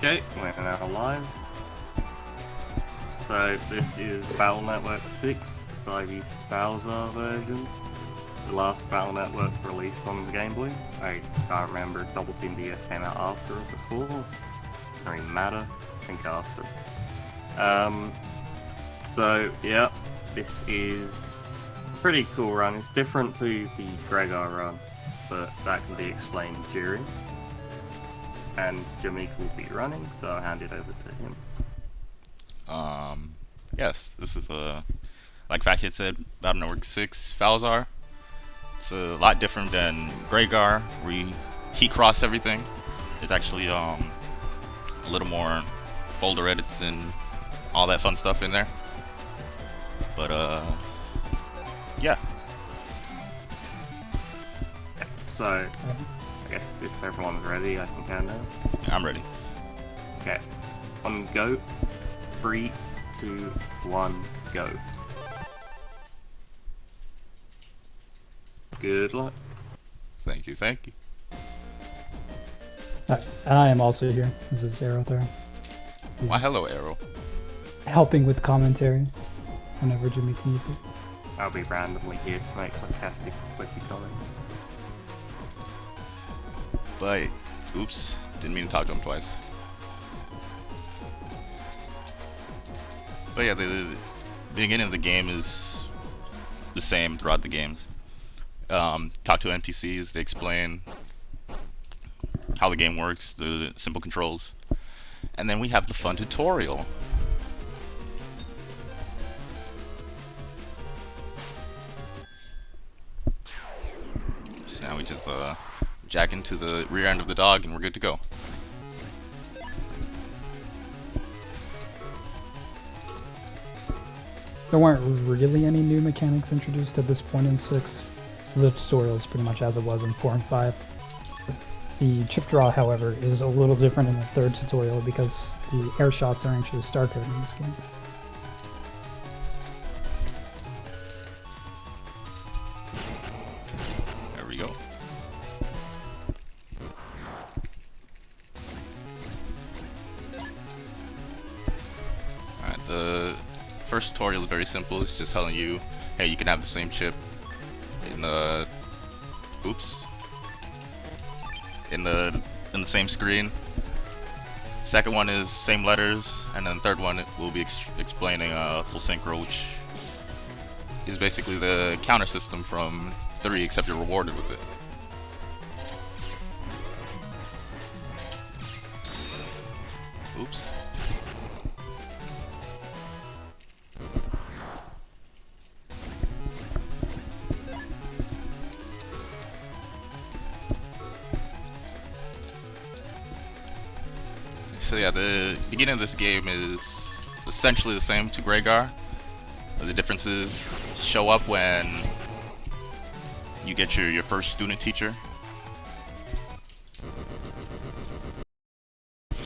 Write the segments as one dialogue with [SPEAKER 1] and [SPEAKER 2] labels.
[SPEAKER 1] Okay, we're now live. So this is Battle Network 6, Cybe's Falzar version. The last Battle Network released on the Game Boy. I can't remember if Double Team DS came out after or before. Doesn't really matter. I think after. So yeah, this is a pretty cool run. It's different to the Gregor run, but that can be explained during. And Jameike will be running, so I'll hand it over to him.
[SPEAKER 2] Yes, this is like Fat Kid said, Battle Network 6 Falzar. It's a lot different than Gregor, where you heat cross everything. There's actually a little more folder edits and all that fun stuff in there. But yeah.
[SPEAKER 1] So I guess if everyone's ready, I can count now.
[SPEAKER 2] I'm ready.
[SPEAKER 1] Okay. On go. 3, 2, 1, go. Good luck.
[SPEAKER 2] Thank you, thank you.
[SPEAKER 3] I am also here. This is Arrow there.
[SPEAKER 2] Why, hello, Arrow.
[SPEAKER 3] Helping with commentary whenever Jameike needs it.
[SPEAKER 1] I'll be randomly here to make sarcastic, quippy comments.
[SPEAKER 2] But, oops, didn't mean to talk to him twice. But yeah, the beginning of the game is the same throughout the games. Talk to NPCs, they explain how the game works, the simple controls. And then we have the fun tutorial. So now we just jack into the rear end of the dog and we're good to go.
[SPEAKER 3] There weren't really any new mechanics introduced at this point in 6, so the tutorial is pretty much as it was in 4 and 5. The chip draw, however, is a little different in the 3rd tutorial because the air shots are actually star coded in this game.
[SPEAKER 2] There we go. Alright, the first tutorial is very simple. It's just telling you, hey, you can have the same chip in the in the same screen. Second one is same letters, and then third one will be explaining full synchro, which is basically the counter system from 3, except you're rewarded with it. Oops. So yeah, the beginning of this game is essentially the same to Gregor. The differences show up when you get your first student teacher.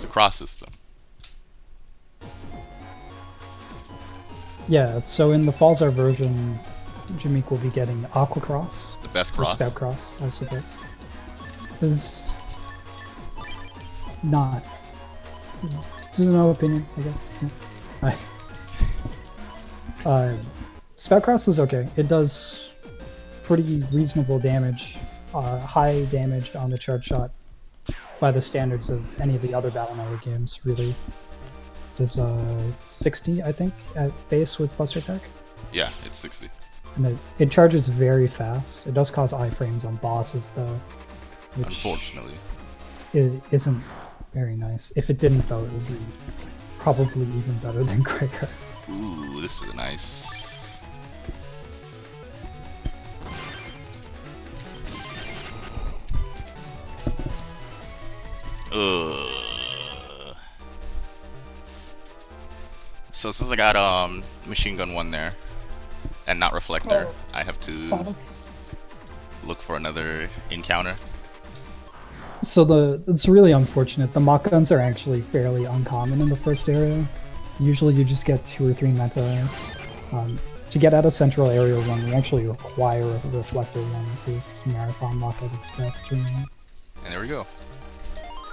[SPEAKER 2] The cross system.
[SPEAKER 3] Yeah, so in the Falzar version, Jameike will be getting Aqua Cross.
[SPEAKER 2] The best cross.
[SPEAKER 3] Or Scout Cross, I suppose. Is not. It's no opinion, I guess. Yeah. Spout Cross is okay. It does pretty reasonable damage, high damage on the charge shot by the standards of any of the other Battle Network games, really. It does 60, I think, at base with Buster Attack.
[SPEAKER 2] Yeah, it's 60.
[SPEAKER 3] And it charges very fast. It does cause iframes on bosses, though. Which
[SPEAKER 2] Unfortunately.
[SPEAKER 3] It isn't very nice. If it didn't, though, it would be probably even better than Gregor.
[SPEAKER 2] Ooh, this is nice. So since I got machine gun 1 there and not reflector, I have to look for another encounter.
[SPEAKER 3] So it's really unfortunate. The mock guns are actually fairly uncommon in the first area. Usually you just get 2 or 3 metas. To get out of Central Area 1, we actually require a reflector one. So this is Marathon Lockout Express streaming.
[SPEAKER 2] And there we go.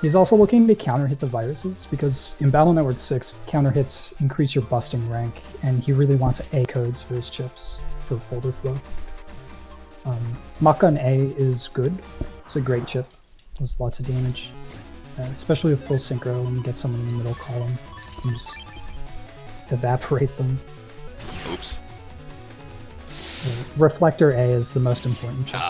[SPEAKER 3] He's also looking to counter hit the viruses, because in Battle Network 6, counter hits increase your busting rank, and he really wants A codes for his chips for folder flow. Mach-Gun A is good. It's a great chip. Does lots of damage, especially with full synchro when you get someone in the middle column. You can just evaporate them.
[SPEAKER 2] Oops.
[SPEAKER 3] Reflector A is the most important chip.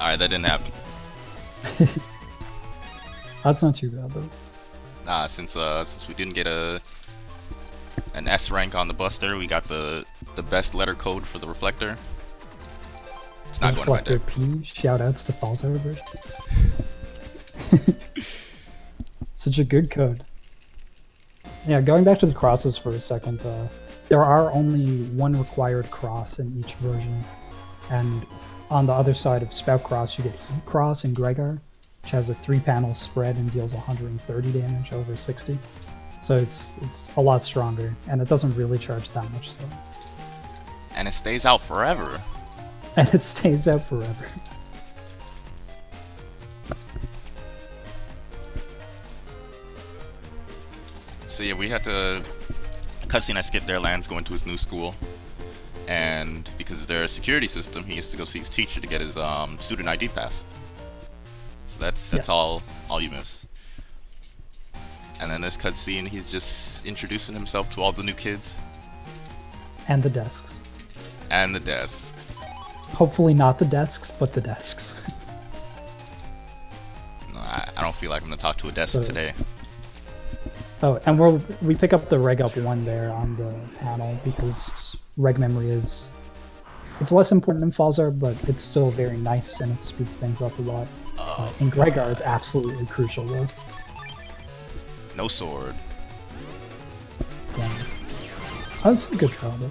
[SPEAKER 2] Alright, that didn't happen.
[SPEAKER 3] That's not too bad though.
[SPEAKER 2] Since we didn't get an S rank on the Buster, we got the best letter code for the Reflector. It's not going to my deck.
[SPEAKER 3] Reflector P, shoutouts to Falzar version. Such a good code. Yeah, going back to the crosses for a second, there are only one required cross in each version, and on the other side of Spout Cross you get Heat Cross and Gregar, which has a 3-panel spread and deals 130 damage over 60. So it's a lot stronger, and it doesn't really charge that much so.
[SPEAKER 2] And it stays out forever.
[SPEAKER 3] And it stays out forever.
[SPEAKER 2] So yeah, we had to... Cutscene I skipped there, Lan's going to his new school. And because of their security system, he used to go see his teacher to get his student ID pass. So that's all you miss. And then this cutscene, he's just introducing himself to all the new kids.
[SPEAKER 3] And the desks.
[SPEAKER 2] And the desks.
[SPEAKER 3] Hopefully not the desks, but the desks.
[SPEAKER 2] No, I don't feel like I'm gonna talk to a desk today.
[SPEAKER 3] Oh, and we pick up the reg up 1 there on the panel because reg memory is... It's less important than Falzar, but it's still very nice and it speeds things up a lot. In Gregar, it's absolutely crucial though.
[SPEAKER 2] No sword.
[SPEAKER 3] Yeah. That was a good trial though.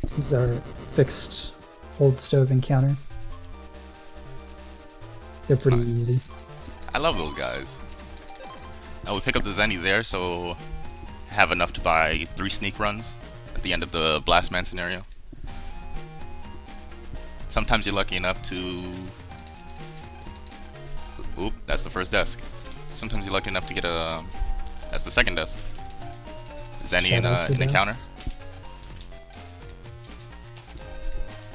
[SPEAKER 3] This is our fixed old stove encounter. They're pretty easy.
[SPEAKER 2] I love those guys. I would pick up the Zenny there, so have enough to buy 3 sneak runs at the end of the Blast Man scenario. Sometimes you're lucky enough to... Oop, that's the first desk. Sometimes you're lucky enough to get a... That's the second desk. Zenny in the counter.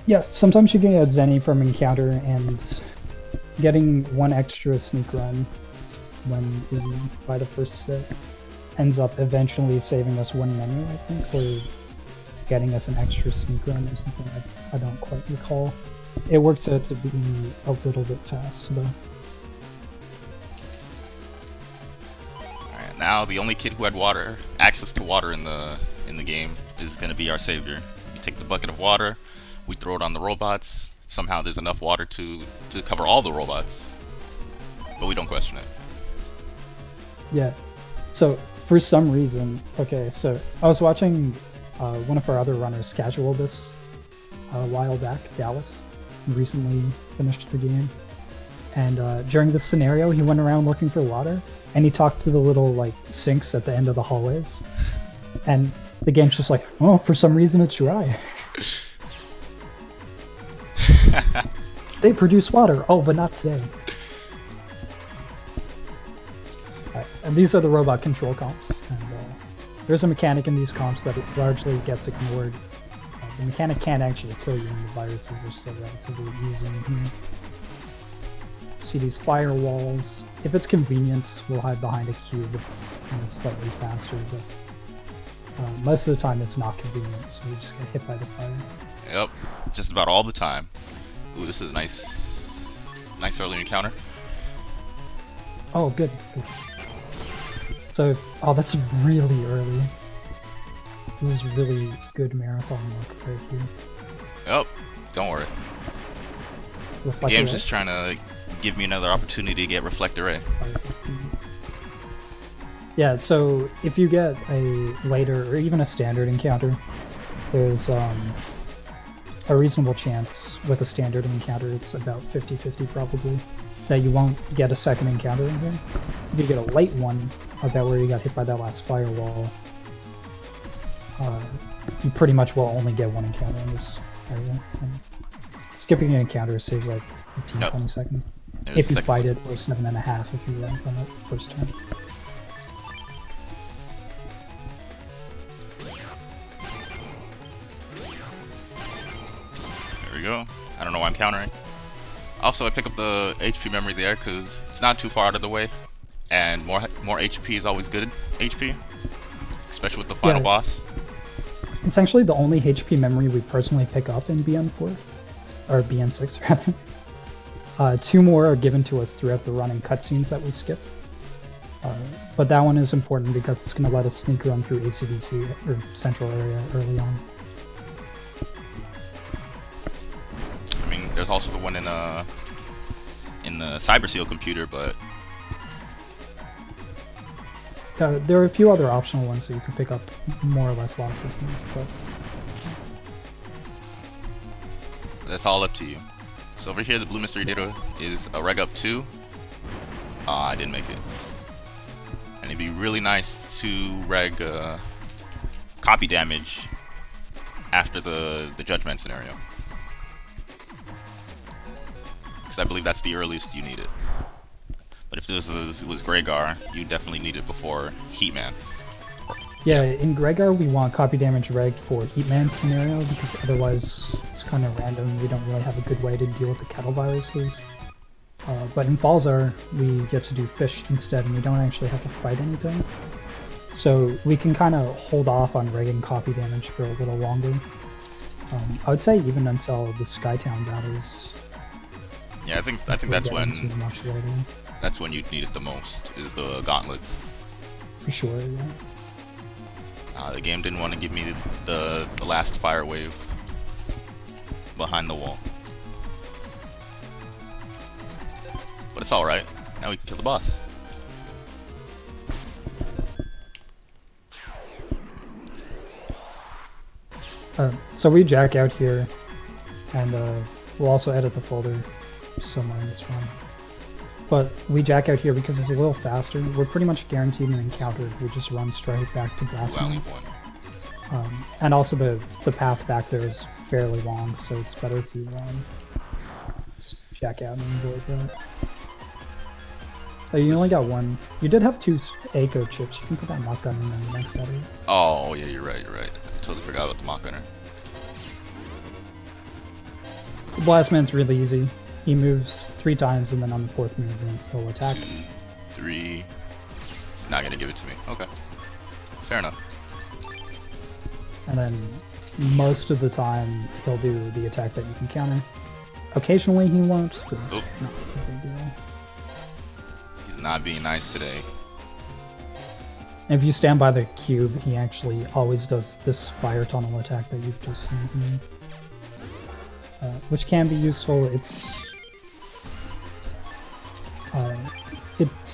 [SPEAKER 3] Yes, sometimes you can get Zenny from encounter, and getting 1 extra sneak run when we buy the first set ends up eventually saving us 1 menu, I think, or getting us an extra sneak run or something. I don't quite recall. It works out to be a little bit fast, though.
[SPEAKER 2] Alright, now the only kid who had access to water in the game is going to be our savior. We take the bucket of water, we throw it on the robots. Somehow there's enough water to cover all the robots, but we don't question it.
[SPEAKER 3] Yeah. So for some reason, okay, so I was watching one of our other runners casual this a while back, Dallas, recently finished the game, and during this scenario he went around looking for water, and he talked to the little like sinks at the end of the hallways, and the game's just like, oh, for some reason it's dry. They produce water, oh, but not today. Right, and these are the robot control comps. And, there's a mechanic in these comps that largely gets ignored. The mechanic can't actually kill you, and the viruses are still relatively easy in here. See these firewalls. If it's convenient, we'll hide behind a cube and it's slightly faster, but most of the time it's not convenient, so we just get hit by the fire.
[SPEAKER 2] Yep, just about all the time. Ooh, this is nice early encounter.
[SPEAKER 3] Oh, good. So, that's really early. This is really good marathon work right here.
[SPEAKER 2] Yep, don't worry. The game's just trying to give me another opportunity to get Reflector A.
[SPEAKER 3] Yeah, so if you get a later or even a standard encounter, there's a reasonable chance with a standard encounter, it's about 50-50 probably, that you won't get a second encounter in here. If you get a late one, about where you got hit by that last firewall, you pretty much will only get one encounter in this area. And skipping an encounter saves like 15-20 seconds. If you fight it, or 7.5 if you run from it first turn.
[SPEAKER 2] There we go. I don't know why I'm countering. Also, I pick up the HP memory there because it's not too far out of the way, and more HP is always good HP, especially with the final boss.
[SPEAKER 3] It's actually the only HP memory we personally pick up in BN4, or BN6 rather. 2 more are given to us throughout the run in cutscenes that we skip. But that one is important because it's going to let us sneak run through ACDC or Central area early on.
[SPEAKER 2] I mean, there's also the one in the Cyber Seal computer, but
[SPEAKER 3] there are a few other optional ones that you can pick up more or less losses in, but
[SPEAKER 2] that's all up to you. So over here, the blue mystery data is a reg up 2. I didn't make it. And it'd be really nice to reg copy damage after the judgment scenario. Because I believe that's the earliest you need it. But if this was Gregar, you definitely need it before Heatman.
[SPEAKER 3] Yeah, in Gregar we want copy damage regged for Heatman scenario because otherwise it's kind of random. We don't really have a good way to deal with the cattle viruses. But in Falzar we get to do fish instead and we don't actually have to fight anything. So we can kind of hold off on regging copy damage for a little longer. I would say even until the Skytown battles.
[SPEAKER 2] Yeah, I think that's when you'd need it the most, is the gauntlets.
[SPEAKER 3] For sure, yeah.
[SPEAKER 2] The game didn't want to give me the last fire wave behind the wall. But it's alright. Now we can kill the boss.
[SPEAKER 3] So we jack out here, and we'll also edit the folder somewhere in this run. But we jack out here because it's a little faster. We're pretty much guaranteed an encounter. We just run straight back to Blastman. And also the path back there is fairly long, so it's better to just jack out and avoid that. Oh, you only got one. You did have 2 ACO chips. You can put that mock gun in the next area.
[SPEAKER 2] Oh, yeah, you're right. I totally forgot about the mock gunner.
[SPEAKER 3] The Blastman's really easy. He moves 3 times, and then on the 4th movement, he'll attack.
[SPEAKER 2] 2, 3. He's not gonna give it to me. Okay. Fair enough.
[SPEAKER 3] And then most of the time, he'll do the attack that you can counter. Occasionally, he won't, because not a big deal.
[SPEAKER 2] He's not being nice today.
[SPEAKER 3] And if you stand by the cube, he actually always does this fire tunnel attack that you've just seen from me. Which can be useful. It's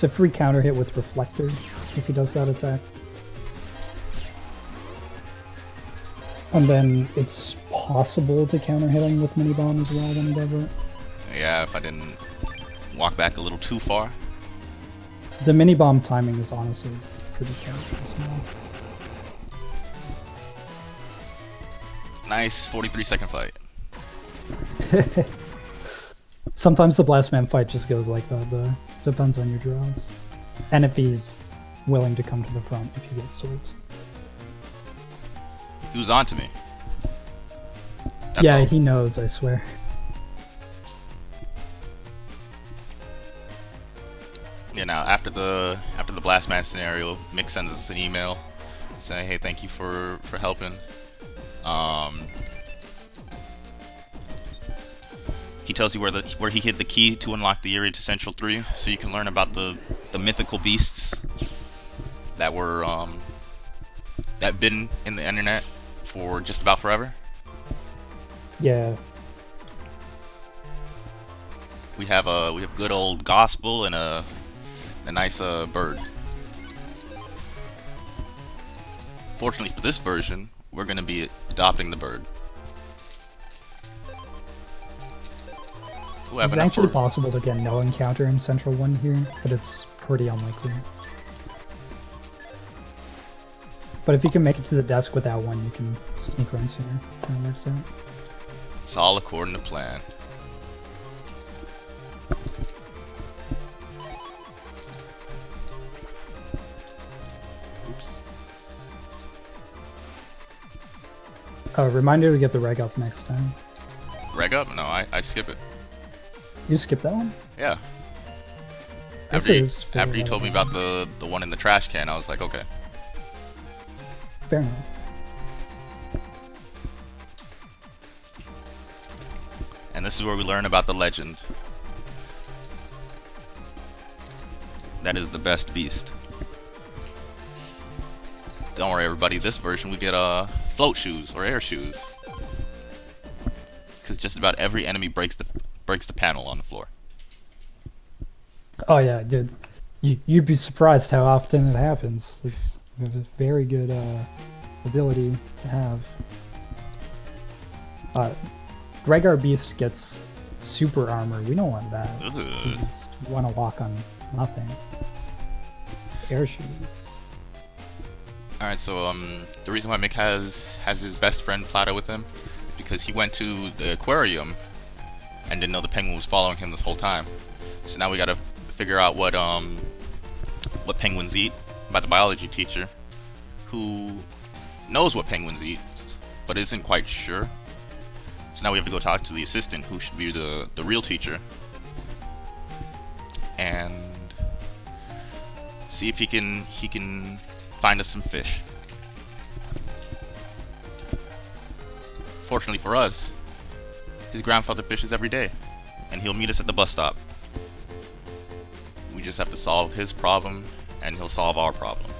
[SPEAKER 3] a free counter hit with Reflector if he does that attack. And then it's possible to counter hit him with Mini Bomb as well when he does it.
[SPEAKER 2] Yeah, if I didn't walk back a little too far.
[SPEAKER 3] The Mini Bomb timing is honestly pretty terrible as well.
[SPEAKER 2] Nice 43-second fight.
[SPEAKER 3] Sometimes the Blastman fight just goes like that, though. Depends on your draws. And if he's willing to come to the front if you get swords.
[SPEAKER 2] He was on to me. That's
[SPEAKER 3] yeah,
[SPEAKER 2] all.
[SPEAKER 3] He knows, I swear.
[SPEAKER 2] Yeah, now after the Blastman scenario, Mick sends us an email saying, "Hey, thank you for helping." He tells you where he hid the key to unlock the area to Central 3, so you can learn about the mythical beasts that were that been in the internet for just about forever.
[SPEAKER 3] Yeah.
[SPEAKER 2] We have good old gospel and a nice bird. Fortunately for this version, we're gonna be adopting the bird. Ooh,
[SPEAKER 3] It's actually possible to get no encounter in Central 1 here, but it's pretty unlikely. But But if you can make it to the desk without one, you can sneak run sooner. That works out.
[SPEAKER 2] It's all according to plan. Oops.
[SPEAKER 3] Reminder to get the reg up next time.
[SPEAKER 2] Reg up? No, I skip it.
[SPEAKER 3] You skip that one?
[SPEAKER 2] Yeah.
[SPEAKER 3] This
[SPEAKER 2] After
[SPEAKER 3] is
[SPEAKER 2] after you
[SPEAKER 3] fairly
[SPEAKER 2] told me
[SPEAKER 3] relevant.
[SPEAKER 2] about the one in the trash can, I was like, okay.
[SPEAKER 3] Fair enough.
[SPEAKER 2] And this is where we learn about the legend. That is the best beast. Don't worry, everybody. This version we get float shoes or air shoes, because just about every enemy breaks the panel on the floor.
[SPEAKER 3] Oh yeah, dude. You'd be surprised how often it happens. It's a very good ability to have. Rhaegar Beast gets super armor. We don't want that. We
[SPEAKER 2] Ugh.
[SPEAKER 3] just want to walk on nothing. Air shoes.
[SPEAKER 2] All right, so the reason why Mick has his best friend Plata with him is because he went to the aquarium and didn't know the penguin was following him this whole time. So now we gotta figure out what penguins eat by the biology teacher, who knows what penguins eat but isn't quite sure. So now we have to go talk to the assistant, who should be the real teacher, and see if he can find us some fish. Fortunately for us, his grandfather fishes every day, and he'll meet us at the bus stop. We just have to solve his problem, and he'll solve our problem.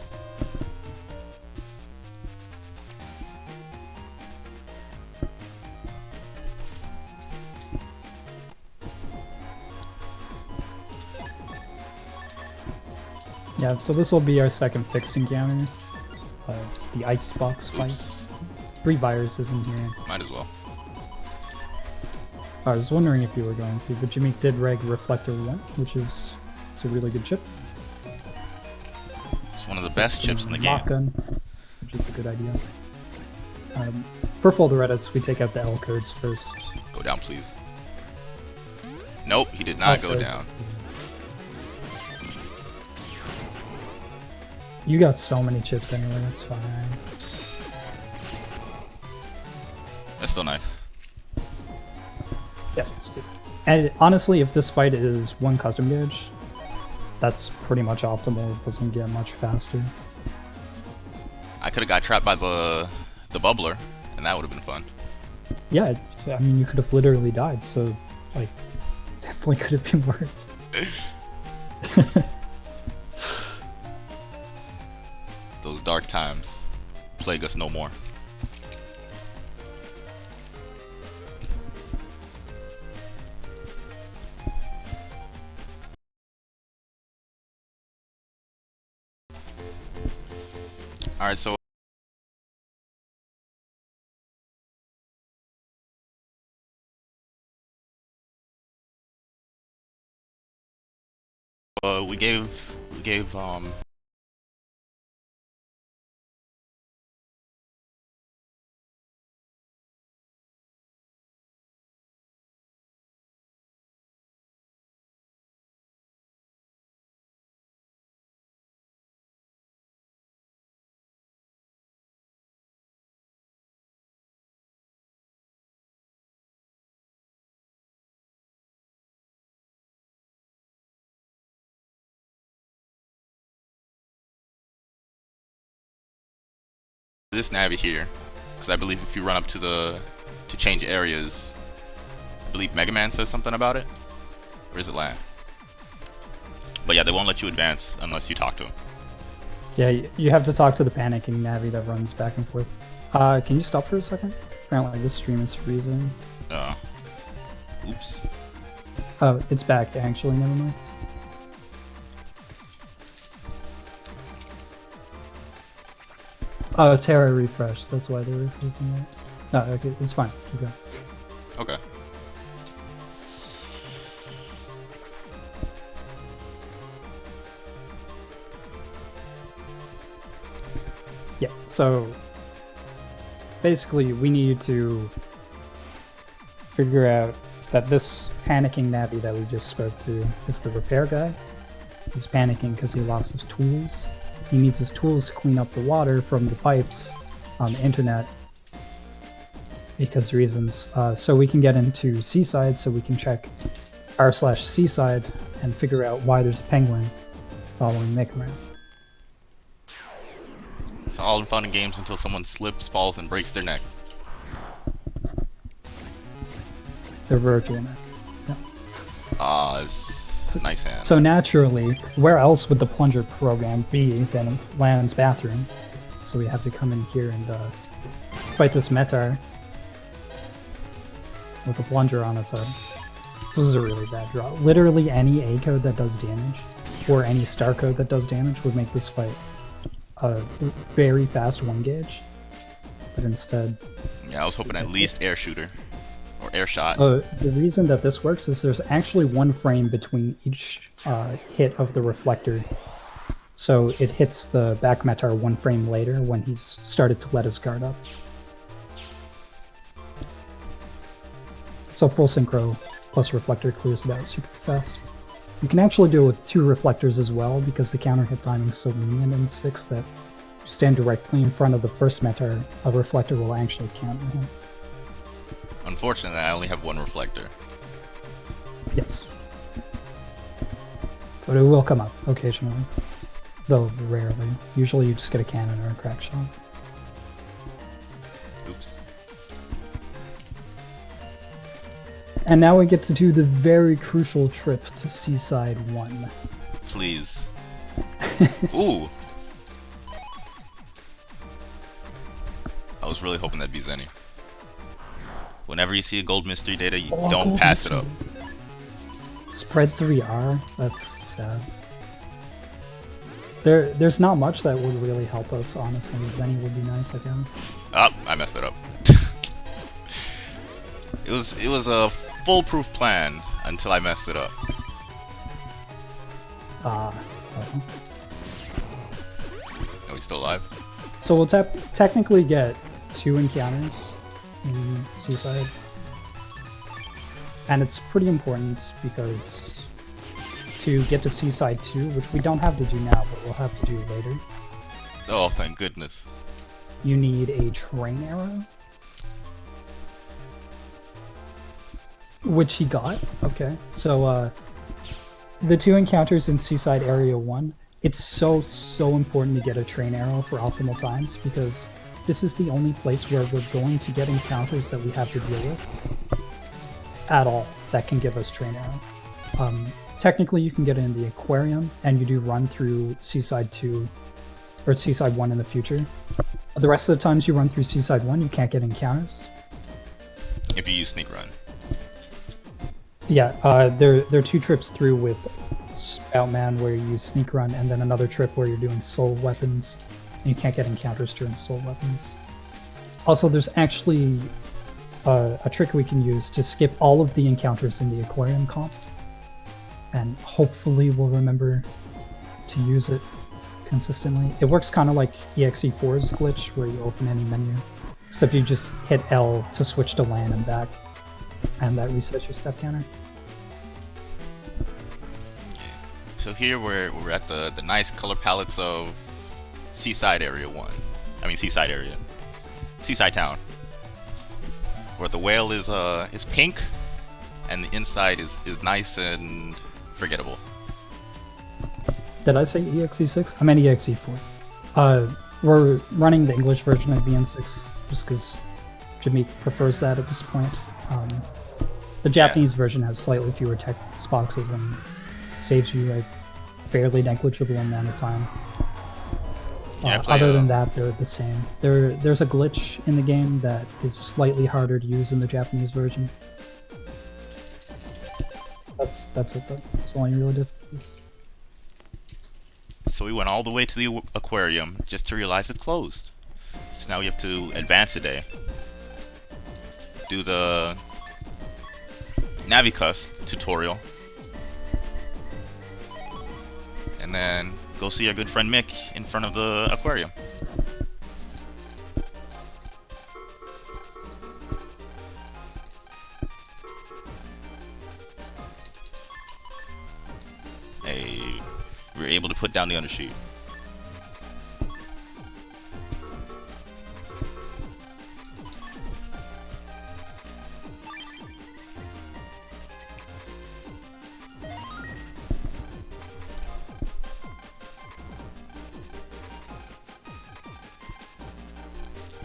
[SPEAKER 3] Yeah, so this will be our second fixed encounter. It's the icebox fight.
[SPEAKER 2] Oops.
[SPEAKER 3] 3 viruses in here.
[SPEAKER 2] Might as well.
[SPEAKER 3] I was wondering if you were going to, but Jameike did reg Reflector 1, which is it's a really good chip.
[SPEAKER 2] It's one of the best chips in the game.
[SPEAKER 3] Gun, which is a good idea. For full edits, we take out the L codes first.
[SPEAKER 2] Go down, please. Nope, he did not go
[SPEAKER 3] Okay.
[SPEAKER 2] down.
[SPEAKER 3] You got so many chips anyway, that's fine.
[SPEAKER 2] That's still nice.
[SPEAKER 3] Yes, it's good. And honestly, if this fight is 1 custom gauge, that's pretty much optimal. It doesn't get much faster.
[SPEAKER 2] I could have got trapped by the bubbler, and that would have been fun.
[SPEAKER 3] Yeah, I mean, you could have literally died, so, like, definitely could have been worse.
[SPEAKER 2] Those dark times plague us no more. Alright, so we gave this navi here, because I believe if you run up to change areas, I believe Mega Man says something about it, or is it Lan? But yeah, they won't let you advance unless you talk to him.
[SPEAKER 3] Yeah, you have to talk to the panicking Navi that runs back and forth. Can you stop for a second? Apparently this stream is freezing.
[SPEAKER 2] Oops.
[SPEAKER 3] Oh, it's back, actually, never mind. Oh, Terra refreshed, that's why they're refreshing it. No, okay, it's fine, keep going.
[SPEAKER 2] Okay.
[SPEAKER 3] Yeah, so So basically, we need to figure out that this panicking Navi that we just spoke to is the repair guy. He's panicking because he lost his tools. He needs his tools to clean up the water from the pipes on the internet because reasons. So we can get into Seaside, so we can check r/Seaside and figure out why there's a penguin following Mick around.
[SPEAKER 2] It's all in fun and games until someone slips, falls, and breaks their neck.
[SPEAKER 3] Their virtual neck. Yeah.
[SPEAKER 2] It's a nice hand.
[SPEAKER 3] So naturally, where else would the plunger program be than Lan's bathroom? So we have to come in here and fight this Metar with a plunger on its head. This is a really bad draw. Literally any A code that does damage, or any star code that does damage, would make this fight a very fast 1 gauge. But instead...
[SPEAKER 2] Yeah, I was hoping at least air shooter. Or air shot.
[SPEAKER 3] The reason that this works is there's actually 1 frame between each hit of the reflector. So it hits the back Metar 1 frame later when he's started to let his guard up. So full synchro plus reflector clears it out super fast. You can actually do it with 2 reflectors as well because the counter hit timing is so lenient in 6 that if you stand directly in front of the first Metar, a reflector will actually counter him.
[SPEAKER 2] Unfortunately, I only have 1 reflector.
[SPEAKER 3] Yes. But it will come up occasionally. Though rarely. Usually you just get a cannon or a crack shot.
[SPEAKER 2] Oops.
[SPEAKER 3] And now we get to do the very crucial trip to Seaside 1.
[SPEAKER 2] Please. Ooh! I was really hoping that'd be Zenny. Whenever you see a gold mystery data, you don't pass it up.
[SPEAKER 3] Spread 3R? That's sad. There's not much that would really help us, honestly. Zenny would be nice, I guess.
[SPEAKER 2] Oh, I messed it up. It was a foolproof plan until I messed it up.
[SPEAKER 3] Well.
[SPEAKER 2] Are we still alive?
[SPEAKER 3] So we'll technically get 2 encounters in Seaside. And it's pretty important because to get to Seaside 2, which we don't have to do now, but we'll have to do later,
[SPEAKER 2] Oh, thank goodness.
[SPEAKER 3] you need a train arrow. Which he got. Okay. So the 2 encounters in Seaside Area 1, it's so important to get a train arrow for optimal times because this is the only place where we're going to get encounters that we have to deal with at all that can give us train arrow. Technically, you can get it in the aquarium, and you do run through Seaside 2 or Seaside 1 in the future. The rest of the times you run through Seaside 1, you can't get encounters.
[SPEAKER 2] If you use sneak run.
[SPEAKER 3] Yeah, there are 2 trips through with Spoutman where you use sneak run, and then another trip where you're doing soul weapons. You can't get encounters during soul weapons. Also, there's actually a trick we can use to skip all of the encounters in the aquarium comp. And hopefully we'll remember to use it consistently. It works kind of like EXE4's glitch, where you open any menu, except you just hit L to switch to LAN and back, and that resets your step counter.
[SPEAKER 2] So here we're at the nice color palettes of Seaside Area 1. I mean Seaside Area. Seaside Town. Where the whale is pink and the inside is nice and forgettable.
[SPEAKER 3] Did I say EXE6? I meant EXE4. We're running the English version of BN6 just because Jameike prefers that at this point. The Japanese version has slightly fewer text boxes and saves you a fairly negligible amount of time.
[SPEAKER 2] Yeah,
[SPEAKER 3] other than that, they're the same. There's a glitch in the game that is slightly harder to use in the Japanese version. That's it, though. It's the only real difference.
[SPEAKER 2] So we went all the way to the aquarium just to realize it's closed. So now we have to advance a day. Do the Navicus tutorial. And then go see our good friend Mick in front of the aquarium. able to put down the undersheet.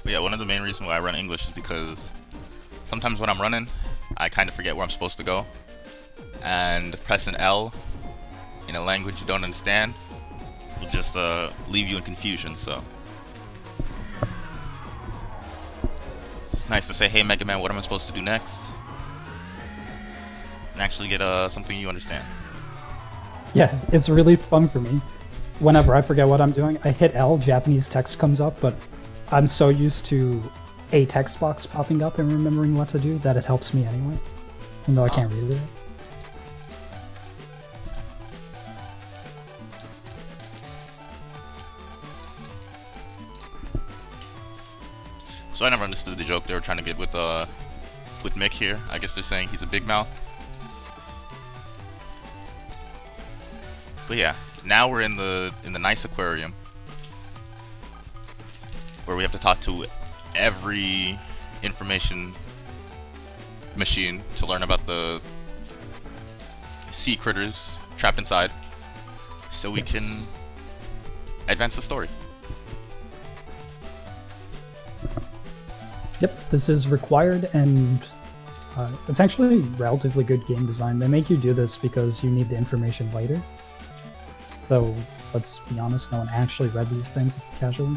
[SPEAKER 2] But yeah, one of the main reasons why I run English is because sometimes when I'm running, I kind of forget where I'm supposed to go, and pressing L in a language you don't understand will just leave you in confusion. So it's nice to say, "Hey, Mega Man, what am I supposed to do next?" and actually get something you understand.
[SPEAKER 3] Yeah, it's really fun for me. Whenever I forget what I'm doing, I hit L, Japanese text comes up, but I'm so used to a text box popping up and remembering what to do that it helps me anyway, even though I can't read it.
[SPEAKER 2] So I never understood the joke they were trying to get with Mick here. I guess they're saying he's a big mouth. But yeah, now we're in the nice aquarium where we have to talk to every information machine to learn about the sea critters trapped inside, so we can advance the story.
[SPEAKER 3] Yep, this is required, and it's actually relatively good game design. They make you do this because you need the information later. Though, let's be honest, no one actually read these things casually.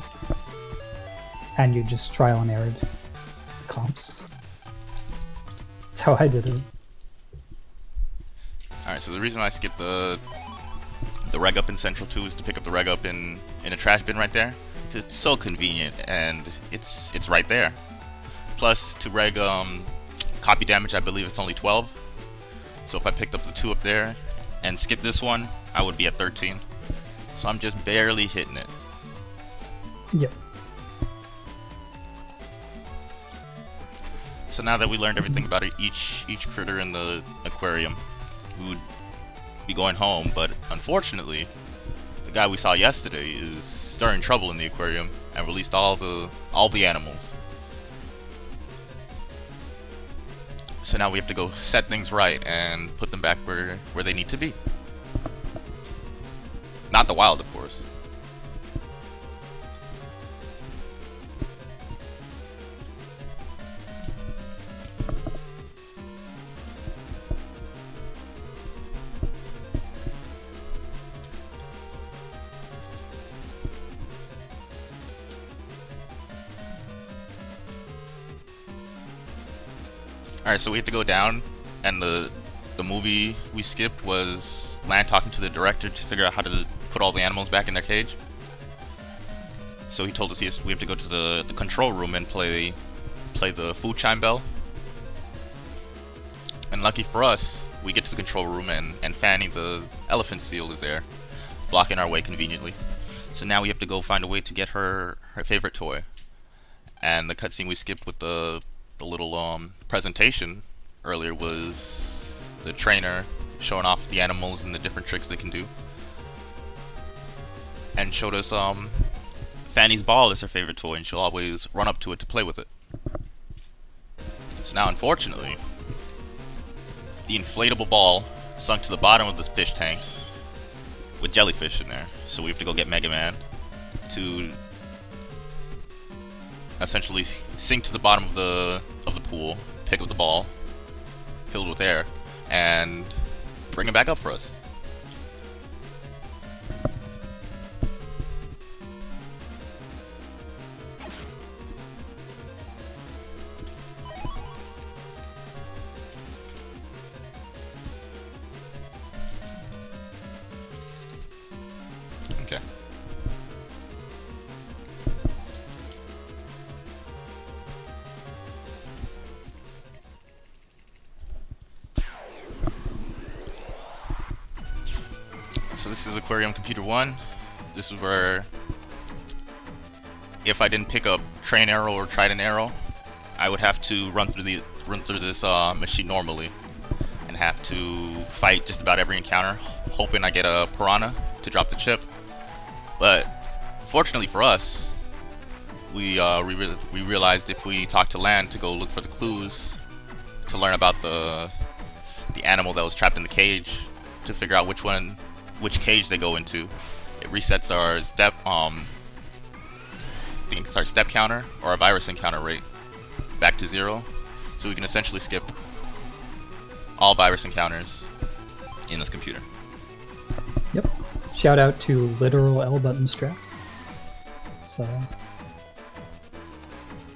[SPEAKER 3] And you just trial and error comps. That's how I did it.
[SPEAKER 2] Alright, so the reason why I skipped the reg up in Central 2 is to pick up the reg up in a trash bin right there. It's so convenient, and it's right there. Plus, to reg copy damage, I believe it's only 12. So if I picked up the 2 up there and skipped this one, I would be at 13. So I'm just barely hitting it.
[SPEAKER 3] Yep.
[SPEAKER 2] So now that we learned everything about each critter in the aquarium, we would be going home, but unfortunately, the guy we saw yesterday is stirring trouble in the aquarium and released all the animals. So now we have to go set things right and put them back where they need to be. Not the wild, of course. Alright, so we have to go down, and the movie we skipped was Lan talking to the director to figure out how to put all the animals back in their cage. So he told us we have to go to the control room and play the food chime bell. And lucky for us, we get to the control room and Fanny, the elephant seal, is there, blocking our way conveniently. So now we have to go find a way to get her favorite toy. And the cutscene we skipped with the little presentation earlier was the trainer showing off the animals and the different tricks they can do, and showed us Fanny's ball is her favorite toy, and she'll always run up to it to play with it. So now, unfortunately, the inflatable ball sunk to the bottom of the fish tank with jellyfish in there, so we have to go get Mega Man to essentially sink to the bottom of the pool, pick up the ball filled with air, and bring it back up for us. Okay. So this is Aquarium Computer 1. This is where, if I didn't pick up Train Arrow or Trident Arrow, I would have to run through this machine normally, and have to fight just about every encounter, hoping I get a piranha to drop the chip. But fortunately for us, we realized if we talked to land to go look for the clues to learn about the animal that was trapped in the cage, to figure out which cage they go into, it resets our step I think it's our step counter or our virus encounter rate back to 0, so we can essentially skip all virus encounters in this computer.
[SPEAKER 3] Yep. Shout out to literal L button strats. So it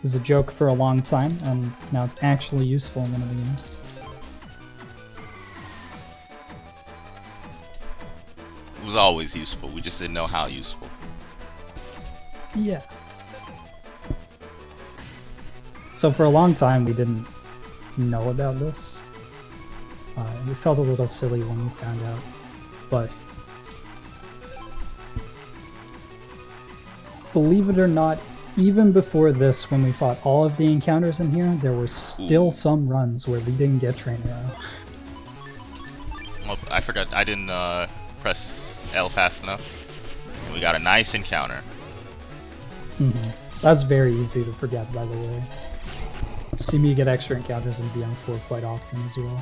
[SPEAKER 3] was a joke for a long time, and now it's actually useful in one of the games.
[SPEAKER 2] It was always useful, we just didn't know how useful.
[SPEAKER 3] Yeah. So for a long time we didn't know about this. It felt a little silly when we found out, but believe it or not, even before this, when we fought all of the encounters in here, there were still some runs where we didn't get train arrow.
[SPEAKER 2] Well, I forgot, I didn't press L fast enough. We got a nice encounter.
[SPEAKER 3] That's very easy to forget, by the way. See me get extra encounters in BN4 quite often as well.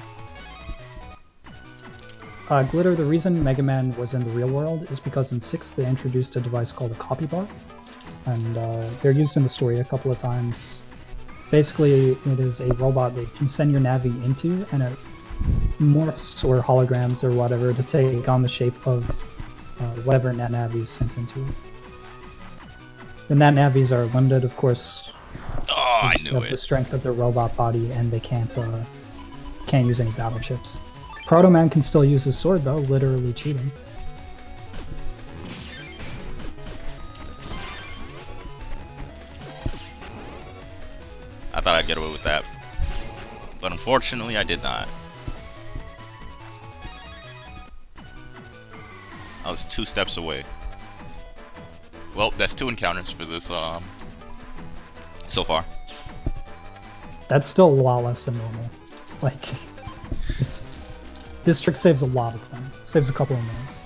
[SPEAKER 3] Glitter, the reason Mega Man was in the real world is because in 6 they introduced a device called a copy bar, and they're used in the story a couple of times. Basically, it is a robot that you can send your Navi into, and it morphs or holograms or whatever to take on the shape of whatever Nat Navi is sent into it. The Nat Navis are limited, of course.
[SPEAKER 2] Oh, I knew
[SPEAKER 3] of
[SPEAKER 2] it.
[SPEAKER 3] The strength of their robot body, and they can't use any battle chips. Proto Man can still use his sword though, literally cheating.
[SPEAKER 2] I thought I'd get away with that, but unfortunately I did not. I was 2 steps away. Well, that's 2 encounters for this so far.
[SPEAKER 3] That's still a lot less than normal. Like, this trick saves a lot of time. Saves a couple of minutes.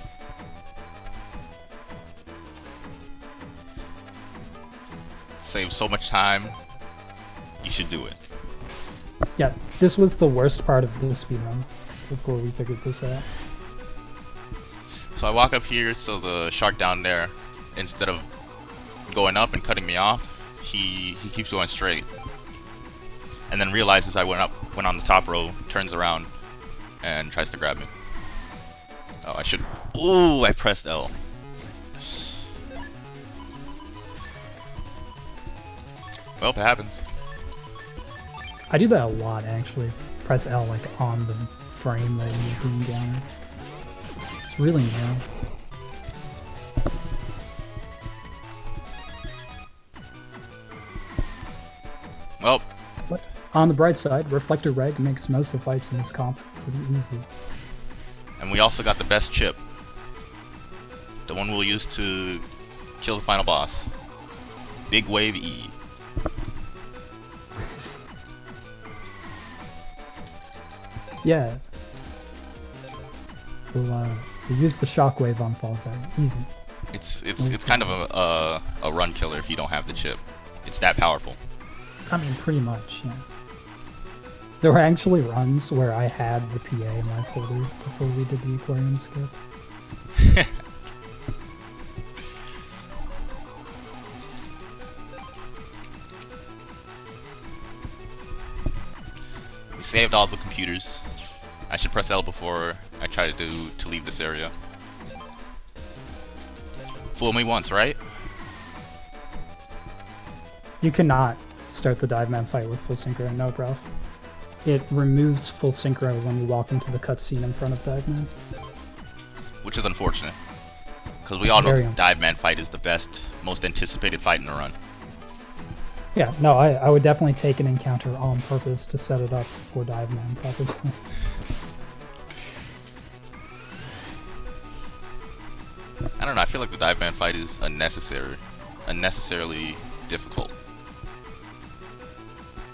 [SPEAKER 2] Saves so much time. You should do it.
[SPEAKER 3] Yeah, this was the worst part of the speedrun before we figured this out.
[SPEAKER 2] So I walk up here, so the shark down there, instead of going up and cutting me off, he keeps going straight. And then realizes I went on the top row, turns around, and tries to grab me. Oh, I should... Ooh, I pressed L. Well, it happens.
[SPEAKER 3] I do that a lot, actually. Press L, like, on the frame that you're being down. It's really narrow.
[SPEAKER 2] Well,
[SPEAKER 3] But on the bright side, Reflector Red makes most of the fights in this comp pretty easy.
[SPEAKER 2] and we also got the best chip. The one we'll use to kill the final boss. Big Wave E.
[SPEAKER 3] Yeah. We'll use the shockwave on Falzar. Easy.
[SPEAKER 2] It's kind of a run killer if you don't have the chip. It's that powerful.
[SPEAKER 3] I mean, pretty much, yeah. There were actually runs where I had the PA in my folder before we did the aquarium skip.
[SPEAKER 2] We saved all the computers. I should press L before I try to leave this area. Fool me once, right?
[SPEAKER 3] You cannot start the dive man fight with full synchro, no, bro. It removes full synchro when you walk into the cutscene in front of dive man.
[SPEAKER 2] Which is unfortunate. Because we all know
[SPEAKER 3] Very
[SPEAKER 2] the Dive Man fight is the best, most anticipated fight in the run.
[SPEAKER 3] Yeah, no, I would definitely take an encounter on purpose to set it up for dive man, probably.
[SPEAKER 2] I don't know, I feel like the Dive Man fight is unnecessarily difficult.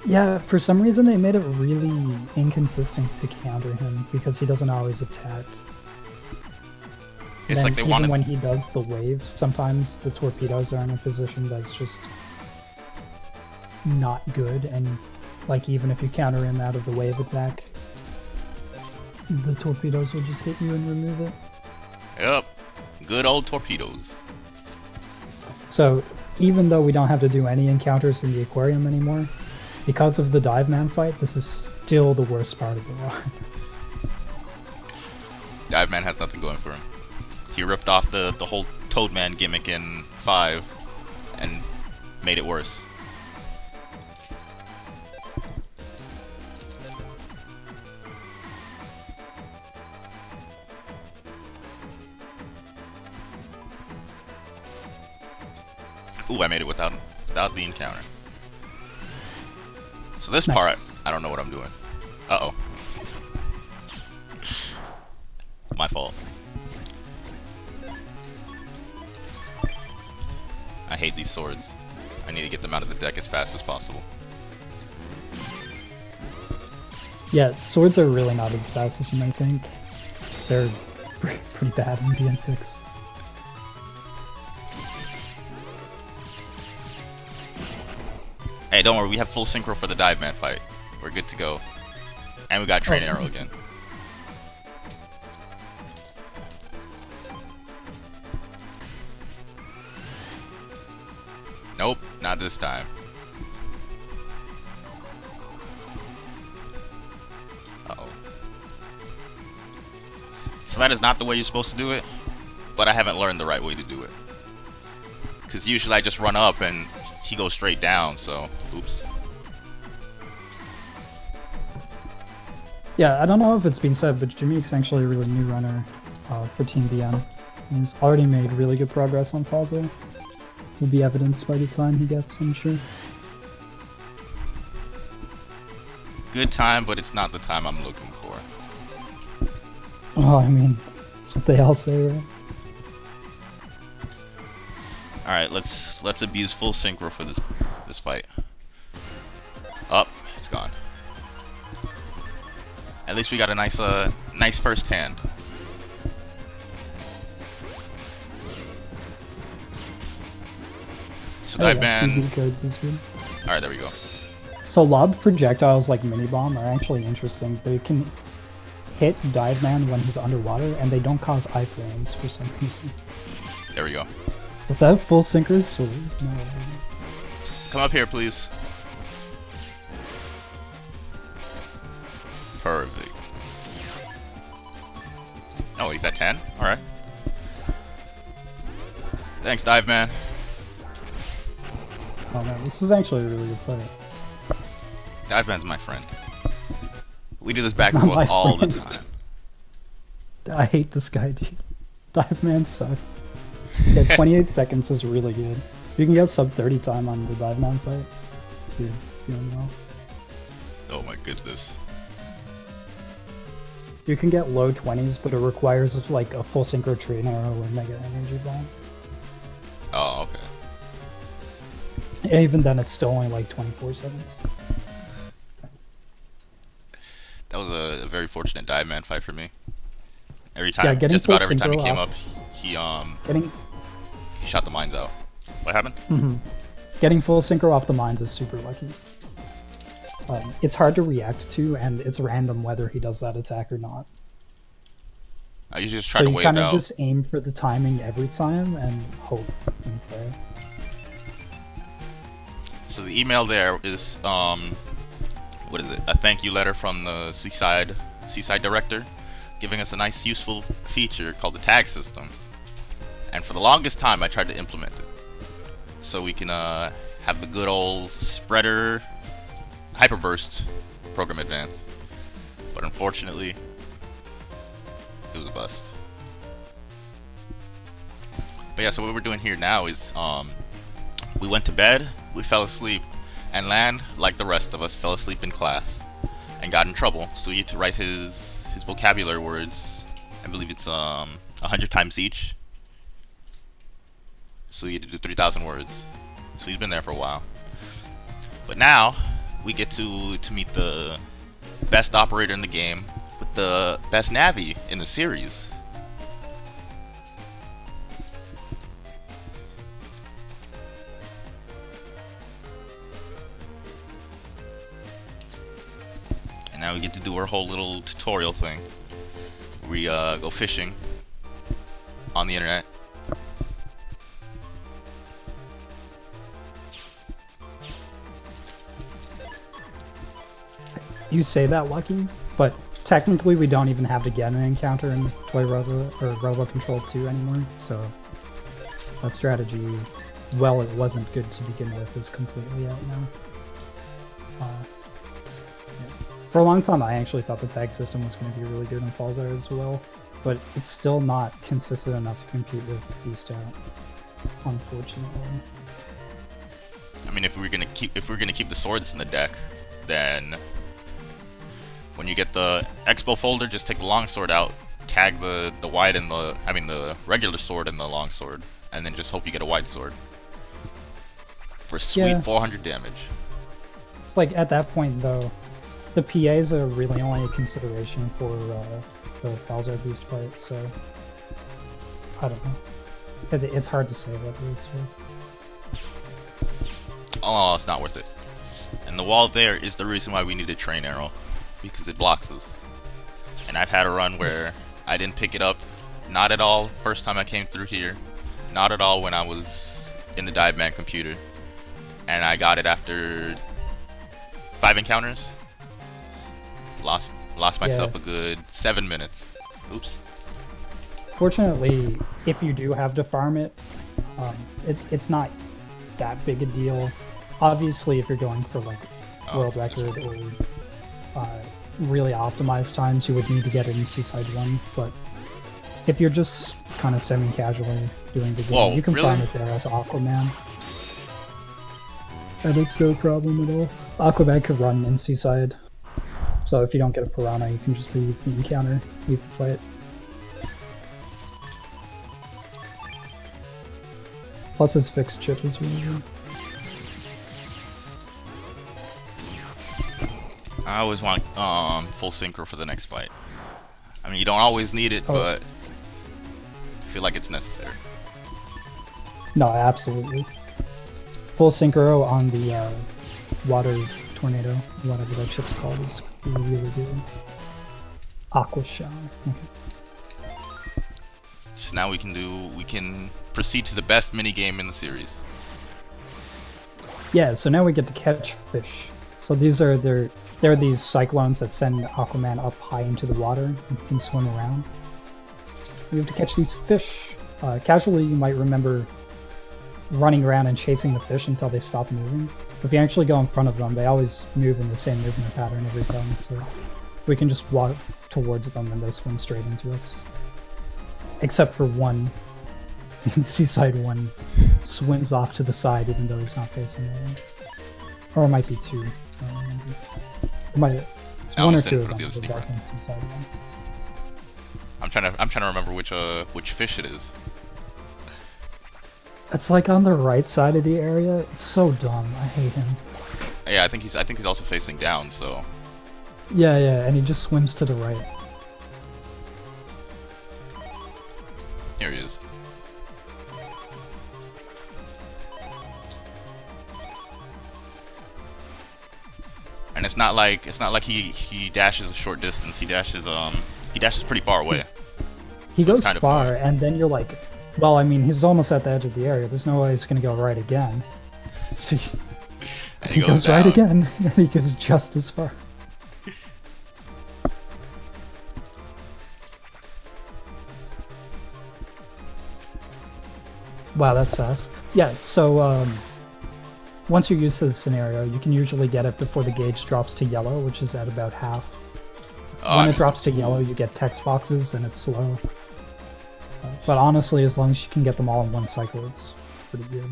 [SPEAKER 3] Yeah, for some reason they made it really inconsistent to counter him because he doesn't always attack.
[SPEAKER 2] It's
[SPEAKER 3] then
[SPEAKER 2] like they
[SPEAKER 3] even
[SPEAKER 2] wanted.
[SPEAKER 3] when he does the waves, sometimes the torpedoes are in a position that's just not good, and like even if you counter him out of the wave attack, the torpedoes will just hit you and remove it.
[SPEAKER 2] Yep, good old torpedoes.
[SPEAKER 3] So even though we don't have to do any encounters in the aquarium anymore, because of the dive man fight, this is still the worst part of the run.
[SPEAKER 2] Dive Man has nothing going for him. He ripped off the whole Toadman gimmick in 5 and made it worse. Ooh, I made it without the encounter. So this
[SPEAKER 3] Nice.
[SPEAKER 2] part, I don't know what I'm doing. Uh-oh. My fault. I hate these swords. I need to get them out of the deck as fast as possible.
[SPEAKER 3] Yeah, swords are really not as fast as you might think. They're pretty bad in BN6.
[SPEAKER 2] Hey, don't worry, we have full synchro for the dive man fight. We're good to go. And we got train arrow again. Nope, not this time. Uh-oh. So that is not the way you're supposed to do it, but I haven't learned the right way to do it. Because usually I just run up and he goes straight down, so oops.
[SPEAKER 3] Yeah, I don't know if it's been said, but Jameike's actually a really new runner for TeamBN. He's already made really good progress on Falzar. Will be evidenced by the time he gets, I'm sure.
[SPEAKER 2] Good time, but it's not the time I'm looking for.
[SPEAKER 3] Oh, I mean, that's what they all say, right?
[SPEAKER 2] All right, let's abuse full synchro for this fight. Up, it's gone. At least we got a nice first hand. So dive ban. All right, there we go.
[SPEAKER 3] So lob projectiles like mini bomb are actually interesting. They can hit dive man when he's underwater, and they don't cause iframes for some reason.
[SPEAKER 2] There we go.
[SPEAKER 3] Is that full synchro? Sweet. No.
[SPEAKER 2] Come up here, please. Perfect. Oh, he's at 10? Alright. Thanks, dive man.
[SPEAKER 3] Oh man, this is actually a really good fight.
[SPEAKER 2] Dive man's my friend. We do this back
[SPEAKER 3] Not
[SPEAKER 2] and
[SPEAKER 3] my
[SPEAKER 2] forth all the
[SPEAKER 3] friend.
[SPEAKER 2] time.
[SPEAKER 3] I hate this guy, dude. Dive man sucks. Yeah, 28 seconds is really good. You can get sub 30 time on the dive man fight. Dude, doing well.
[SPEAKER 2] Oh my goodness.
[SPEAKER 3] You can get low 20s, but it requires like a full synchro train arrow or mega energy bomb.
[SPEAKER 2] Oh, okay.
[SPEAKER 3] Even then, it's still only like 24 seconds.
[SPEAKER 2] That was a very fortunate dive man fight for me. Every time,
[SPEAKER 3] Yeah, getting
[SPEAKER 2] just about
[SPEAKER 3] full
[SPEAKER 2] every time he
[SPEAKER 3] synchro
[SPEAKER 2] came up,
[SPEAKER 3] off-
[SPEAKER 2] he shot the mines out. What happened?
[SPEAKER 3] Getting full synchro off the mines is super lucky. It's hard to react to, and it's random whether he does that attack or not.
[SPEAKER 2] I usually just try
[SPEAKER 3] So
[SPEAKER 2] to
[SPEAKER 3] you
[SPEAKER 2] wait it
[SPEAKER 3] kind of
[SPEAKER 2] out.
[SPEAKER 3] just aim for the timing every time and hope and pray.
[SPEAKER 2] So the email there is what is it? A thank you letter from the Seaside director, giving us a nice useful feature called the tag system. And for the longest time I tried to implement it. So we can have the good old spreader hyperburst program advance. But unfortunately it was a bust. But yeah, so what we're doing here now is we went to bed, we fell asleep, and Land, like the rest of us, fell asleep in class and got in trouble. So he had to write his vocabulary words. I believe it's 100 times each. So he had to do 3,000 words. So he's been there for a while. But now we get to meet the best operator in the game with the best navi in the series. Now we get to do our whole little tutorial thing. We go fishing on the internet.
[SPEAKER 3] You say that, Lucky, but technically we don't even have to get an encounter in Toy Robo or Robo Control 2 anymore, so that strategy, well, it wasn't good to begin with, is completely out now. Yeah. For a long time, I actually thought the tag system was going to be really good in Falzar as well, but it's still not consistent enough to compete with Beast Out, unfortunately.
[SPEAKER 2] I mean, if we're gonna keep the swords in the deck, then when you get the Expo folder, just take the longsword out, tag the wide and the regular sword and the longsword, and then just hope you get a wide sword for sweet 400 damage.
[SPEAKER 3] It's like at that point though, the PAs are really only a consideration for the Falzar Beast fight, so I don't know. It's hard to say whether it's worth.
[SPEAKER 2] Oh, it's not worth it. And the wall there is the reason why we need a train arrow, because it blocks us. And I've had a run where I didn't pick it up, not at all first time I came through here, not at all when I was in the TeamBN computer, and I got it after 5 encounters. Lost myself a good 7 minutes. Oops.
[SPEAKER 3] Fortunately, if you do have to farm it, it's not that big a deal. Obviously, if you're going for like world record or really optimized times, you would need to get it in Seaside 1, but if you're just kind of semi-casually doing the game, you can farm it there as Aquaman. And it's no problem at all. Aquaman could run in Seaside, so if you don't get a Piranha, you can just leave the encounter, leave the fight. Plus his fixed chip is really good.
[SPEAKER 2] I always want full synchro for the next fight. I mean, you don't always need it, but I feel like it's necessary.
[SPEAKER 3] No, absolutely. Full synchro on the water tornado, whatever that ship's called, is really good. Aqua shower. Okay.
[SPEAKER 2] So now we can proceed to the best mini game in the series.
[SPEAKER 3] Yeah, so now we get to catch fish. So there are these cyclones that send Aquaman up high into the water and he can swim around. We have to catch these fish. Casually, you might remember running around and chasing the fish until they stop moving. If you actually go in front of them, they always move in the same movement pattern every time, so we can just walk towards them and they swim straight into us. Except for one. Seaside 1 swims off to the side even though he's not facing the way. Or it might be 2. One or two of them.
[SPEAKER 2] I'm trying to remember which fish it is.
[SPEAKER 3] It's like on the right side of the area. It's so dumb. I hate him.
[SPEAKER 2] Yeah, I think he's also facing down. So.
[SPEAKER 3] Yeah, and he just swims to the right.
[SPEAKER 2] Here he is. And it's not like he dashes a short distance. He dashes pretty far away.
[SPEAKER 3] He goes far, and then you're like, well, I mean, he's almost at the edge of the area. There's no way he's gonna go right again. So he goes right again, and he goes just as far. Wow, that's fast. Yeah, so once you're used to the scenario, you can usually get it before the gauge drops to yellow, which is at about half. When it drops to yellow, you get text boxes, and it's slow. But honestly, as long as you can get them all in one cycle, it's pretty good.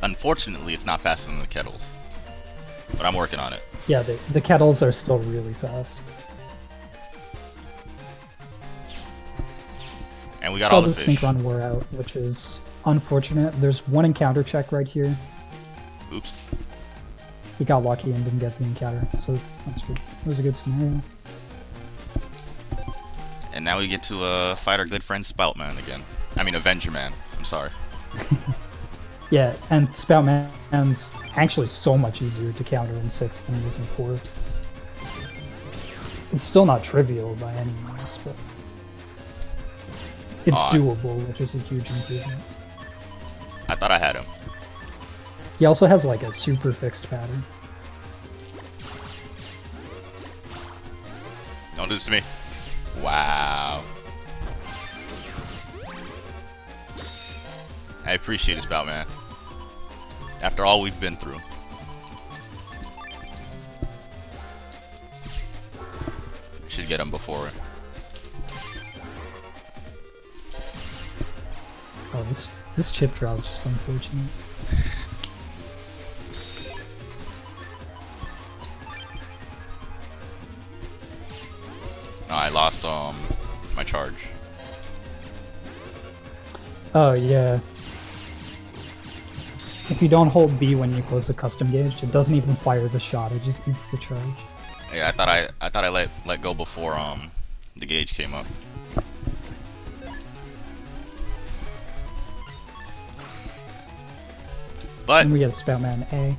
[SPEAKER 2] Unfortunately, it's not faster than the kettles. But I'm working on it.
[SPEAKER 3] Yeah, the kettles are still really fast.
[SPEAKER 2] And we got all the fish.
[SPEAKER 3] So the sync run wore out, which is unfortunate. There's one encounter check right here.
[SPEAKER 2] Oops.
[SPEAKER 3] He got lucky and didn't get the encounter, so that's good. It was a good scenario.
[SPEAKER 2] And now we get to fight our good friend Spoutman again. I mean, Avenger Man. I'm sorry.
[SPEAKER 3] Yeah, and Spoutman's actually so much easier to counter in 6th than it is in 4th. It's still not trivial by any means, but it's doable, which is a huge improvement.
[SPEAKER 2] I thought I had him.
[SPEAKER 3] He also has like a super fixed pattern.
[SPEAKER 2] Don't do this to me. Wow. I appreciate it, Spout Man. After all we've been through. I should get him before.
[SPEAKER 3] Oh, this chip draw is just unfortunate.
[SPEAKER 2] Oh, I lost my charge.
[SPEAKER 3] Oh yeah. If you don't hold B when you close the custom gauge, it doesn't even fire the shot, it just eats the charge.
[SPEAKER 2] Yeah, I thought I let go before the gauge came up. But
[SPEAKER 3] And we get Spoutman A.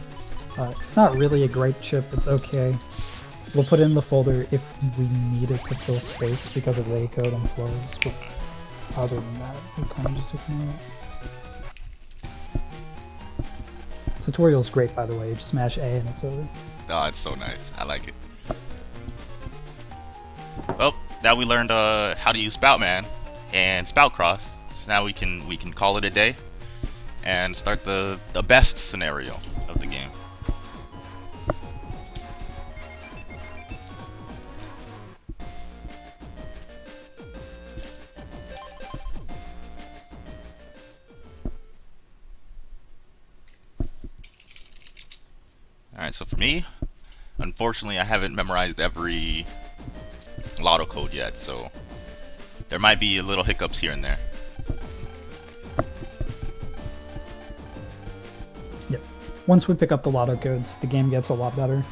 [SPEAKER 3] It's not really a great chip, it's okay. We'll put it in the folder if we need it to fill space because of lay code and flows, but other than that, we'll kind of just ignore it. Tutorial's great, by the way. You just smash A and it's over.
[SPEAKER 2] oh, it's so nice. I like it. Well, now we learned how to use Spoutman and Spout Cross. So now we can call it a day and start the best scenario of the game. Alright, so for me, unfortunately I haven't memorized every lotto code yet, so there might be a little hiccups here and there.
[SPEAKER 3] Yep. Once we pick up the lotto codes, the game gets a lot better.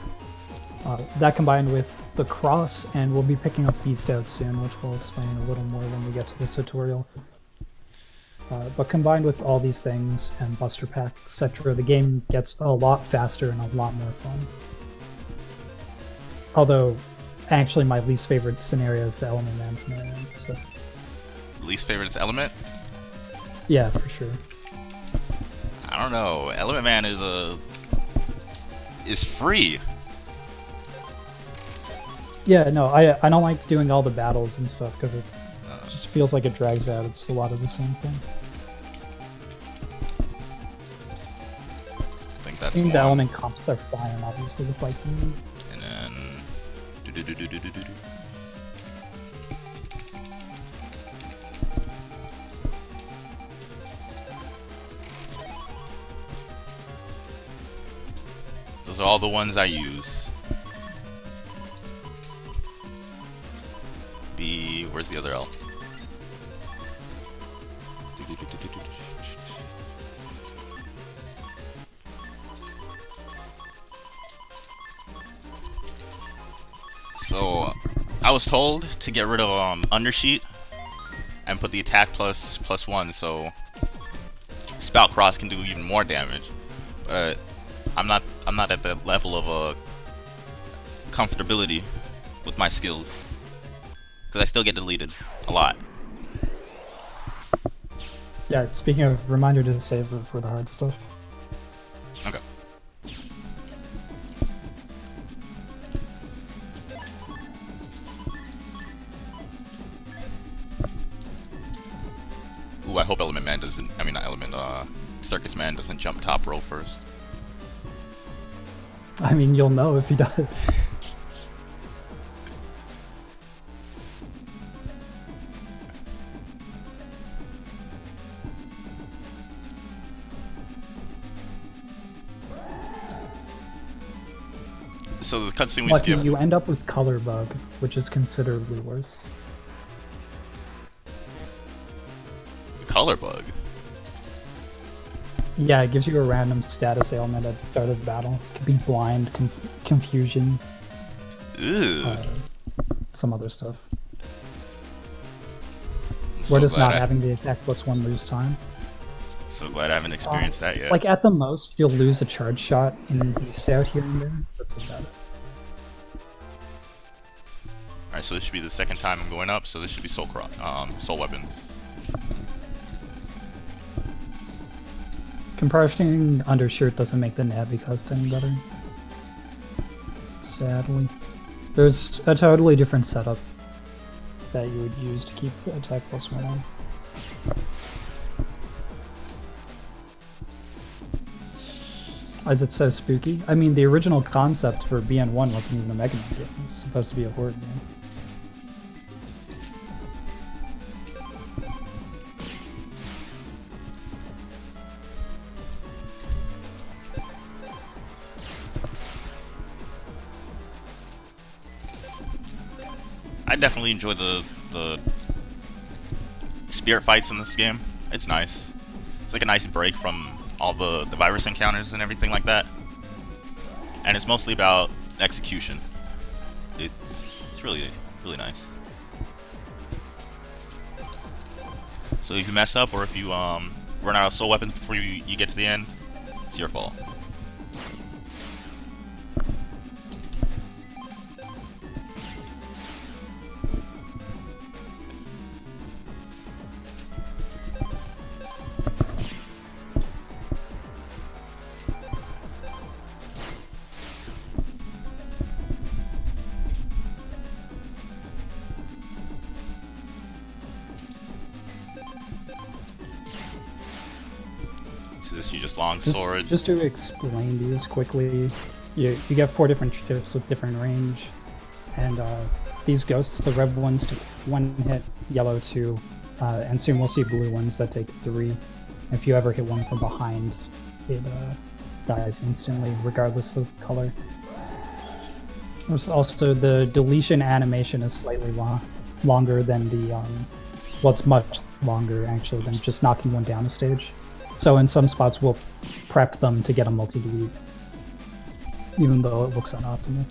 [SPEAKER 3] That combined with the cross, and we'll be picking up Beast Out soon, which we'll explain a little more when we get to the tutorial. But combined with all these things and Buster Pack, etc., the game gets a lot faster and a lot more fun. Although, actually, my least favorite scenario is the Element Man scenario. So.
[SPEAKER 2] Least favorite is Element?
[SPEAKER 3] Yeah, for sure.
[SPEAKER 2] I don't know. Element Man is free.
[SPEAKER 3] Yeah, no, I don't like doing all the battles and stuff because it just feels like it drags out. It's a lot of the same thing.
[SPEAKER 2] I think that's
[SPEAKER 3] I think the
[SPEAKER 2] one.
[SPEAKER 3] element comps are fine, and obviously the fights in the
[SPEAKER 2] And then do-do-do-do-do-do-do. Those are all the ones I use. B, where's the other L? So, I was told to get rid of Undersheet and put the attack +1, so Spout Cross can do even more damage. But I'm not at that level of comfortability with my skills, because I still get deleted a lot.
[SPEAKER 3] Yeah, speaking of, reminder to save it for the hard stuff.
[SPEAKER 2] Okay. Ooh, I hope Element Man doesn't, I mean not Element, Circus Man doesn't jump top row first.
[SPEAKER 3] I mean, you'll know if he does.
[SPEAKER 2] So the cutscene we
[SPEAKER 3] Lucky,
[SPEAKER 2] skipped.
[SPEAKER 3] you end up with Color Bug, which is considerably worse.
[SPEAKER 2] The color bug.
[SPEAKER 3] Yeah, it gives you a random status ailment at the start of the battle. It could be blind, confusion,
[SPEAKER 2] Ew.
[SPEAKER 3] some other stuff.
[SPEAKER 2] I'm so
[SPEAKER 3] Where does
[SPEAKER 2] glad
[SPEAKER 3] not having the attack +1 lose time?
[SPEAKER 2] So glad I haven't experienced that yet.
[SPEAKER 3] Like at the most, you'll lose a charge shot in beast out here and there. That's about it.
[SPEAKER 2] Alright, so this should be the second time I'm going up, so this should be soul weapons.
[SPEAKER 3] Compression undershirt doesn't make the navi cost any better. Sadly. There's a totally different setup that you would use to keep attack +1 on. As it says spooky. I mean, the original concept for BN1 wasn't even a Mega Man game. It was supposed to be a horror game.
[SPEAKER 2] I definitely enjoy the spirit fights in this game. It's nice. It's like a nice break from all the virus encounters and everything like that. And it's mostly about execution. It's really nice. So if you mess up or if you run out of soul weapons before you get to the end, it's your fault. So this you just long sword.
[SPEAKER 3] Just to explain these quickly, you get 4 different chips with different range, and these ghosts, the red ones take 1 hit, yellow 2, and soon we'll see blue ones that take 3. If you ever hit one from behind, it dies instantly, regardless of color. There's also the deletion animation is slightly longer than the, well, it's much longer actually than just knocking one down a stage. So in some spots we'll prep them to get a multi-delete, even though it looks unoptimal.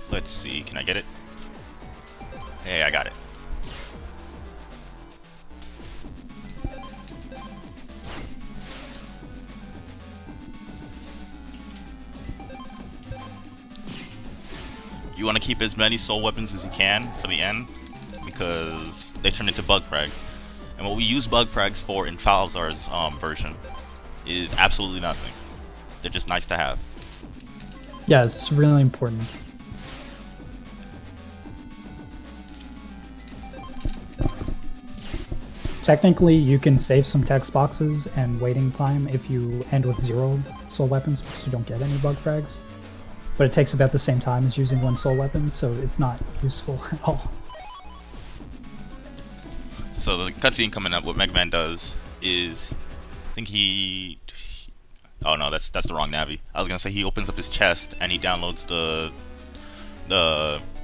[SPEAKER 2] Let's see, can I get it? Hey, I got it. You want to keep as many soul weapons as you can for the end, because they turn into bug frags. And what we use bug frags for in Falzar's version is absolutely nothing. They're just nice to have.
[SPEAKER 3] Yeah, it's really important. Technically, you can save some text boxes and waiting time if you end with 0 soul weapons because you don't get any bug frags. But it takes about the same time as using 1 soul weapon, so it's not useful at all.
[SPEAKER 2] So the cutscene coming up, what Mega Man does is, I think he... Oh no, that's the wrong navi. I was gonna say he opens up his chest and he downloads the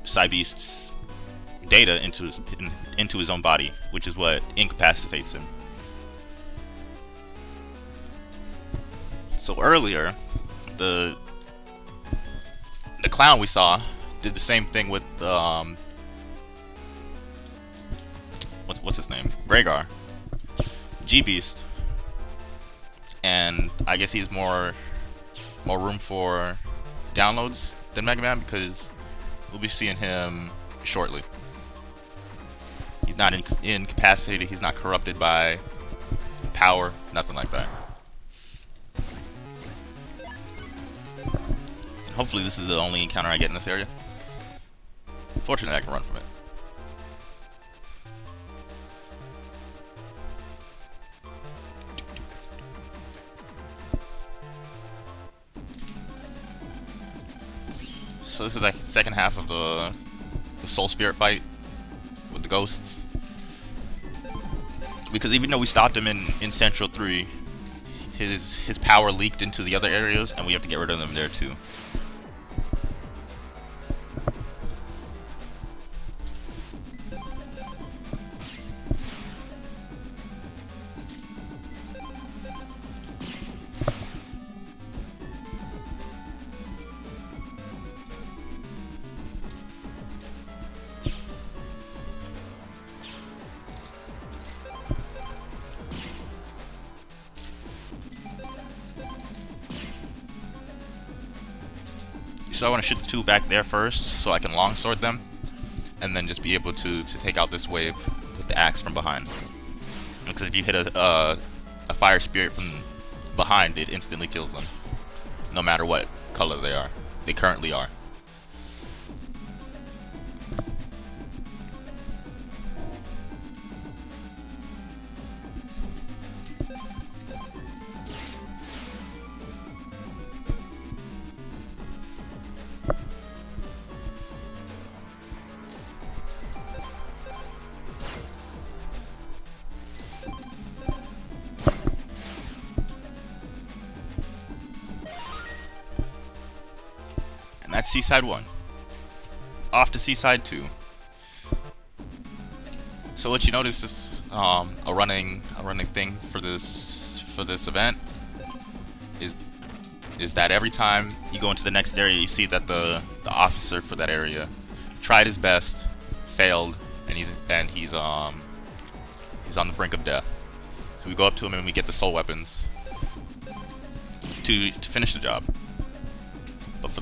[SPEAKER 2] Psybeast's data into his own body, which is what incapacitates him. So earlier, the clown we saw did the same thing with what's his name? Gregar, G-Beast, and I guess he has more room for downloads than Mega Man because we'll be seeing him shortly. He's not incapacitated. He's not corrupted by power. Nothing like that. Hopefully this is the only encounter I get in this area. Fortunately, I can run from it. So this is like the second half of the Soul Spirit fight with the ghosts. Because even though we stopped him in Central 3, his power leaked into the other areas, and we have to get rid of them there too. Actually, I want to shoot the two back there first, so I can longsword them, and then just be able to take out this wave with the axe from behind. Because if you hit a fire spirit from behind, it instantly kills them, no matter what color they are. They currently are. That's Seaside 1. Off to Seaside 2. So what you notice is a running thing for this event is that every time you go into the next area, you see that the officer for that area tried his best, failed, and he's on the brink of death. So we go up to him and we get the soul weapons to finish the job. But for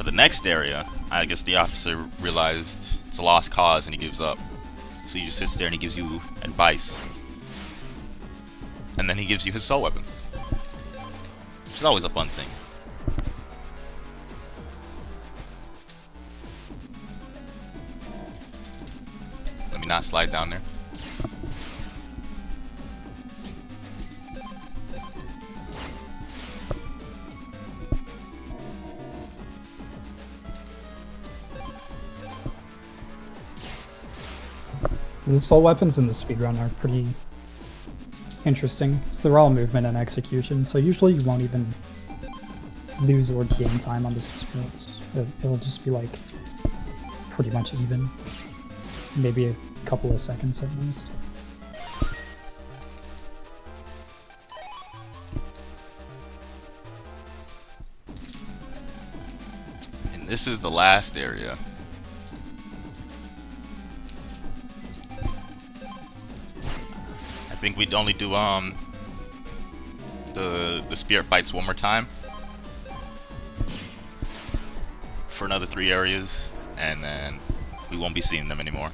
[SPEAKER 2] the next area, I guess the officer realized it's a lost cause and he gives up. So he just sits there and he gives you advice. And then he gives you his soul weapons. Which is always a fun thing. Let me not slide down there.
[SPEAKER 3] The soul weapons in the speedrun are pretty interesting. So they're all movement and execution, so usually you won't even lose or gain time on this. It'll just be like pretty much even. Maybe a couple of seconds at least.
[SPEAKER 2] And this is the last area. I think we'd only do the spirit fights one more time for another 3 areas, and then we won't be seeing them anymore,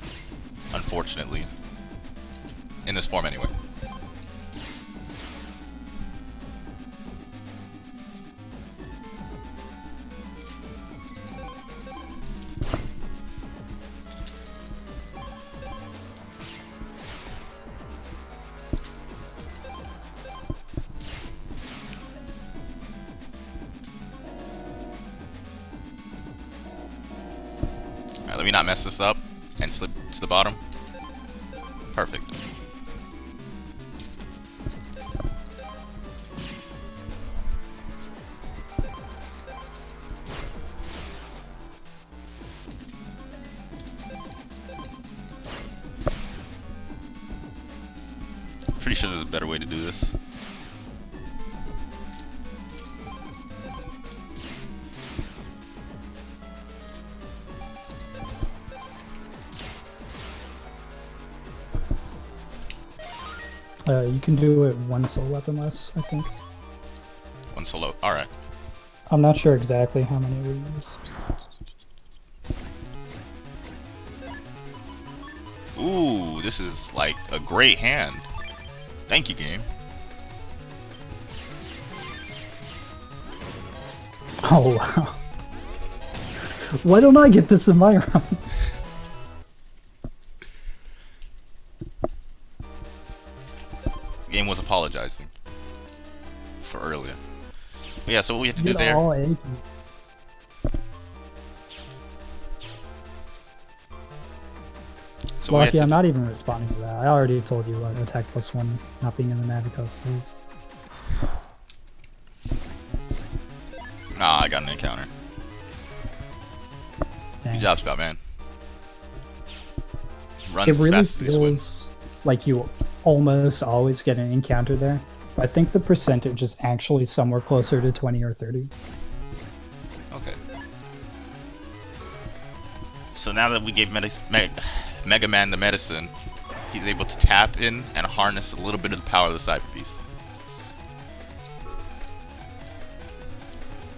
[SPEAKER 2] unfortunately, in this form anyway. Let me not mess this up and slip to the bottom. Perfect. Pretty sure there's a better way to do this.
[SPEAKER 3] You can do it one soul weapon less, I think.
[SPEAKER 2] One solo. Alright.
[SPEAKER 3] I'm not sure exactly how many we use.
[SPEAKER 2] Ooh, this is like a great hand. Thank you, game.
[SPEAKER 3] Oh wow. Why don't I get this in my round?
[SPEAKER 2] Game was apologizing for earlier. But yeah, so what we have to do there. So
[SPEAKER 3] Lucky, I'm not even responding to that. I already told you attack +1 not being in the navis tools.
[SPEAKER 2] Ah, I got an encounter.
[SPEAKER 3] Dang.
[SPEAKER 2] Good job, Scott, man. Runs
[SPEAKER 3] It really
[SPEAKER 2] as fast as they swim.
[SPEAKER 3] feels like you almost always get an encounter there. But I think the percentage is actually somewhere closer to 20 or 30.
[SPEAKER 2] Okay. So now that we gave Mega Man the medicine, he's able to tap in and harness a little bit of the power of the cyber piece.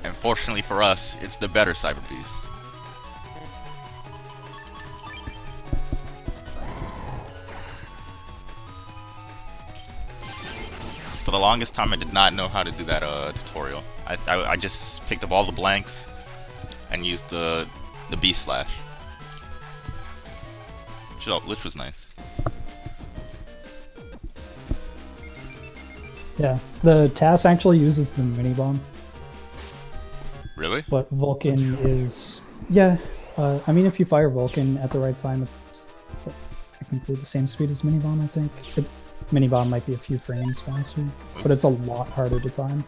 [SPEAKER 2] And Unfortunately for us, it's the better Cyber Beast. For the longest time, I did not know how to do that tutorial. I just picked up all the blanks and used the Beast Slash, which was nice.
[SPEAKER 3] Yeah, the TAS actually uses the mini bomb.
[SPEAKER 2] Really?
[SPEAKER 3] But Vulcan is... Yeah, I mean, if you fire Vulcan at the right time, it's technically the same speed as mini bomb, I think. Mini bomb might be a few frames faster, but it's a lot harder to time.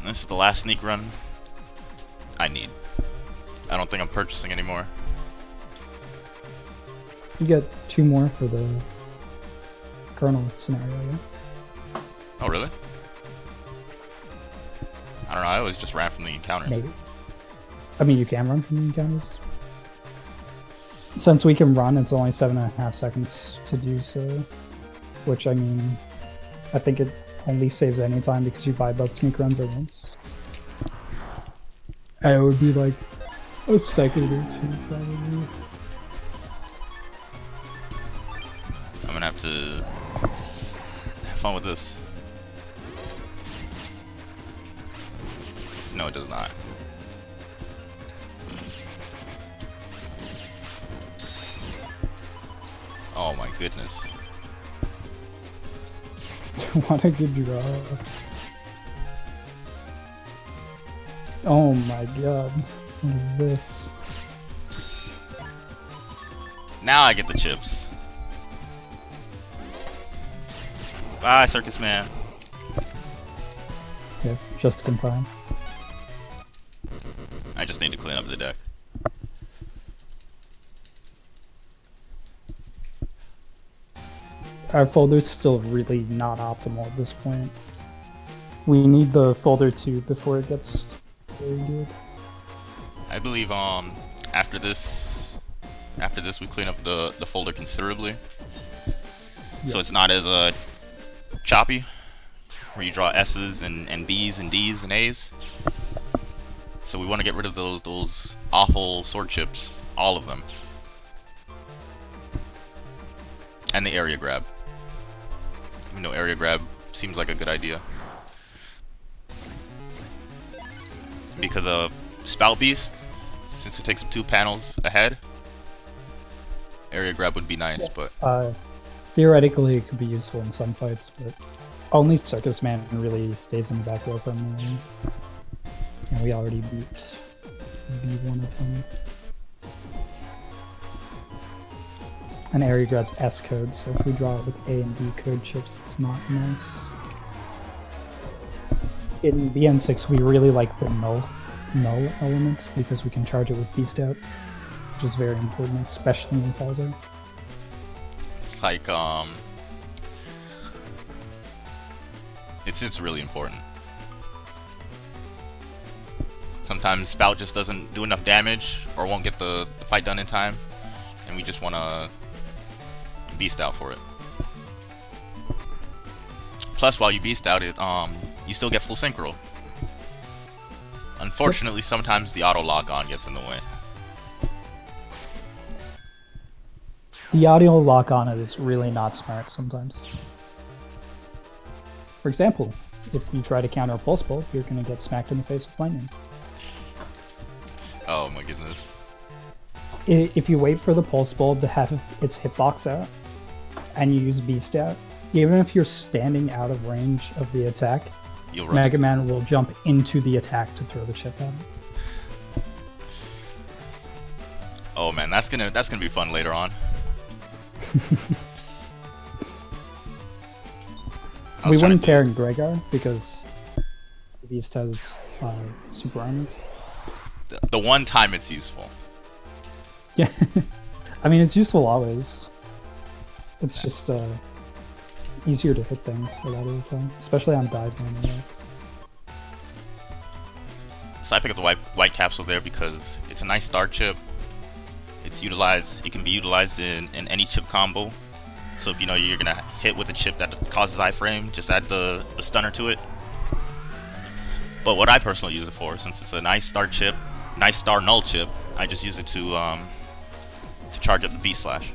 [SPEAKER 2] This is the last sneak run I need. I don't think I'm purchasing anymore.
[SPEAKER 3] You get 2 more for the Colonel scenario, yeah?
[SPEAKER 2] Oh, really? I don't know, I always just ran from the encounters.
[SPEAKER 3] Maybe. I mean, you can run from the encounters. Since we can run, it's only 7.5 seconds to do so. Which, I mean, I think it only saves any time because you buy both sneak runs at once. And it would be like a second or 2, probably.
[SPEAKER 2] I'm gonna have to have fun with this. No, it does not. Oh my goodness.
[SPEAKER 3] What a good draw. Oh my god. What is this?
[SPEAKER 2] Now I get the chips. Bye, Circus Man.
[SPEAKER 3] Yeah, just in time.
[SPEAKER 2] I just need to clean up the deck.
[SPEAKER 3] Our folder's still really not optimal at this point. We need the folder 2 before it gets very good.
[SPEAKER 2] I believe after this we clean up the folder considerably.
[SPEAKER 3] Yep.
[SPEAKER 2] So it's not as choppy, where you draw S's and B's and D's and A's. So we want to get rid of those awful sword chips, all of them. And the area grab. You know, area grab seems like a good idea. Because of Spout Beast, since it takes 2 panels ahead, area grab would be nice,
[SPEAKER 3] yeah.
[SPEAKER 2] but...
[SPEAKER 3] Theoretically, it could be useful in some fights, but only Circus Man really stays in the back row permanently. And we already beat one of them. And area grabs S code, so if we draw it with A and B code chips, it's not nice. In BN6, we really like the null element because we can charge it with Beast Out, which is very important, especially in Falzar.
[SPEAKER 2] It's like it's really important. Sometimes Spout just doesn't do enough damage or won't get the fight done in time, and we just want to Beast Out for it. Plus, while you Beast Out it, you still get full synchro. Unfortunately, sometimes the auto lock on gets in the way.
[SPEAKER 3] The audio lock on is really not smart sometimes. For example, if you try to counter a pulse bolt, you're going to get smacked in the face with lightning.
[SPEAKER 2] Oh my goodness.
[SPEAKER 3] If you wait for the pulse bolt to have its hitbox out, and you use Beast Out, even if you're standing out of range of the attack, Mega Man will jump into the attack to throw the chip at him.
[SPEAKER 2] Oh man, that's gonna be fun later on.
[SPEAKER 3] We wouldn't care in Gregar because Beast has super armor.
[SPEAKER 2] The one time it's useful.
[SPEAKER 3] Yeah, I mean it's useful always. It's just easier to hit things a lot of the time, especially on dive attacks.
[SPEAKER 2] So I pick up the white capsule there because it's a nice star chip. It's utilized. It can be utilized in any chip combo. So if you know you're gonna hit with a chip that causes iframe, just add the stunner to it. But what I personally use it for, since it's a nice star chip, nice star null chip, I just use it to charge up the B slash.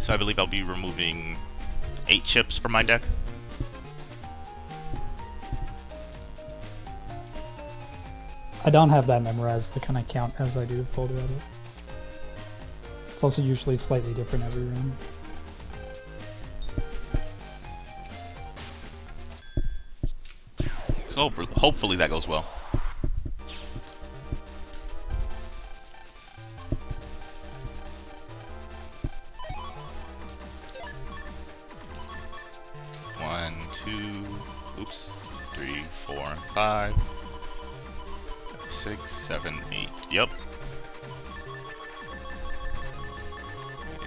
[SPEAKER 2] So I believe I'll be removing 8 chips from my deck.
[SPEAKER 3] I don't have that memorized to kind of count as I do folder edit. It's also usually slightly different every round.
[SPEAKER 2] So hopefully that goes well. One, two, oops, 3, 4, 5, 6, 7, 8. Yep.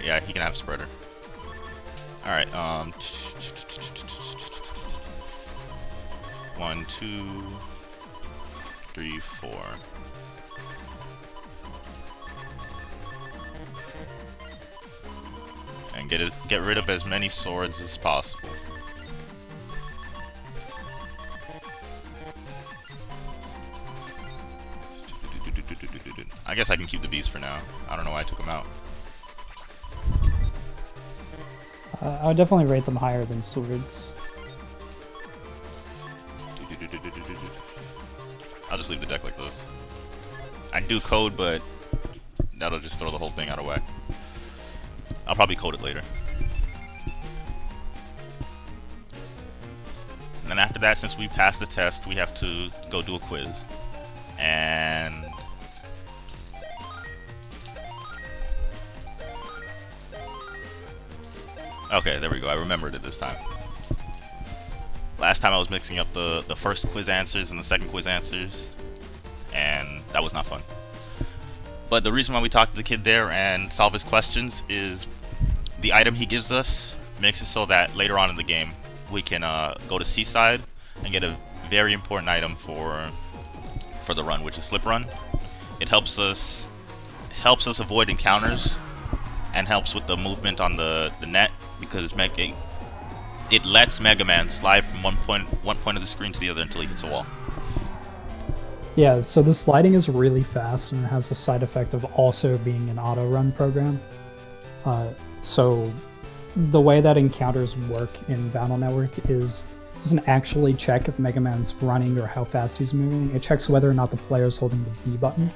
[SPEAKER 2] Yeah, he can have spreader. All right. 1, 2, 3, 4. And get rid of as many swords as possible. I guess I can keep the beast for now. I don't know why I took them out.
[SPEAKER 3] I would definitely rate them higher than swords.
[SPEAKER 2] I'll just leave the deck like this. I do code, but that'll just throw the whole thing out of whack. I'll probably code it later. And then after that, since we passed the test, we have to go do a quiz. And okay, there we go. I remembered it this time. Last time I was mixing up the first quiz answers and the second quiz answers, and that was not fun. But the reason why we talk to the kid there and solve his questions is the item he gives us makes it so that later on in the game we can go to Seaside and get a very important item for the run, which is Slip Run. It helps us avoid encounters and helps with the movement on the net, because it lets Mega Man slide from one point of the screen to the other until he hits a wall.
[SPEAKER 3] Yeah, so the sliding is really fast and it has the side effect of also being an auto run program. So the way that encounters work in Battle Network is it doesn't actually check if Mega Man's running or how fast he's moving. It checks whether or not the player is holding the B button.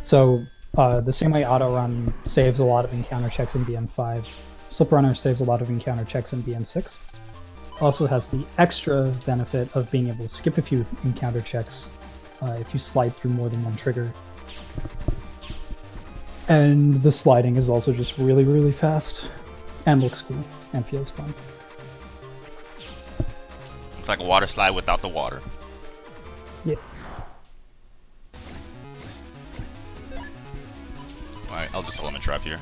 [SPEAKER 3] So the same way auto run saves a lot of encounter checks in BN5, Slip Runner saves a lot of encounter checks in BN6. Also has the extra benefit of being able to skip a few encounter checks if you slide through more than one trigger. And the sliding is also just really, really fast and looks cool and feels fun.
[SPEAKER 2] It's like a water slide without the water.
[SPEAKER 3] Yeah.
[SPEAKER 2] Alright, I'll just element trap here.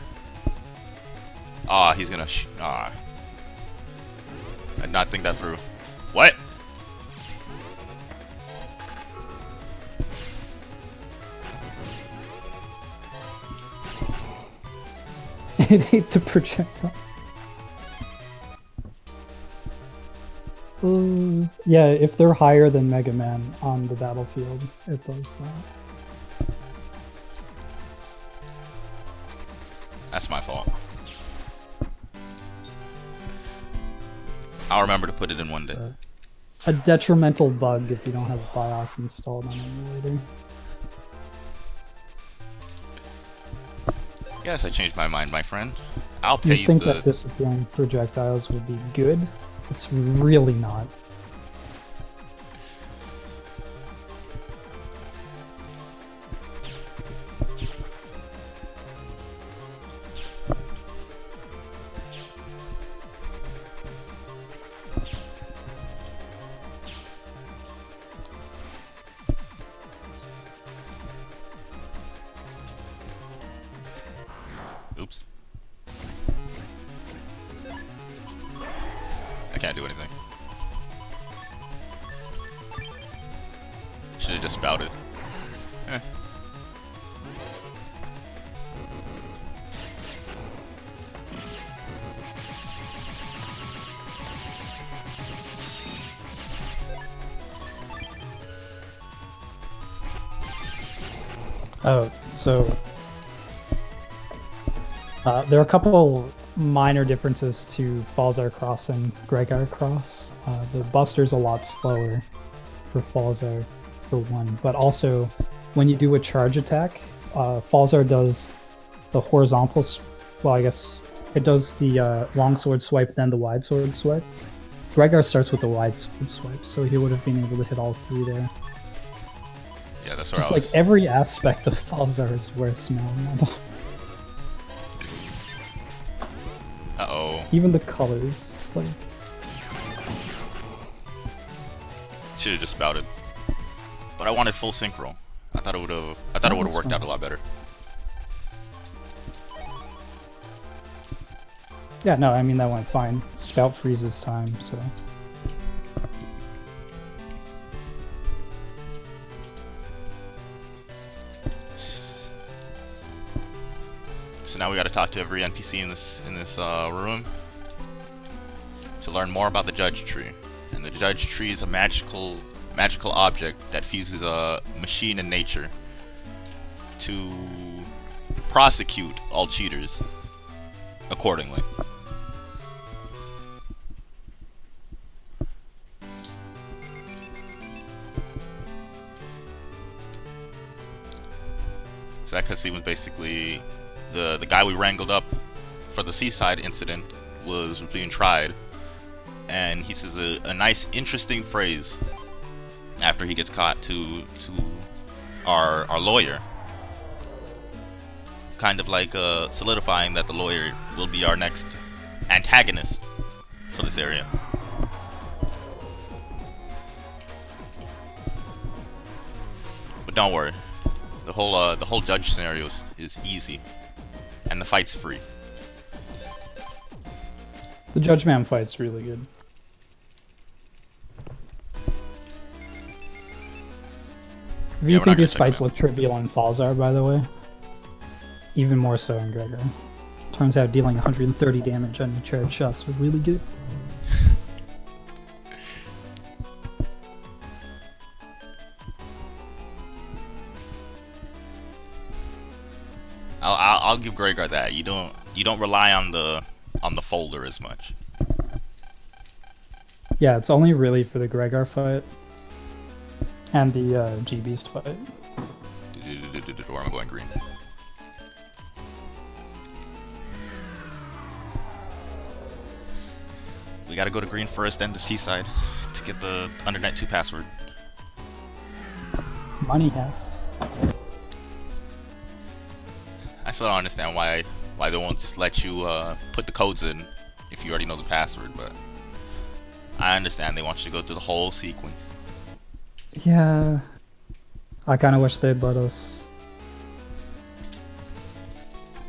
[SPEAKER 2] Ah, he's gonna I did not think that through. What?
[SPEAKER 3] It ate the projectile. Yeah, if they're higher than Mega Man on the battlefield, it does that.
[SPEAKER 2] That's my fault. I'll remember to put it in one day.
[SPEAKER 3] A detrimental bug if you don't have BIOS installed on emulator.
[SPEAKER 2] Yes, I changed my mind, my friend. I'll pay
[SPEAKER 3] You
[SPEAKER 2] you
[SPEAKER 3] think
[SPEAKER 2] the...
[SPEAKER 3] that disappearing projectiles would be good? It's really not.
[SPEAKER 2] Oops. I can't do anything. Should have just spouted. Eh.
[SPEAKER 3] Oh, so there are a couple minor differences to Falzar Cross and Gregar Cross. The Buster's a lot slower for Falzar, for one, but also when you do a charge attack, Falzar does the horizontal, well, I guess it does the long sword swipe, then the wide sword swipe. Gregar starts with the wide sword swipe, so he would have been able to hit all three there.
[SPEAKER 2] Yeah, that's where
[SPEAKER 3] Just
[SPEAKER 2] I was.
[SPEAKER 3] like every aspect of Falzar is worth now.
[SPEAKER 2] Uh-oh.
[SPEAKER 3] Even the colors, like
[SPEAKER 2] Should have just spouted. But I wanted full synchro. I thought it would have worked out a lot better.
[SPEAKER 3] yeah, no, I mean that went fine. Spout freezes time, so
[SPEAKER 2] So now we got to talk to every NPC in this room to learn more about the Judge Tree. And the Judge Tree is a magical object that fuses a machine and nature to prosecute all cheaters accordingly. So that cutscene was basically the guy we wrangled up for the seaside incident was being tried, and he says a nice, interesting phrase after he gets caught to our lawyer, kind of like solidifying that the lawyer will be our next antagonist for this area. But don't worry, the whole judge scenario is easy, and the fight's free.
[SPEAKER 3] the Judge Man fight's really good. If you think these fights look trivial in Falzar, by the way, even more so in Gregar. Turns out dealing 130 damage on your charge shots was really good.
[SPEAKER 2] I'll give Gregar that. You don't rely on the folder as much.
[SPEAKER 3] Yeah, it's only really for the Gregar fight and the G-Beast fight.
[SPEAKER 2] Where am I going? Green. We gotta go to green first, then the seaside to get the Undernet 2 password.
[SPEAKER 3] Money hats.
[SPEAKER 2] I still don't understand why they won't just let you put the codes in if you already know the password, but I understand they want you to go through the whole sequence.
[SPEAKER 3] Yeah, I kind of wish they'd let us.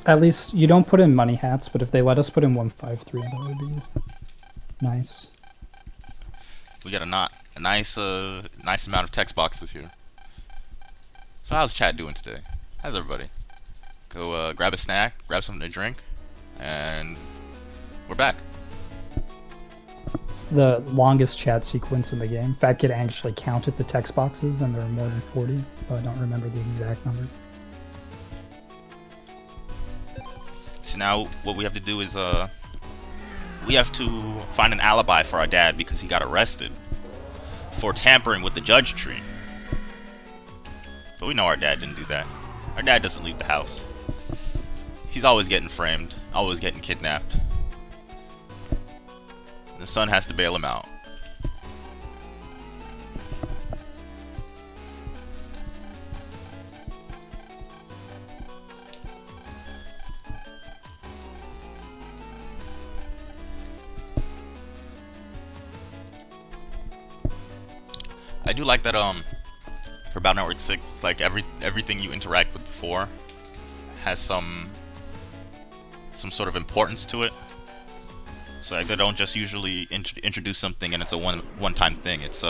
[SPEAKER 3] At least you don't put in money hats, but if they let us put in 153, that would be nice.
[SPEAKER 2] We got a nice amount of text boxes here. So how's chat doing today? How's everybody? Go grab a snack, grab something to drink, and we're back.
[SPEAKER 3] It's the longest chat sequence in the game. Fat Kid actually counted the text boxes, and there are more than 40, but I don't remember the exact number.
[SPEAKER 2] So now what we have to do is we have to find an alibi for our dad because he got arrested for tampering with the Judge Tree. But we know our dad didn't do that. Our dad doesn't leave the house. He's always getting framed, always getting kidnapped. The son has to bail him out. I do like that for Battle Network 6, it's like everything you interact with before has some sort of importance to it. So like, they don't just usually introduce something and it's a one-time thing. It's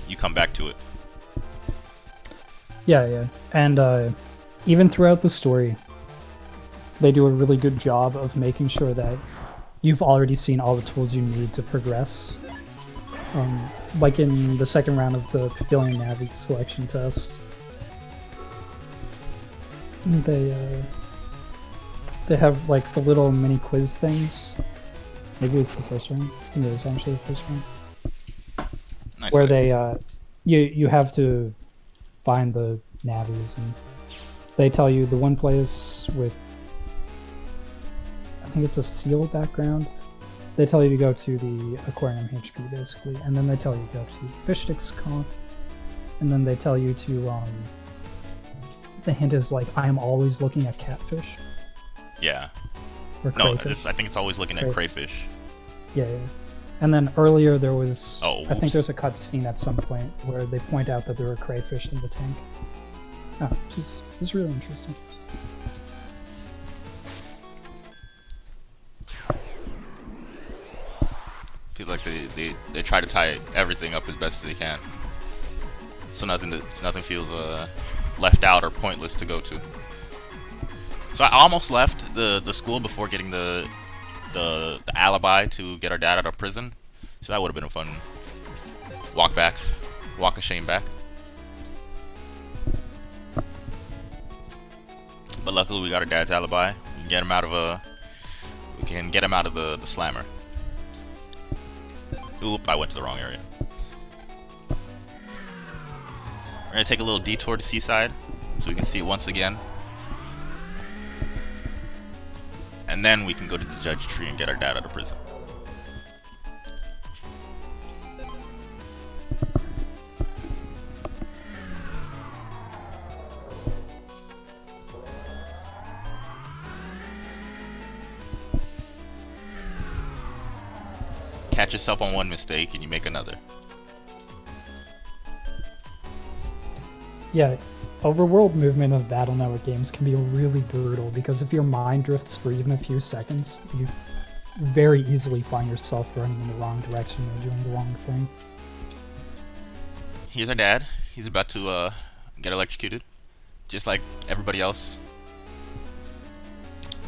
[SPEAKER 2] you come back to it.
[SPEAKER 3] Yeah, and even throughout the story, they do a really good job of making sure that you've already seen all the tools you need to progress. Like in the second round of the Pavilion Navi selection test, They have like the little mini quiz things. Maybe it's the first one. I think it is actually the first one.
[SPEAKER 2] Nice.
[SPEAKER 3] Where they you have to find the navis, and they tell you the one place with, I think it's a seal background. They tell you to go to the aquarium HP basically, and then they tell you to go to fish sticks comp, and then they tell you to the hint is like, I am always looking at catfish.
[SPEAKER 2] Yeah.
[SPEAKER 3] Or
[SPEAKER 2] No,
[SPEAKER 3] crayfish.
[SPEAKER 2] I think it's always looking at crayfish.
[SPEAKER 3] Yeah, yeah. And then earlier there was,
[SPEAKER 2] Oh,
[SPEAKER 3] I think
[SPEAKER 2] oops.
[SPEAKER 3] there's a cutscene at some point where they point out that there were crayfish in the tank. Oh, it's really interesting.
[SPEAKER 2] Feel like they try to tie everything up as best as they can, so nothing feels left out or pointless to go to. So I almost left the school before getting the alibi to get our dad out of prison. So that would have been a fun walk of shame back. But luckily we got our dad's alibi. We can get him out of the slammer. Oop, I went to the wrong area. We're gonna take a little detour to Seaside so we can see it once again. And then we can go to the judge tree and get our dad out of prison. Catch yourself on one mistake and you make another.
[SPEAKER 3] Yeah, overworld movement of Battle Network games can be really brutal because if your mind drifts for even a few seconds, you very easily find yourself running in the wrong direction or doing the wrong thing.
[SPEAKER 2] Here's our dad. He's about to get electrocuted, just like everybody else.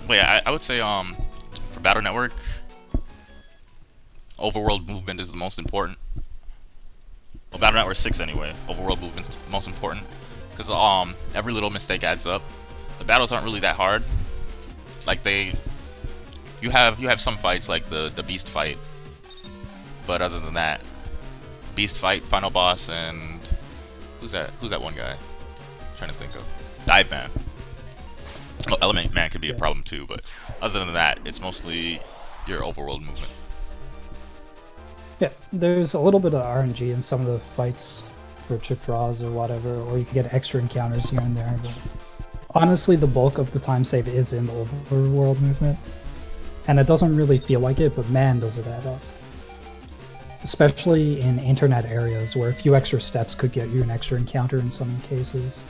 [SPEAKER 2] But yeah, I would say for Battle Network, overworld movement is the most important. Well, Battle Network 6 anyway. Overworld movement's the most important because every little mistake adds up. The battles aren't really that hard. Like you have some fights like the beast fight, but other than that, beast fight, final boss, and who's that one guy? I'm trying to think of Dive Man. Well, Element Man could be a problem too, but other than that, it's mostly your overworld movement.
[SPEAKER 3] Yeah, there's a little bit of RNG in some of the fights for chip draws or whatever, or you can get extra encounters here and there, but honestly the bulk of the time save is in the overworld movement. And it doesn't really feel like it, but man does it add up. Especially in internet areas where a few extra steps could get you an extra encounter in some cases.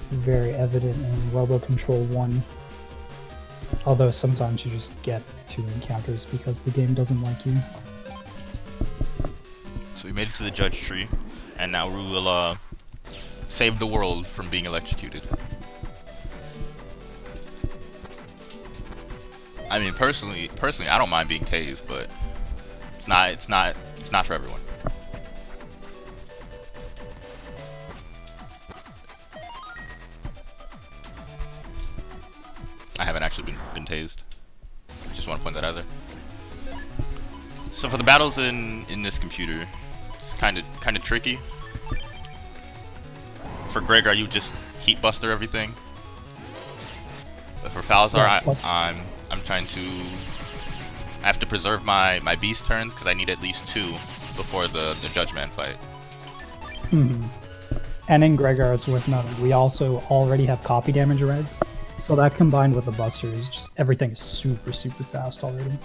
[SPEAKER 3] Very evident in Robo Control 1. Although sometimes you just get 2 encounters because the game doesn't like you.
[SPEAKER 2] So we made it to the judge tree, and now we will save the world from being electrocuted. I mean, personally, I don't mind being tased, but it's not for everyone. I haven't actually been tased. Just want to point that out there. So for the battles in this computer, it's kind of tricky. For Gregor, you just heat buster everything. But for Falzar, I'm trying to. I have to preserve my beast turns because I need at least 2 before the Judgment fight.
[SPEAKER 3] Mm-hmm. And in Gregor, it's worth noting, we also already have copy damage red. So that combined with the busters, just everything is super, super fast already.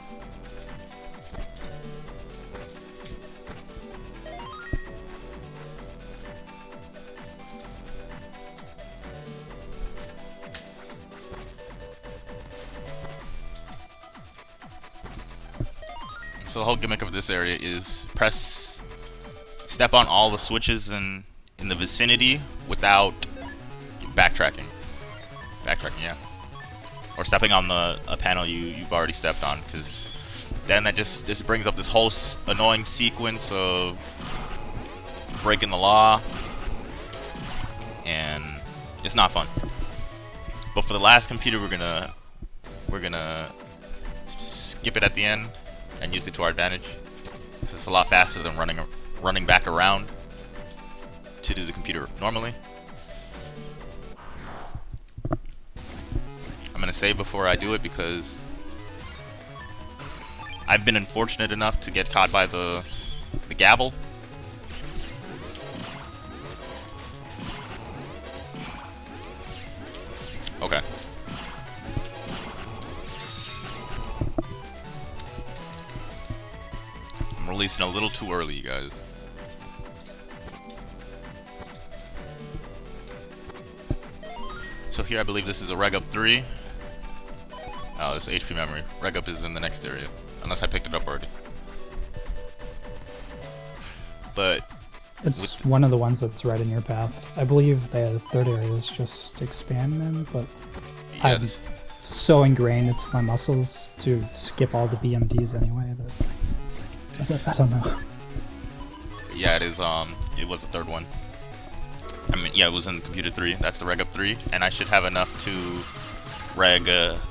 [SPEAKER 2] So the whole gimmick of this area is step on all the switches in the vicinity without backtracking. Yeah. Or stepping on a panel you've already stepped on, because then that just brings up this whole annoying sequence of breaking the law, and It's not fun. But for the last computer, we're gonna skip it at the end and use it to our advantage. It's a lot faster than running back around to do the computer normally. I'm gonna save before I do it because I've been unfortunate enough to get caught by the gavel. Okay. I'm releasing a little too early, you guys. So here I believe this is a reg up 3. Oh, this is HP memory. Reg up is in the next area. Unless I picked it up already. But
[SPEAKER 3] it's one of the ones that's right in your path. I believe the third area is just expand them, but
[SPEAKER 2] yeah,
[SPEAKER 3] I'm so ingrained into my muscles to skip all the BMDs anyway that I don't know.
[SPEAKER 2] Yeah, it is. It was the third one. I mean, yeah, it was in computer 3. That's the reg up 3, and I should have enough to reg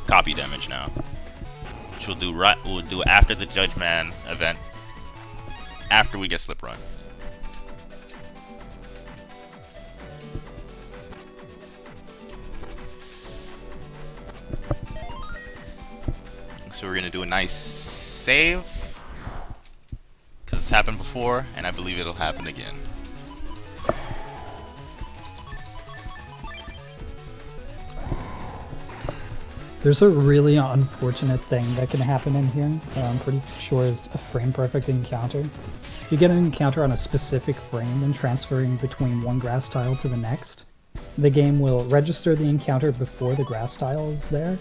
[SPEAKER 2] copy damage now, which we'll do after the Judge Man event, after we get slip run. So we're gonna do a nice save, because it's happened before, and I believe it'll happen again.
[SPEAKER 3] There's a really unfortunate thing that can happen in here that I'm pretty sure is a frame perfect encounter. If you get an encounter on a specific frame and transferring between one grass tile to the next, the game will register the encounter before the grass tile is there.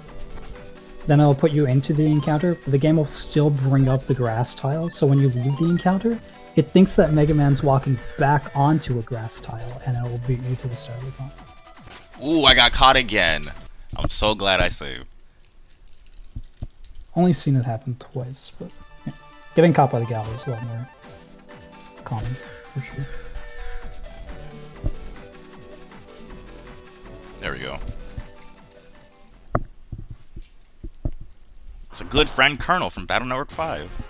[SPEAKER 3] Then it'll put you into the encounter, but the game will still bring up the grass tile, so when you leave the encounter, it thinks that Mega Man's walking back onto a grass tile, and it will beat you to the start of the point.
[SPEAKER 2] Ooh, I got caught again. I'm so glad I saved.
[SPEAKER 3] Only seen it happen twice, but yeah. Getting caught by the gavel is a lot more common, for sure.
[SPEAKER 2] There we go. It's a good friend Colonel from Battle Network 5.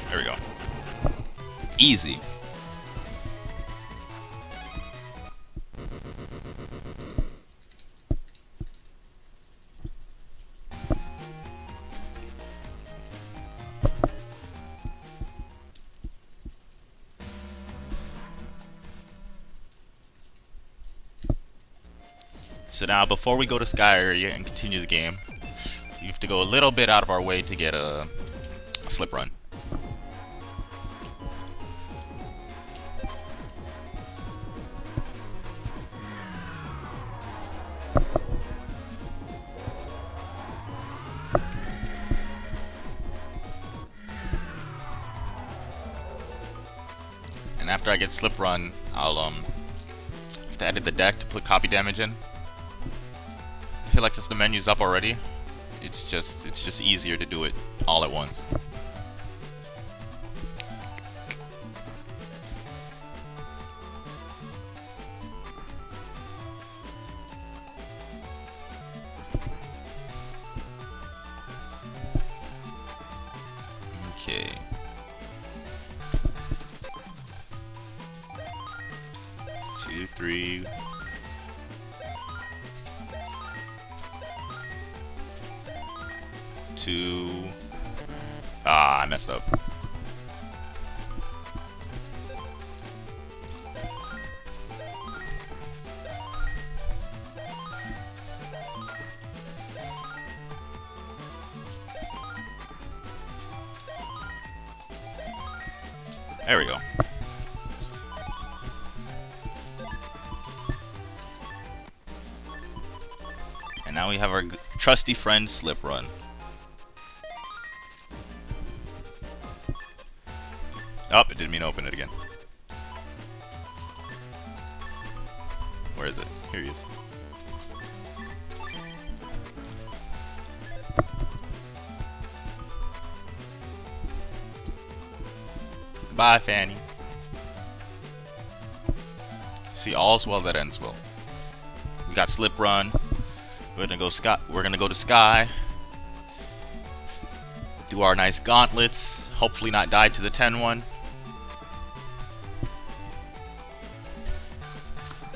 [SPEAKER 2] There we go. Easy. So now, before we go to Sky Area and continue the game, you have to go a little bit out of our way to get a slip run. And after I get slip run, I'll have to edit the deck to put copy damage in. I feel like since the menu's up already, it's just easier to do it all at once. Okay. Two, three. Two. Ah, I messed up. There we go. And now we have our trusty friend Slip Run. Oh, it didn't mean to open it again. Where is it? Here he is. Bye, Fanny. See, all's well that ends well. We got slip run. We're gonna go sky. We're gonna go to sky. Do our nice gauntlets. Hopefully not die to the 10-1.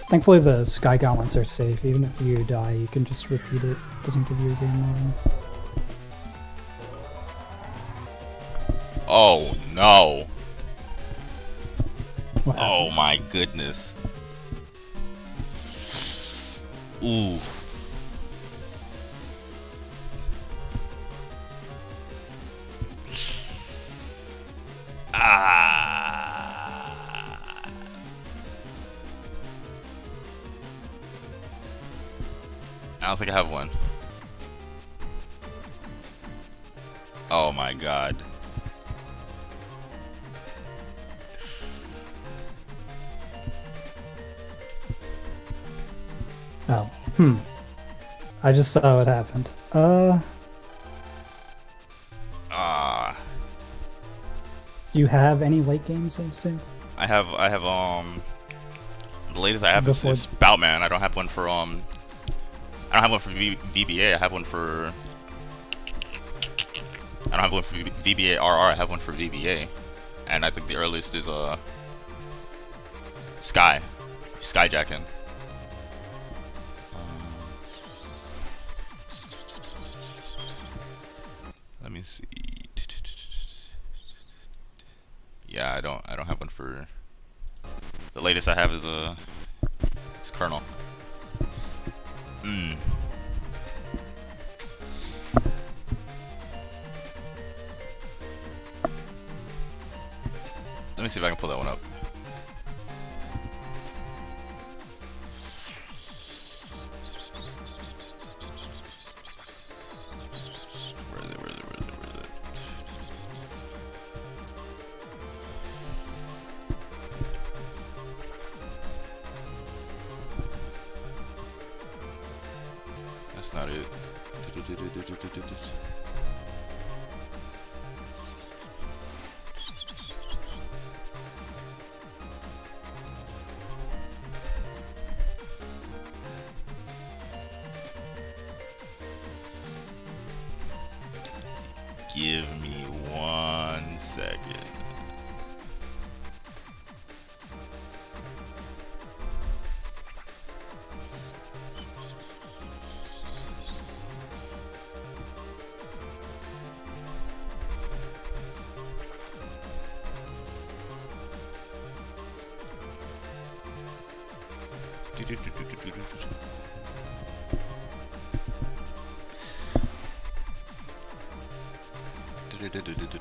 [SPEAKER 3] Thankfully, the sky gauntlets are safe. Even if you die, you can just repeat it. It doesn't give you a game over.
[SPEAKER 2] Oh no!
[SPEAKER 3] What
[SPEAKER 2] Oh
[SPEAKER 3] happened?
[SPEAKER 2] my goodness! Ooh. Ah. I don't think I have one. Oh my god.
[SPEAKER 3] Oh. I just saw what happened.
[SPEAKER 2] Ah.
[SPEAKER 3] Do you have any late game substance?
[SPEAKER 2] I have the latest I have is Spoutman. I don't have one for I don't have one for VBA. I have one for I don't have one for VBA RR. I have one for VBA, and I think the earliest is Skyjacking. Let me see. Yeah, I don't have one for. The latest I have is Colonel. Let me see if I can pull that one up. Where is it? Where is it? Where is it? Where is it? That's not it. Give me 1 second.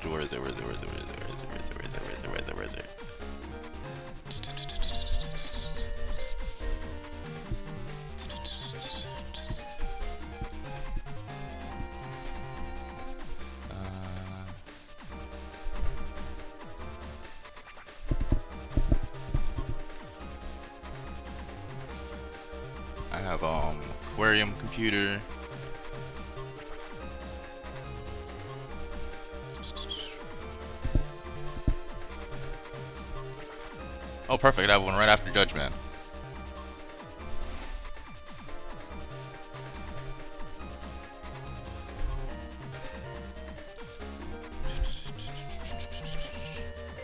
[SPEAKER 2] Where is it? Where is it? Where is it? Where is it? Where is it? Where is it? Where is it? Where is it? Where is it? Where is it? Where is it? I have aquarium computer. Oh, perfect. I have one right after Judgment.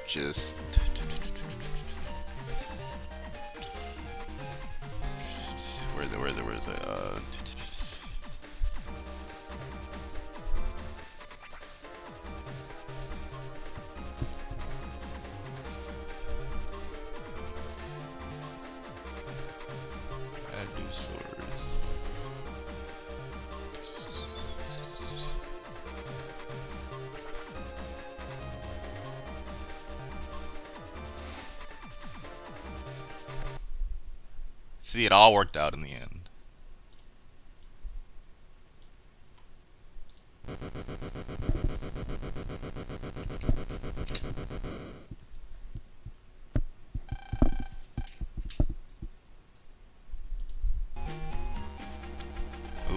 [SPEAKER 2] Just. Where is it? Where is it? Where is it? See, it all worked out in the end.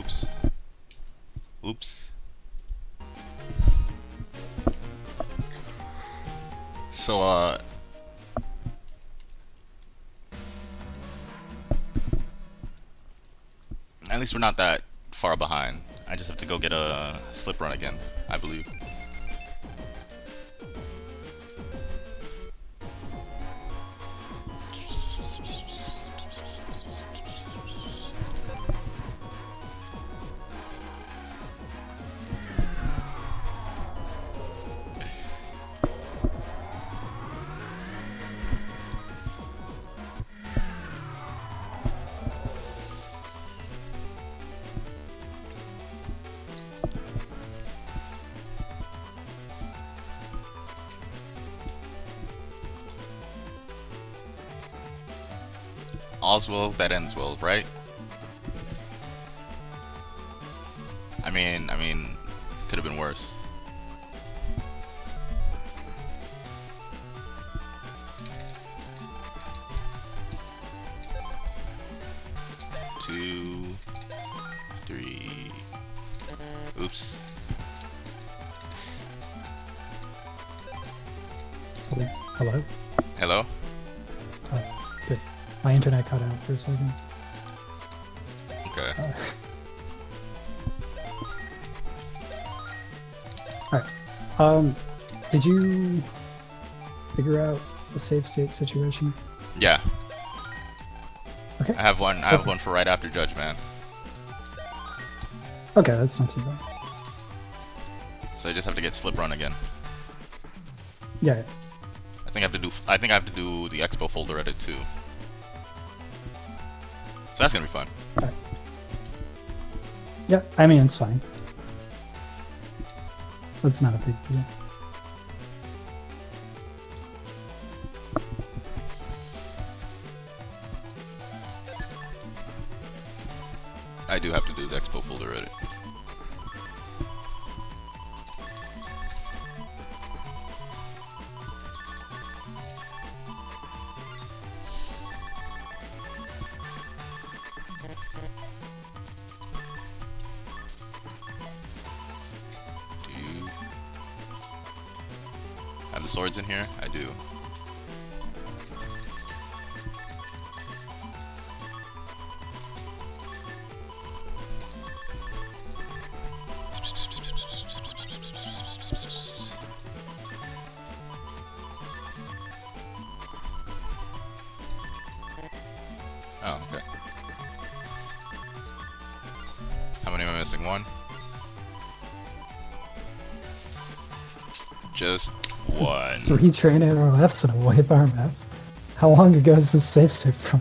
[SPEAKER 2] Oops. Oops. So, at least we're not that far behind. I just have to go get a slip run again, I believe. All's well that ends well, right? I mean, could have been worse. Two, three. Oops.
[SPEAKER 3] Hello?
[SPEAKER 2] Hello?
[SPEAKER 3] Good. My internet cut out for a second.
[SPEAKER 2] Okay.
[SPEAKER 3] Alright. Did you figure out the save state situation?
[SPEAKER 2] Yeah.
[SPEAKER 3] Okay.
[SPEAKER 2] I have one for right after Judge, man.
[SPEAKER 3] Okay, that's not too bad.
[SPEAKER 2] So I just have to get slip run again.
[SPEAKER 3] Yeah.
[SPEAKER 2] I think I have to do the expo folder edit too. So that's gonna be fun.
[SPEAKER 3] Alright. Yeah, I mean, it's fine. That's not a big deal.
[SPEAKER 2] I do have to do the expo folder edit. Do you have the swords in here? I do. Oh, okay. How many am I missing? One? Just one.
[SPEAKER 3] 3 train arrow Fs and a wave arm F? How long ago is this save state from?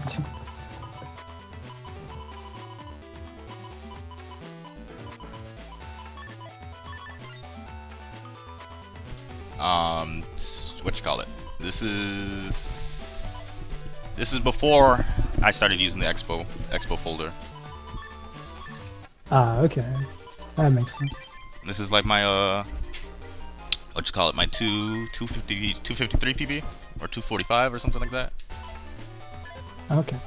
[SPEAKER 2] What you call it? This is before I started using the expo folder.
[SPEAKER 3] Ah, okay. That makes sense.
[SPEAKER 2] This is like my what you call it? My 253 PB or 245 or something like that.
[SPEAKER 3] Okay.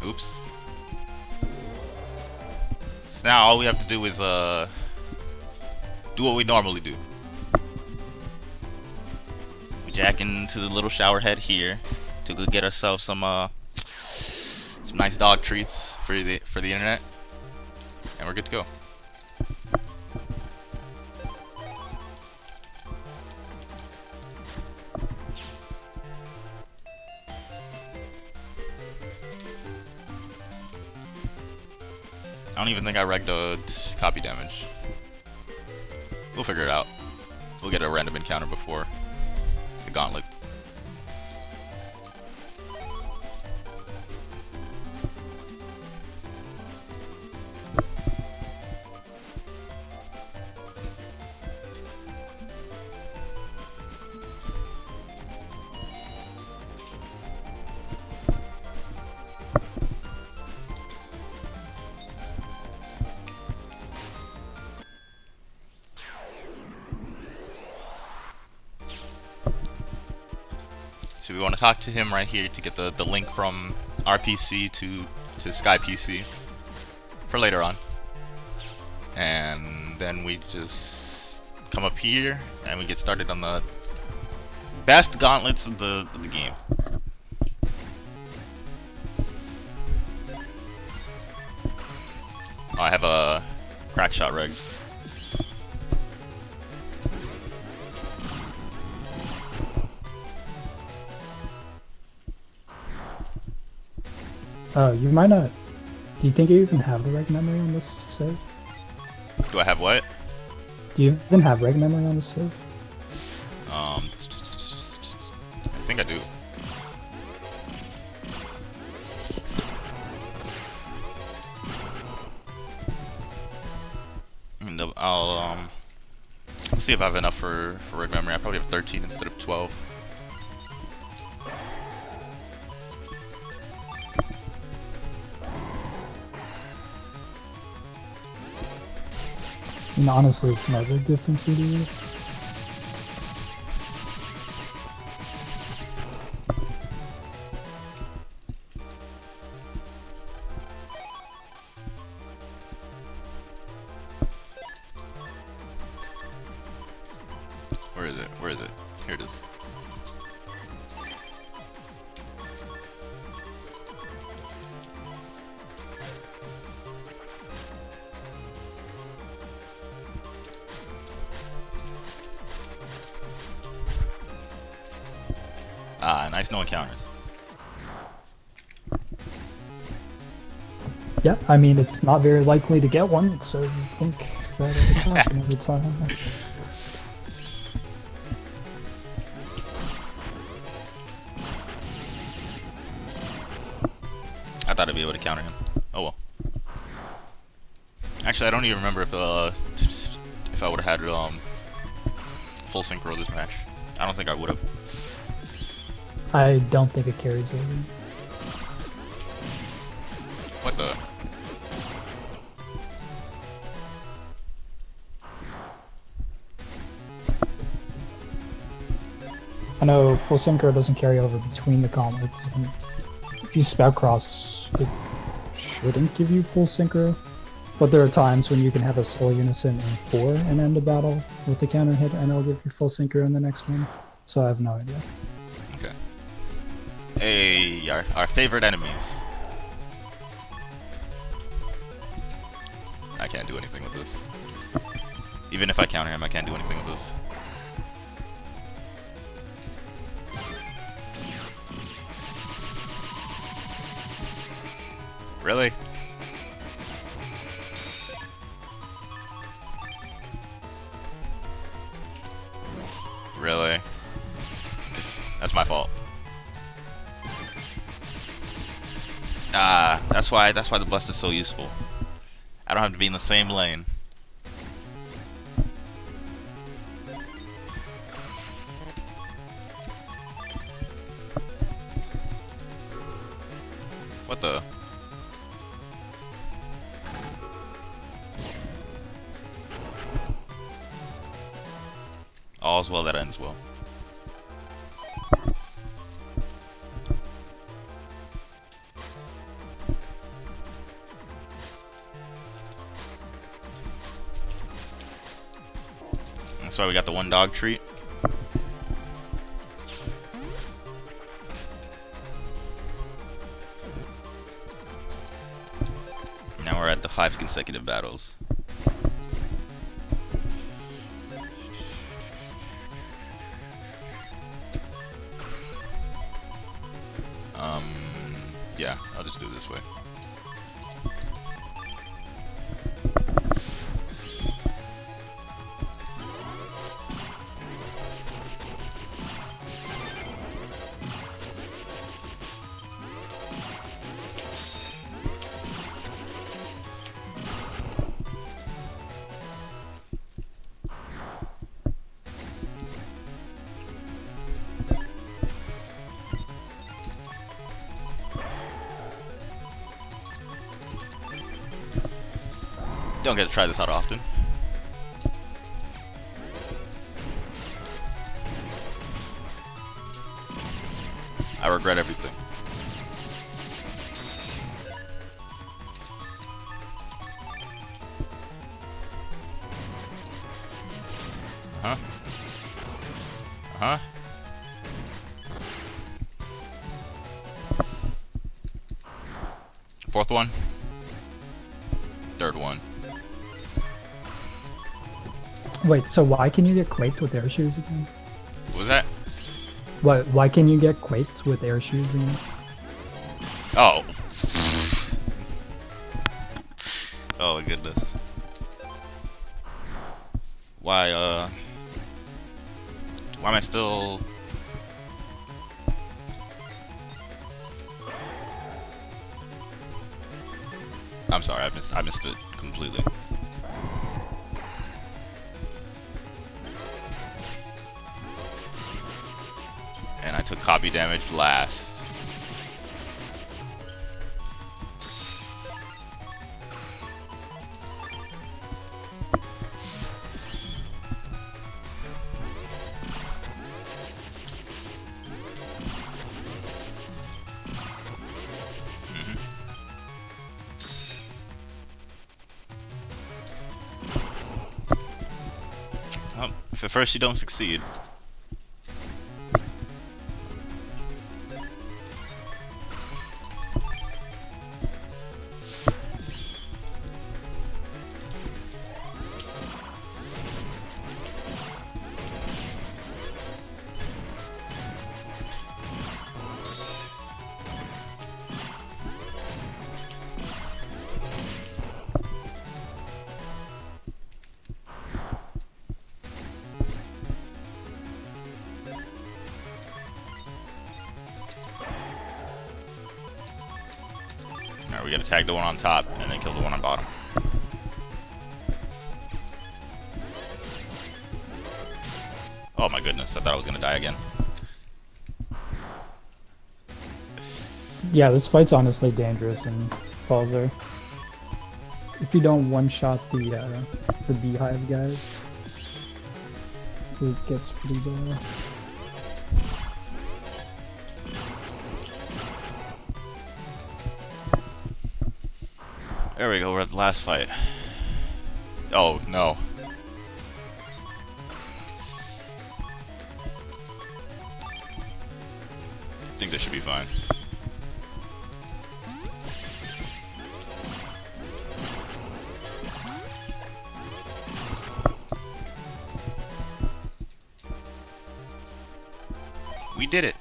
[SPEAKER 2] Oops. So now all we have to do is do what we normally do. We jack into the little shower head here to go get ourselves some nice dog treats for the internet, and we're good to go. I don't even think I regged copy damage. We'll figure it out. We'll get a random encounter before the gauntlet. So we want to talk to him right here to get the link from our PC to Sky PC for later on. And then we just come up here and we get started on the best gauntlets of the game. Oh, I have a crack shot rig.
[SPEAKER 3] Oh, you might not. Do you think you even have the reg memory on this save?
[SPEAKER 2] Do I have what?
[SPEAKER 3] Do you even have reg memory on this save?
[SPEAKER 2] I think I do. And I'll see if I have enough for rig memory. I probably have 13 instead of 12.
[SPEAKER 3] I mean, honestly, it's not a big difference either.
[SPEAKER 2] Where is it? Where is it? Here it is. Ah, nice no encounters.
[SPEAKER 3] Yeah, I mean, it's not very likely to get one, so you think that it's happen every time.
[SPEAKER 2] I thought I'd be able to counter him. Oh well. Actually, I don't even remember if I would have had full synchro this match. I don't think I would have.
[SPEAKER 3] I don't think it carries over.
[SPEAKER 2] What the?
[SPEAKER 3] I know full synchro doesn't carry over between the gauntlets. And if you spout cross, it shouldn't give you full synchro. But there are times when you can have a soul unison in 4 and end a battle with the counter hit, and it'll give you full synchro in the next one. So I have no idea.
[SPEAKER 2] Okay. Hey, our favorite enemies. I can't do anything with this. Even if I counter him, I can't do anything with this. Really? Really? That's my fault. Ah, that's why the bust is so useful. I don't have to be in the same lane. What the? All's well that ends well. That's why we got the one dog treat. Now we're at the 5 consecutive battles. Yeah, I'll just do it this way. Don't get to try this out often. I regret everything. Huh? Uh-huh. Fourth one. Third one.
[SPEAKER 3] Wait, so why can you get quaked with air shoes again?
[SPEAKER 2] What was that?
[SPEAKER 3] What? Why can you get quaked with air shoes again?
[SPEAKER 2] Oh. Oh my goodness. Why am I still... I'm sorry, I missed it completely. And I took copy damage last. If at first you don't succeed. Alright, we gotta tag the one on top and then kill the one on bottom. Oh my goodness, I thought I was gonna die again.
[SPEAKER 3] Yeah, this fight's honestly dangerous in Falzar. If you don't one-shot the beehive guys, it gets pretty bad.
[SPEAKER 2] There we go, we're at the last fight. Oh, no. I think this should be fine. We did it!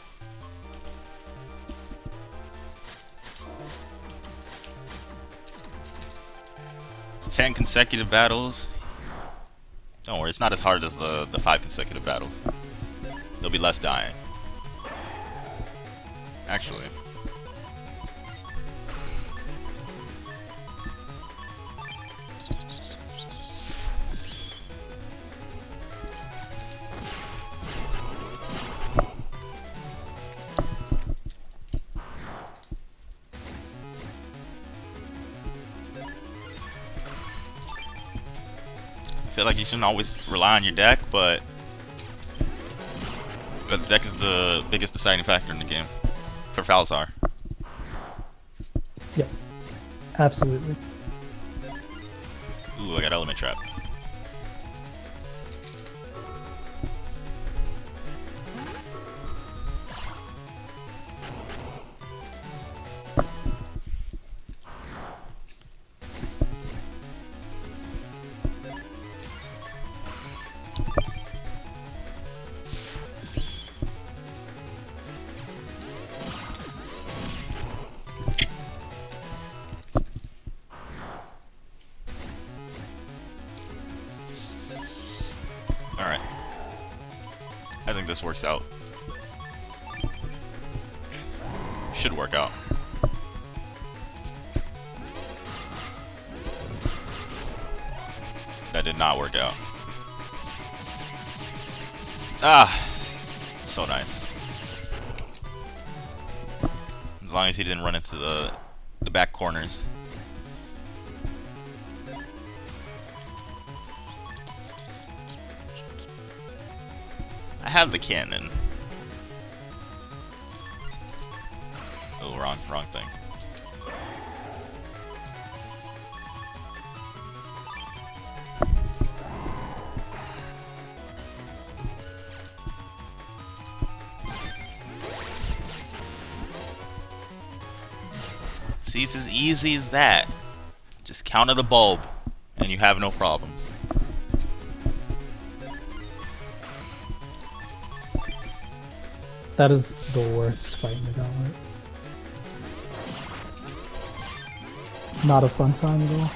[SPEAKER 2] Ten consecutive battles. Don't worry, it's not as hard as the 5 consecutive battles. There'll be less dying. Actually. I feel like you shouldn't always rely on your deck, but the deck is the biggest deciding factor in the game for Falzar.
[SPEAKER 3] Yep, absolutely.
[SPEAKER 2] Ooh, I got Element Trap. Alright. I think this works out. Should work out. That did not work out. Ah! So nice. As long as he didn't run into the back corners. I have the cannon. wrong thing. See, it's as easy as that. Just counter the bulb, and you have no problems.
[SPEAKER 3] That is the worst fight in the gauntlet. Not a fun time at all.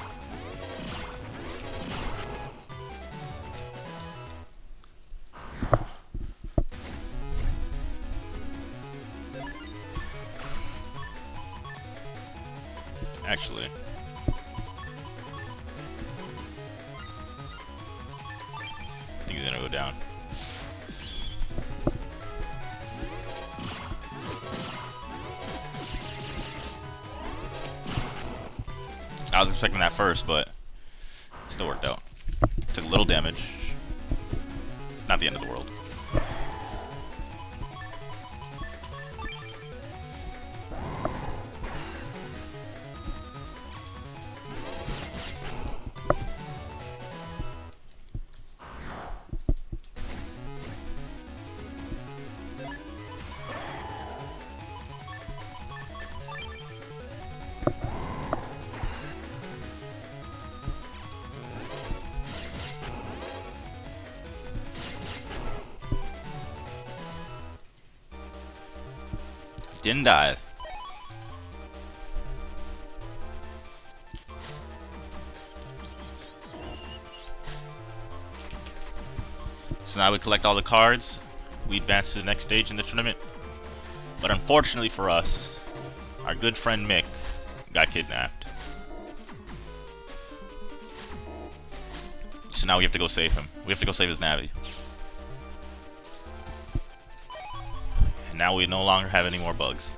[SPEAKER 2] Actually, I think he's gonna go down. I was expecting that first, but it still worked out. Took a little damage. It's not the end of the world. Didn't die. So now we collect all the cards. We advance to the next stage in the tournament. But unfortunately for us, our good friend Mick got kidnapped. So now we have to go save him. We have to go save his Navi. Now we no longer have any more bugs.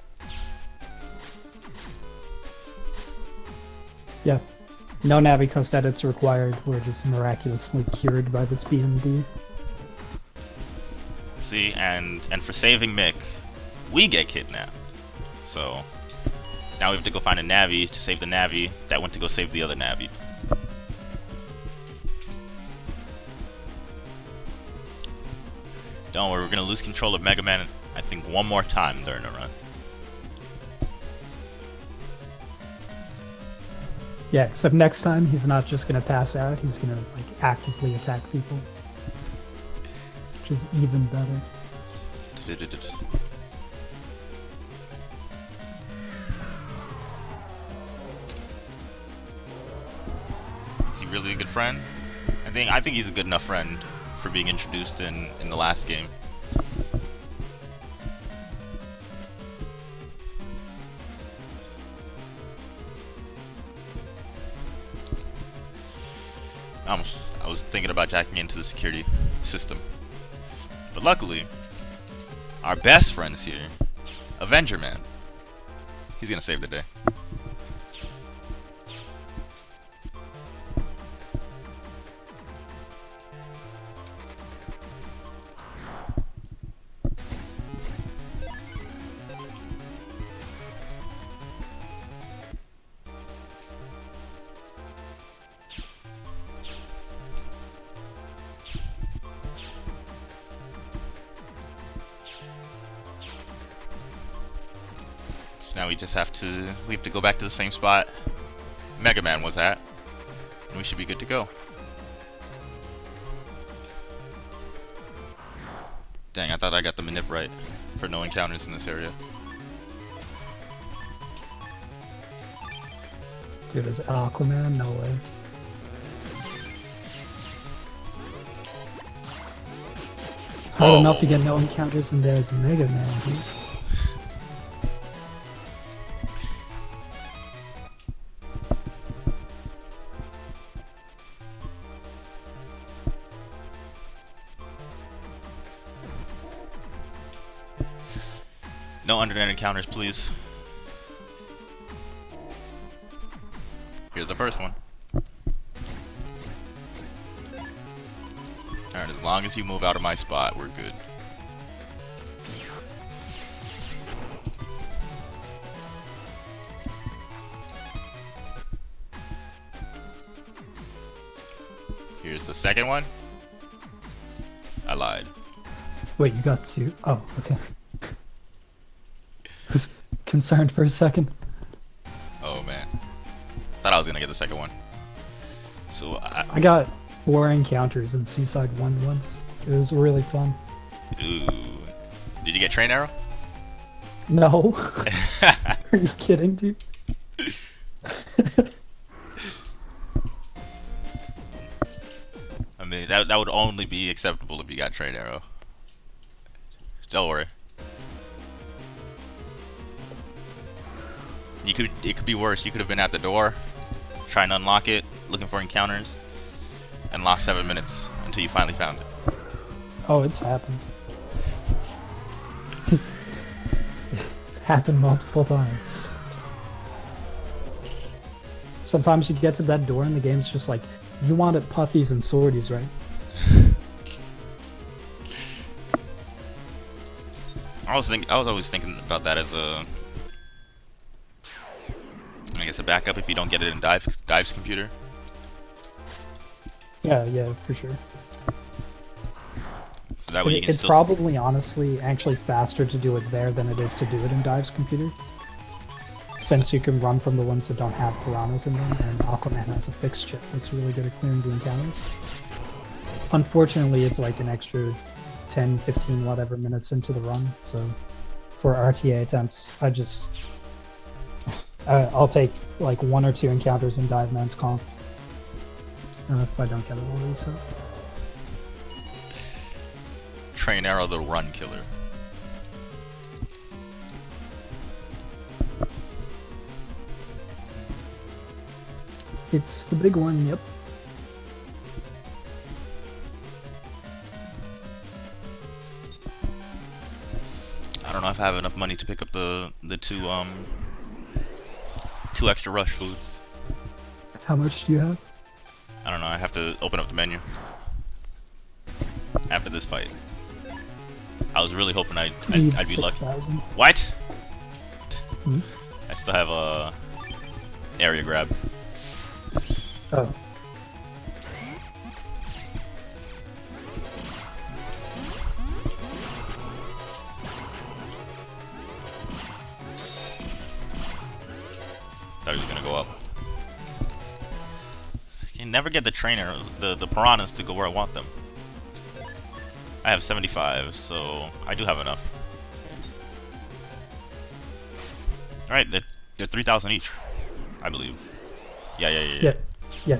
[SPEAKER 3] Yeah. No Navi edits required. We're just miraculously cured by this BMD.
[SPEAKER 2] See, and for saving Mick, we get kidnapped. So now we have to go find a Navi to save the Navi that went to go save the other Navi. Don't worry, we're gonna lose control of Mega Man, I think, one more time during the run.
[SPEAKER 3] Yeah, except next time he's not just gonna pass out, he's gonna like actively attack people. Which is even better.
[SPEAKER 2] Is he really a good friend? I think he's a good enough friend for being introduced in the last game. I was thinking about jacking into the security system. But luckily, our best friend's here, Avenger Man. He's gonna save the day. So now we have to go back to the same spot Mega Man was at, and we should be good to go. Dang, I thought I got the manip right for no encounters in this area.
[SPEAKER 3] Dude, is Aquaman? No way. It's hard enough to get no encounters, and there's Mega Man, dude.
[SPEAKER 2] No undernet encounters, please. Here's the first one. Alright, as long as you move out of my spot, we're good. Here's the second one. I lied.
[SPEAKER 3] Wait, you got 2? Oh, okay. Was concerned for a second.
[SPEAKER 2] Oh man. Thought I was gonna get the second one. So
[SPEAKER 3] I got 4 encounters in Seaside 1 once. It was really fun.
[SPEAKER 2] ooh. Did you get train arrow?
[SPEAKER 3] No. Are you kidding, dude?
[SPEAKER 2] I mean, that would only be acceptable if you got train arrow. Don't worry. It could be worse. You could have been at the door, trying to unlock it, looking for encounters, and lost 7 minutes until you finally found it.
[SPEAKER 3] Oh, it's happened. It's happened multiple times. Sometimes you get to that door and the game's just like, you wanted puffies and swordies, right?
[SPEAKER 2] I was always thinking about that as a, I guess, a backup if you don't get it in Dive's computer.
[SPEAKER 3] Yeah, for sure.
[SPEAKER 2] So that way you can
[SPEAKER 3] It's
[SPEAKER 2] still
[SPEAKER 3] probably, honestly, actually faster to do it there than it is to do it in Dive's computer. Since you can run from the ones that don't have piranhas in them, and Aquaman has a fixed chip that's really good at clearing the encounters. Unfortunately, it's like an extra 10, 15, whatever minutes into the run, so for RTA attempts, I'll take like 1 or 2 encounters in Dive Man's comp. If I don't get it already, so.
[SPEAKER 2] train arrow the run killer.
[SPEAKER 3] It's the big one, yep.
[SPEAKER 2] I don't know if I have enough money to pick up the two extra rush foods.
[SPEAKER 3] How much do you have?
[SPEAKER 2] I don't know. I have to open up the menu after this fight. I was really hoping I'd be lucky.
[SPEAKER 3] 6,000.
[SPEAKER 2] What?
[SPEAKER 3] Hmm?
[SPEAKER 2] I still have a area grab.
[SPEAKER 3] Oh.
[SPEAKER 2] Thought he was gonna go up. You never get the trainer, the piranhas to go where I want them. I have 75, so I do have enough. Alright, they're 3,000 each, I believe. Yeah.
[SPEAKER 3] Yeah.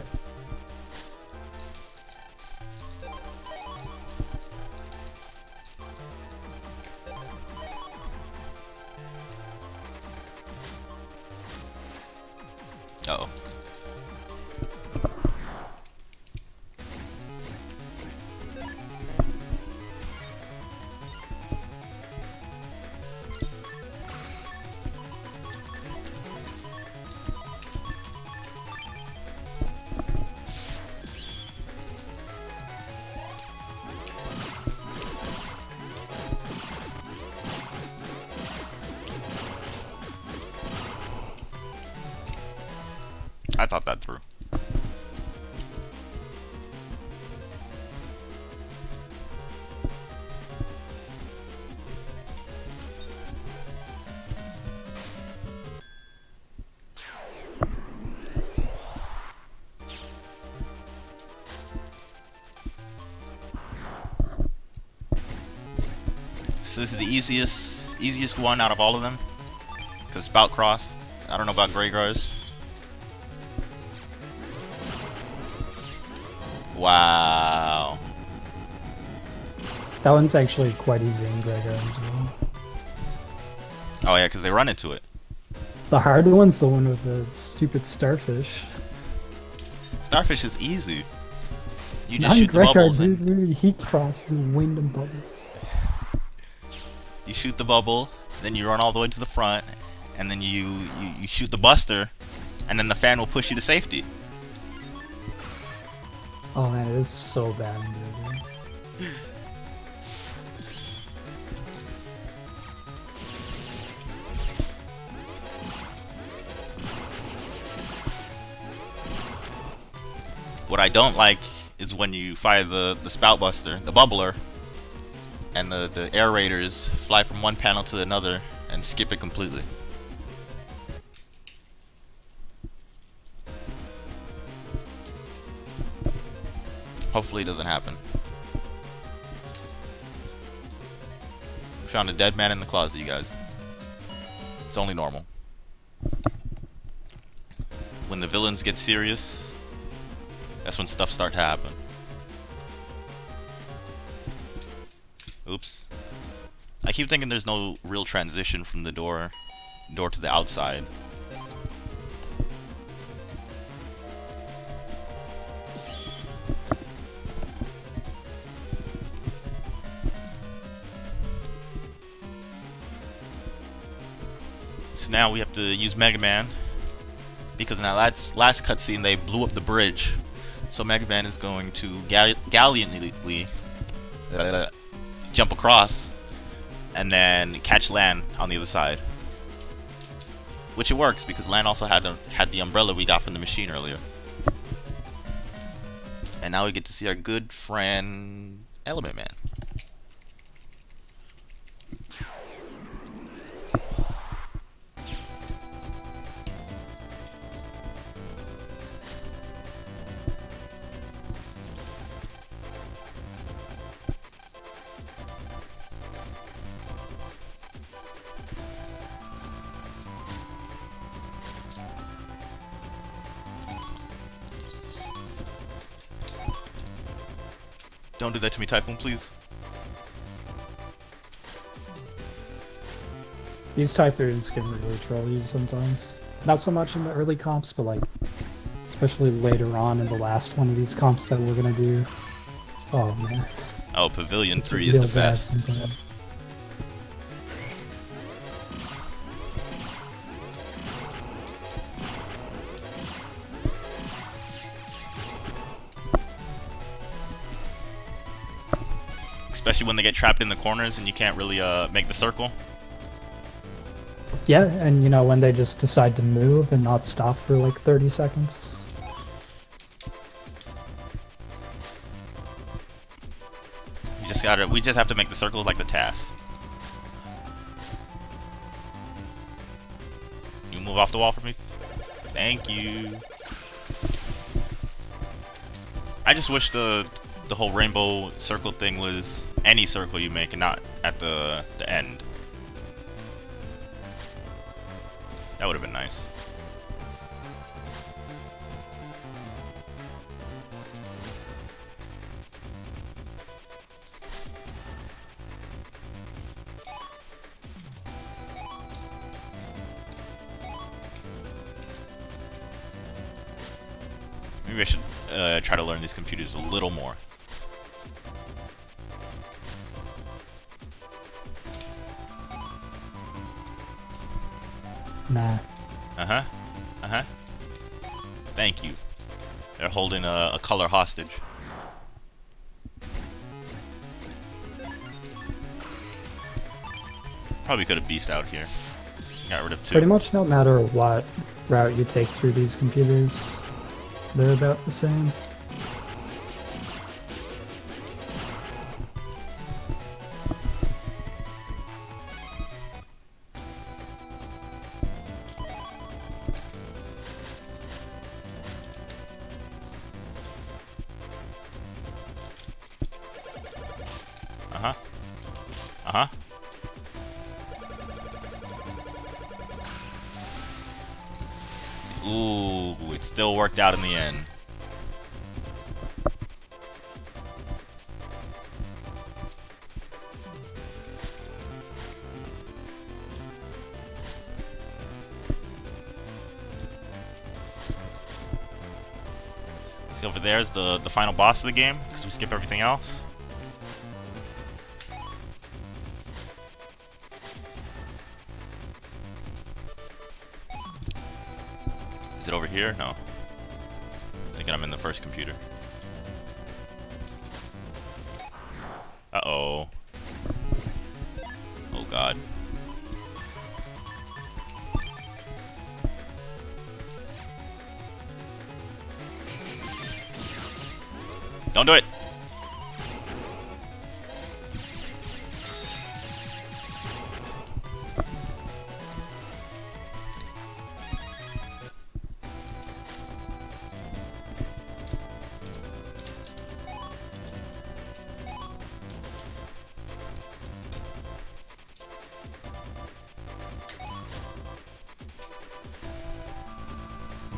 [SPEAKER 2] Uh-oh. I thought that through. So this is the easiest one out of all of them. Cause Spout Cross. I don't know about Greygars. Wow.
[SPEAKER 3] That one's actually quite easy in Gregor as well.
[SPEAKER 2] Oh yeah, because they run into it.
[SPEAKER 3] The hard one's the one with the stupid starfish.
[SPEAKER 2] Starfish is easy. You just
[SPEAKER 3] Not in
[SPEAKER 2] shoot the bubbles
[SPEAKER 3] dude,
[SPEAKER 2] and
[SPEAKER 3] really heat cross and wind and bubbles.
[SPEAKER 2] you shoot the bubble, then you run all the way to the front, and then you shoot the buster, and then the fan will push you to safety.
[SPEAKER 3] Oh man, it is so bad in Gregor.
[SPEAKER 2] What I don't like is when you fire the spout buster, the bubbler, and the air raiders fly from one panel to another and skip it completely. Hopefully it doesn't happen. We found a dead man in the closet, you guys. It's only normal. When the villains get serious, that's when stuff starts to happen. Oops. I keep thinking there's no real transition from the door to the outside. So now we have to use Mega Man, because in that last cutscene they blew up the bridge. So Mega Man is going to gallantly jump across and then catch Lan on the other side. Which it works, because Lan also had the umbrella we got from the machine earlier. And now we get to see our good friend Element Man. Don't do that to me, Typhoon, please.
[SPEAKER 3] These typhoons can really troll you sometimes. Not so much in the early comps, but like, especially later on in the last one of these comps that we're gonna do. Oh man.
[SPEAKER 2] Oh, Pavilion
[SPEAKER 3] It's
[SPEAKER 2] 3 is
[SPEAKER 3] real
[SPEAKER 2] the
[SPEAKER 3] bad
[SPEAKER 2] best.
[SPEAKER 3] sometimes.
[SPEAKER 2] Especially when they get trapped in the corners and you can't really make the circle.
[SPEAKER 3] Yeah, and you know, when they just decide to move and not stop for like 30 seconds.
[SPEAKER 2] We just have to make the circle like the task. You move off the wall for me? Thank you. I just wish the whole rainbow circle thing was any circle you make and not at the end. That would have been nice. Maybe I should try to learn these computers a little more.
[SPEAKER 3] Nah.
[SPEAKER 2] Uh-huh. Uh-huh. Thank you. They're holding a color hostage. Probably could have beast out here. Got rid of 2.
[SPEAKER 3] Pretty much no matter what route you take through these computers, they're about the same.
[SPEAKER 2] Uh-huh. Uh-huh. Ooh, it still worked out in the end. See, over there is the final boss of the game, because we skip everything else. Is it over here? No. Thinking I'm in the first computer. Uh-oh. Oh god. Don't do it.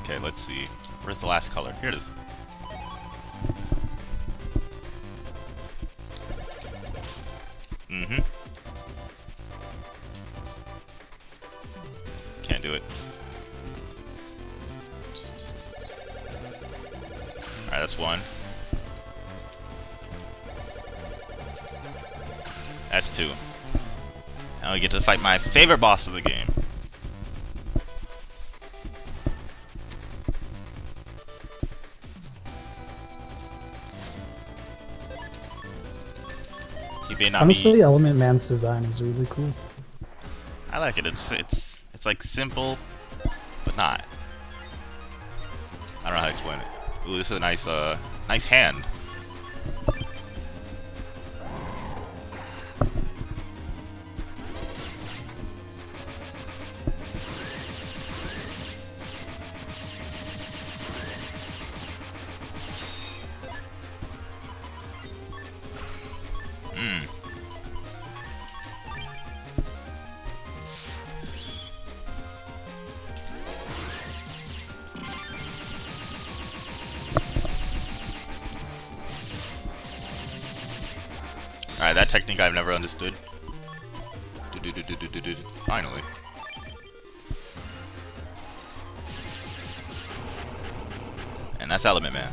[SPEAKER 2] Okay, let's see. Where's the last color? Here it is. Can't do it. Alright, that's one. That's two. Now we get to fight my favorite boss of the game.
[SPEAKER 3] Honestly, Element Man's design is really cool.
[SPEAKER 2] I like it. It's like simple, but not. I don't know how to explain it. Ooh, this is a nice hand. Alright, that technique I've never understood. Finally. And that's Element Man.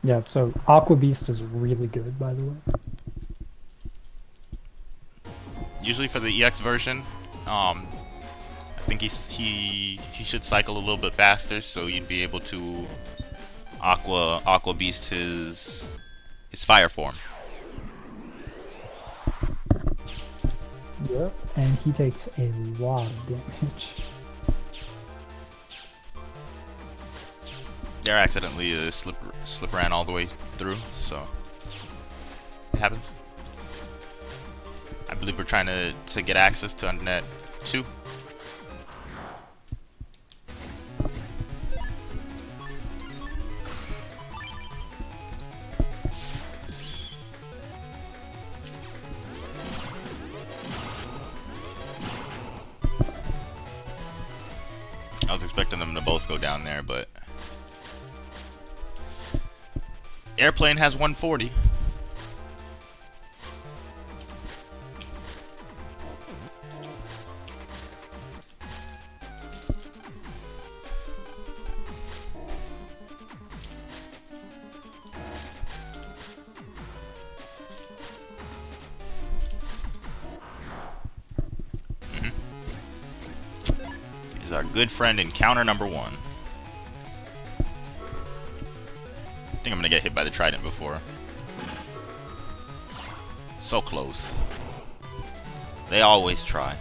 [SPEAKER 3] Yeah, so Aqua Beast is really good, by the way.
[SPEAKER 2] Usually for the EX version, I think he should cycle a little bit faster, so you'd be able to Aqua Beast his fire form.
[SPEAKER 3] Yep, and he takes a lot of damage.
[SPEAKER 2] There accidentally slip ran all the way through, so it happens. I believe we're trying to get access to Undernet 2. I was expecting them to both go down there, but Airplane has 140. Is our good friend Encounter number 1. I think I'm gonna get hit by the trident before. So close. They always try.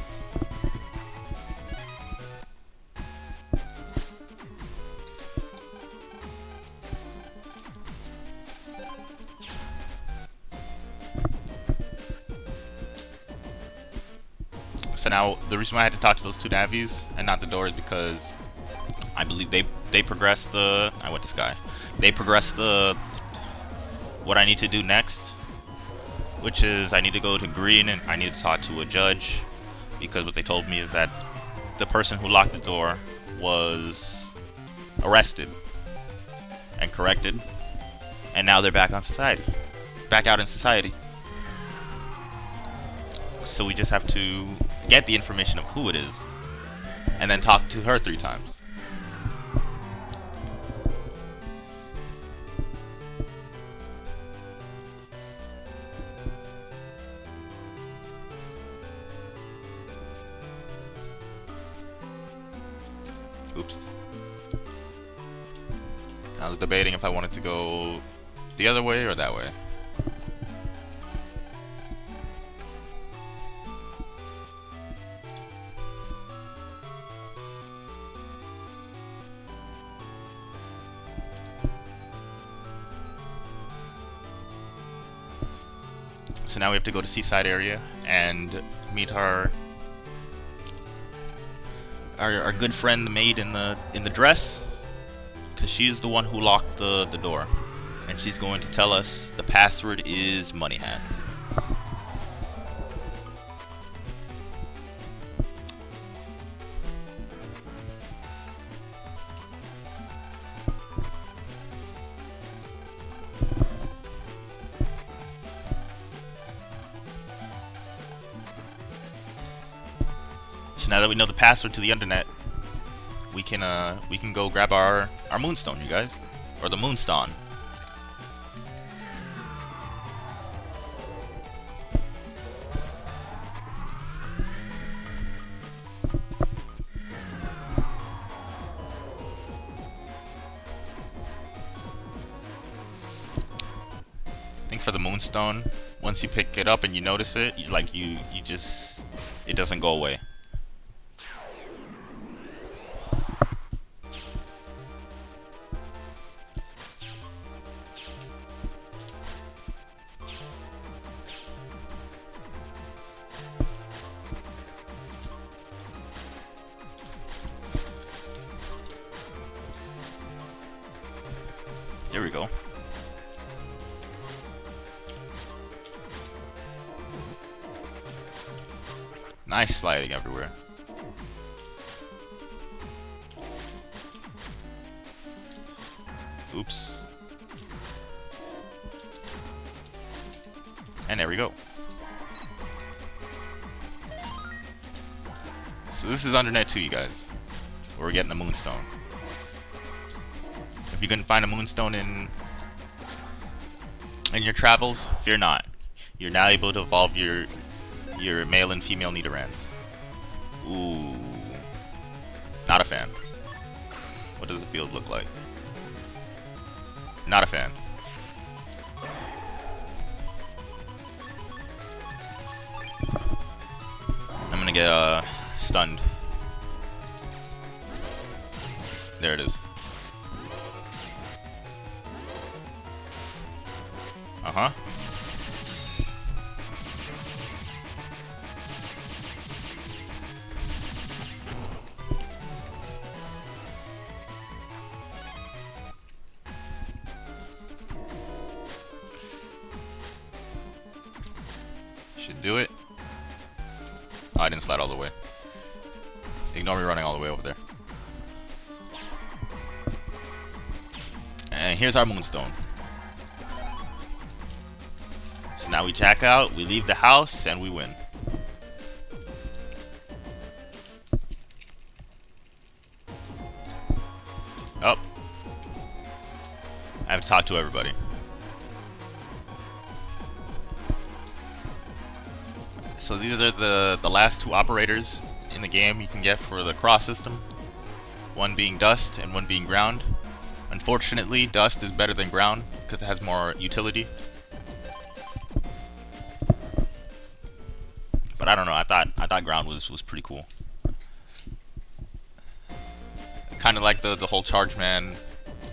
[SPEAKER 2] So now, the reason why I had to talk to those two navis and not the door is because I believe they progressed the... I went to Sky. They progressed the... what I need to do next, which is I need to go to Green and I need to talk to a judge, because what they told me is that the person who locked the door was arrested and corrected, and now they're back on society. Back out in society. So we just have to get the information of who it is, and then talk to her 3 times. Oops. I was debating if I wanted to go the other way or that way. So now we have to go to Seaside area and meet our good friend, the maid in the dress, because she's the one who locked the door, and she's going to tell us the password is money hats. So now that we know the password to the internet, we can go grab our moonstone, you guys, or the moonstone. I think for the moonstone, once you pick it up and you notice it, you just, it doesn't go away. There we go. Nice sliding everywhere. Oops. And there we go. So this is Undernet 2, you guys. Where we're getting the moonstone. If you can find a moonstone in your travels, fear not. You're now able to evolve your male and female Nidorans. Ooh. Not a fan. What does the field look like? Not a fan. I'm gonna get stunned. There it is. Uh-huh. Should do it. Oh, I didn't slide all the way. Ignore me running all the way over there. And here's our moonstone. So now we jack out, we leave the house, and we win. Oh. I have to talk to everybody. So these are the last two operators in the game you can get for the cross system. One being dust and one being ground. Unfortunately, dust is better than ground because it has more utility. But I don't know. I thought ground was pretty cool. Kind of like the whole charge man,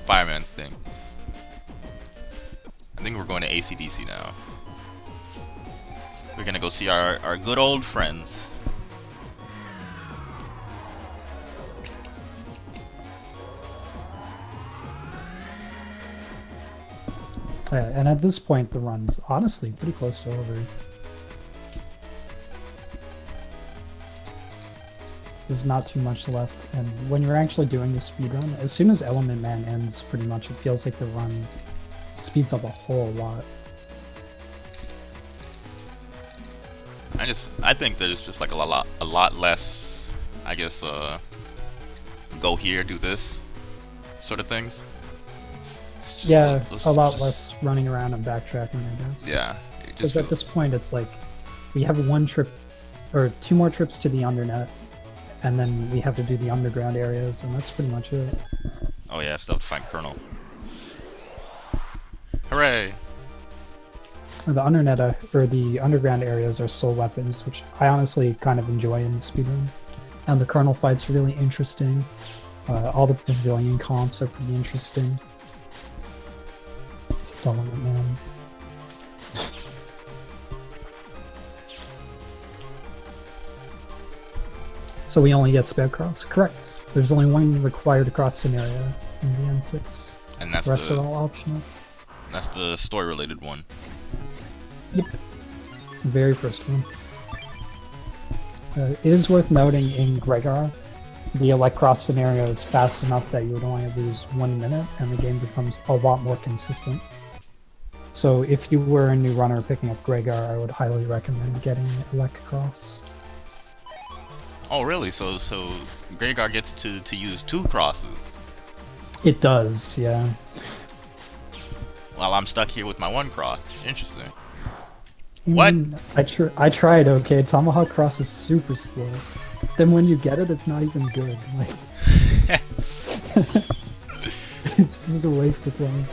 [SPEAKER 2] fireman thing. I think we're going to AC/DC now. We're gonna go see our good old friends.
[SPEAKER 3] And at this point, the run's honestly pretty close to over. There's not too much left, and when you're actually doing the speedrun, as soon as Element Man ends, pretty much, it feels like the run speeds up a whole lot.
[SPEAKER 2] I think there's just like a lot less, I guess, go here, do this sort of things.
[SPEAKER 3] Yeah, a lot less running around and backtracking, I guess.
[SPEAKER 2] Yeah, it just
[SPEAKER 3] because at this point it's like we have one trip or two more trips to the undernet, and then we have to do the underground areas, and that's pretty much it.
[SPEAKER 2] Oh yeah, I still have to find Colonel. Hooray!
[SPEAKER 3] The undernet or the underground areas are soul weapons, which I honestly kind of enjoy in the speedrun. And the Colonel fight's really interesting. All the pavilion comps are pretty interesting. It's Element Man. So we only get sped cross. Correct. There's only one required cross scenario in the N6.
[SPEAKER 2] And that's
[SPEAKER 3] The rest
[SPEAKER 2] the
[SPEAKER 3] are all optional.
[SPEAKER 2] story-related one.
[SPEAKER 3] Yep. The very first one. It is worth noting in Gregar, the elect cross scenario is fast enough that you would only lose 1 minute, and the game becomes a lot more consistent. So if you were a new runner picking up Gregar, I would highly recommend getting elect cross.
[SPEAKER 2] Oh, really? So Gregar gets to use 2 crosses.
[SPEAKER 3] It does, yeah.
[SPEAKER 2] While I'm stuck here with my 1 cross. Interesting.
[SPEAKER 3] I
[SPEAKER 2] What?
[SPEAKER 3] mean, I tried, okay, Tomahawk cross is super slow. Then when you get it, it's not even good. Like, it's just a waste of time.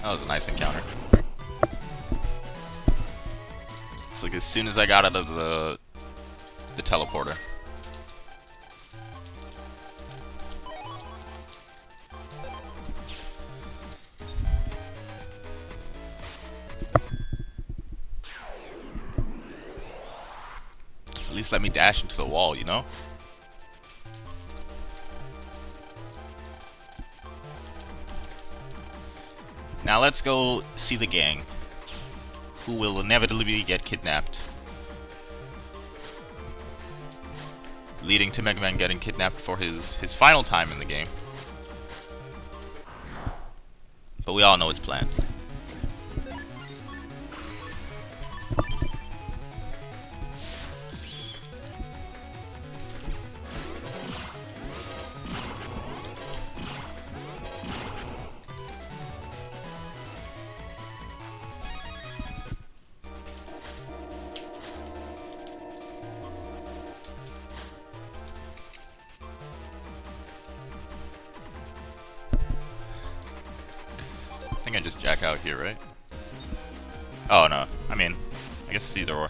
[SPEAKER 2] That was a nice encounter. It's like as soon as I got out of the teleporter. At least let me dash into the wall, you know? Now let's go see the gang, who will inevitably get kidnapped, leading to Mega Man getting kidnapped for his final time in the game. But we all know it's planned. I think I just jack out here, right? Oh no, I mean, I guess it's either or.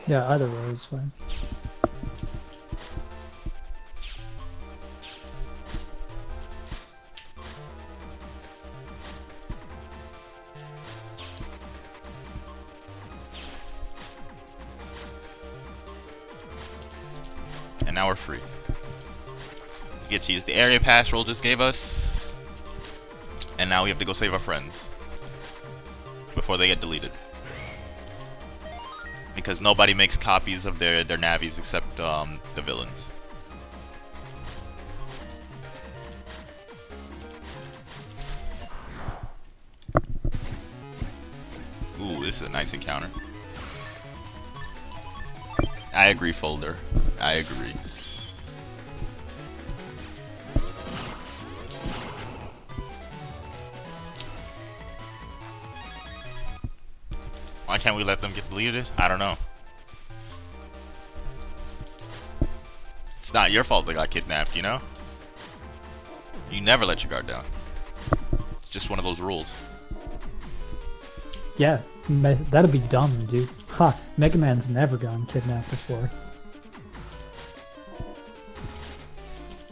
[SPEAKER 3] Yeah, either way is fine.
[SPEAKER 2] And now we're free. We get to use the area pass Roll just gave us. And now we have to go save our friends before they get deleted. Because nobody makes copies of their navis except the villains. Ooh, this is a nice encounter. I agree, Folder. I agree. Why can't we let them get deleted? I don't know. It's not your fault they got kidnapped, you know? You never let your guard down. It's just one of those rules.
[SPEAKER 3] Yeah, that'd be dumb, dude. Ha, Mega Man's never gotten kidnapped before.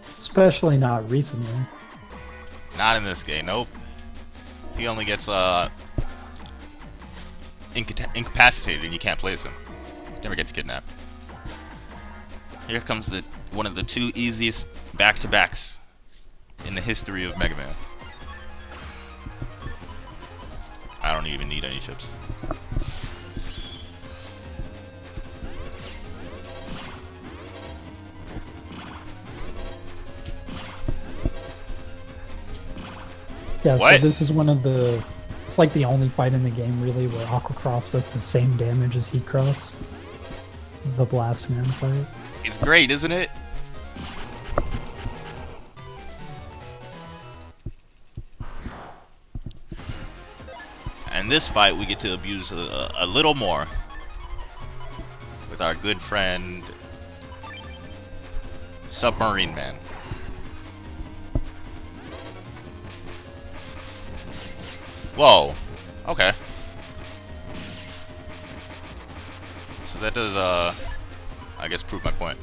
[SPEAKER 3] Especially not recently.
[SPEAKER 2] Not in this game, nope. He only gets incapacitated and you can't place him. Never gets kidnapped. Here comes one of the 2 easiest back-to-backs in the history of Mega Man. I don't even need any chips.
[SPEAKER 3] Yeah,
[SPEAKER 2] What?
[SPEAKER 3] so this is one of the... It's like the only fight in the game, really, where Aqua Cross does the same damage as Heat Cross. This is the Blast Man fight.
[SPEAKER 2] It's great, isn't it? And this fight we get to abuse a little more with our good friend Submarine Man. Whoa. Okay. So that does, I guess prove my point.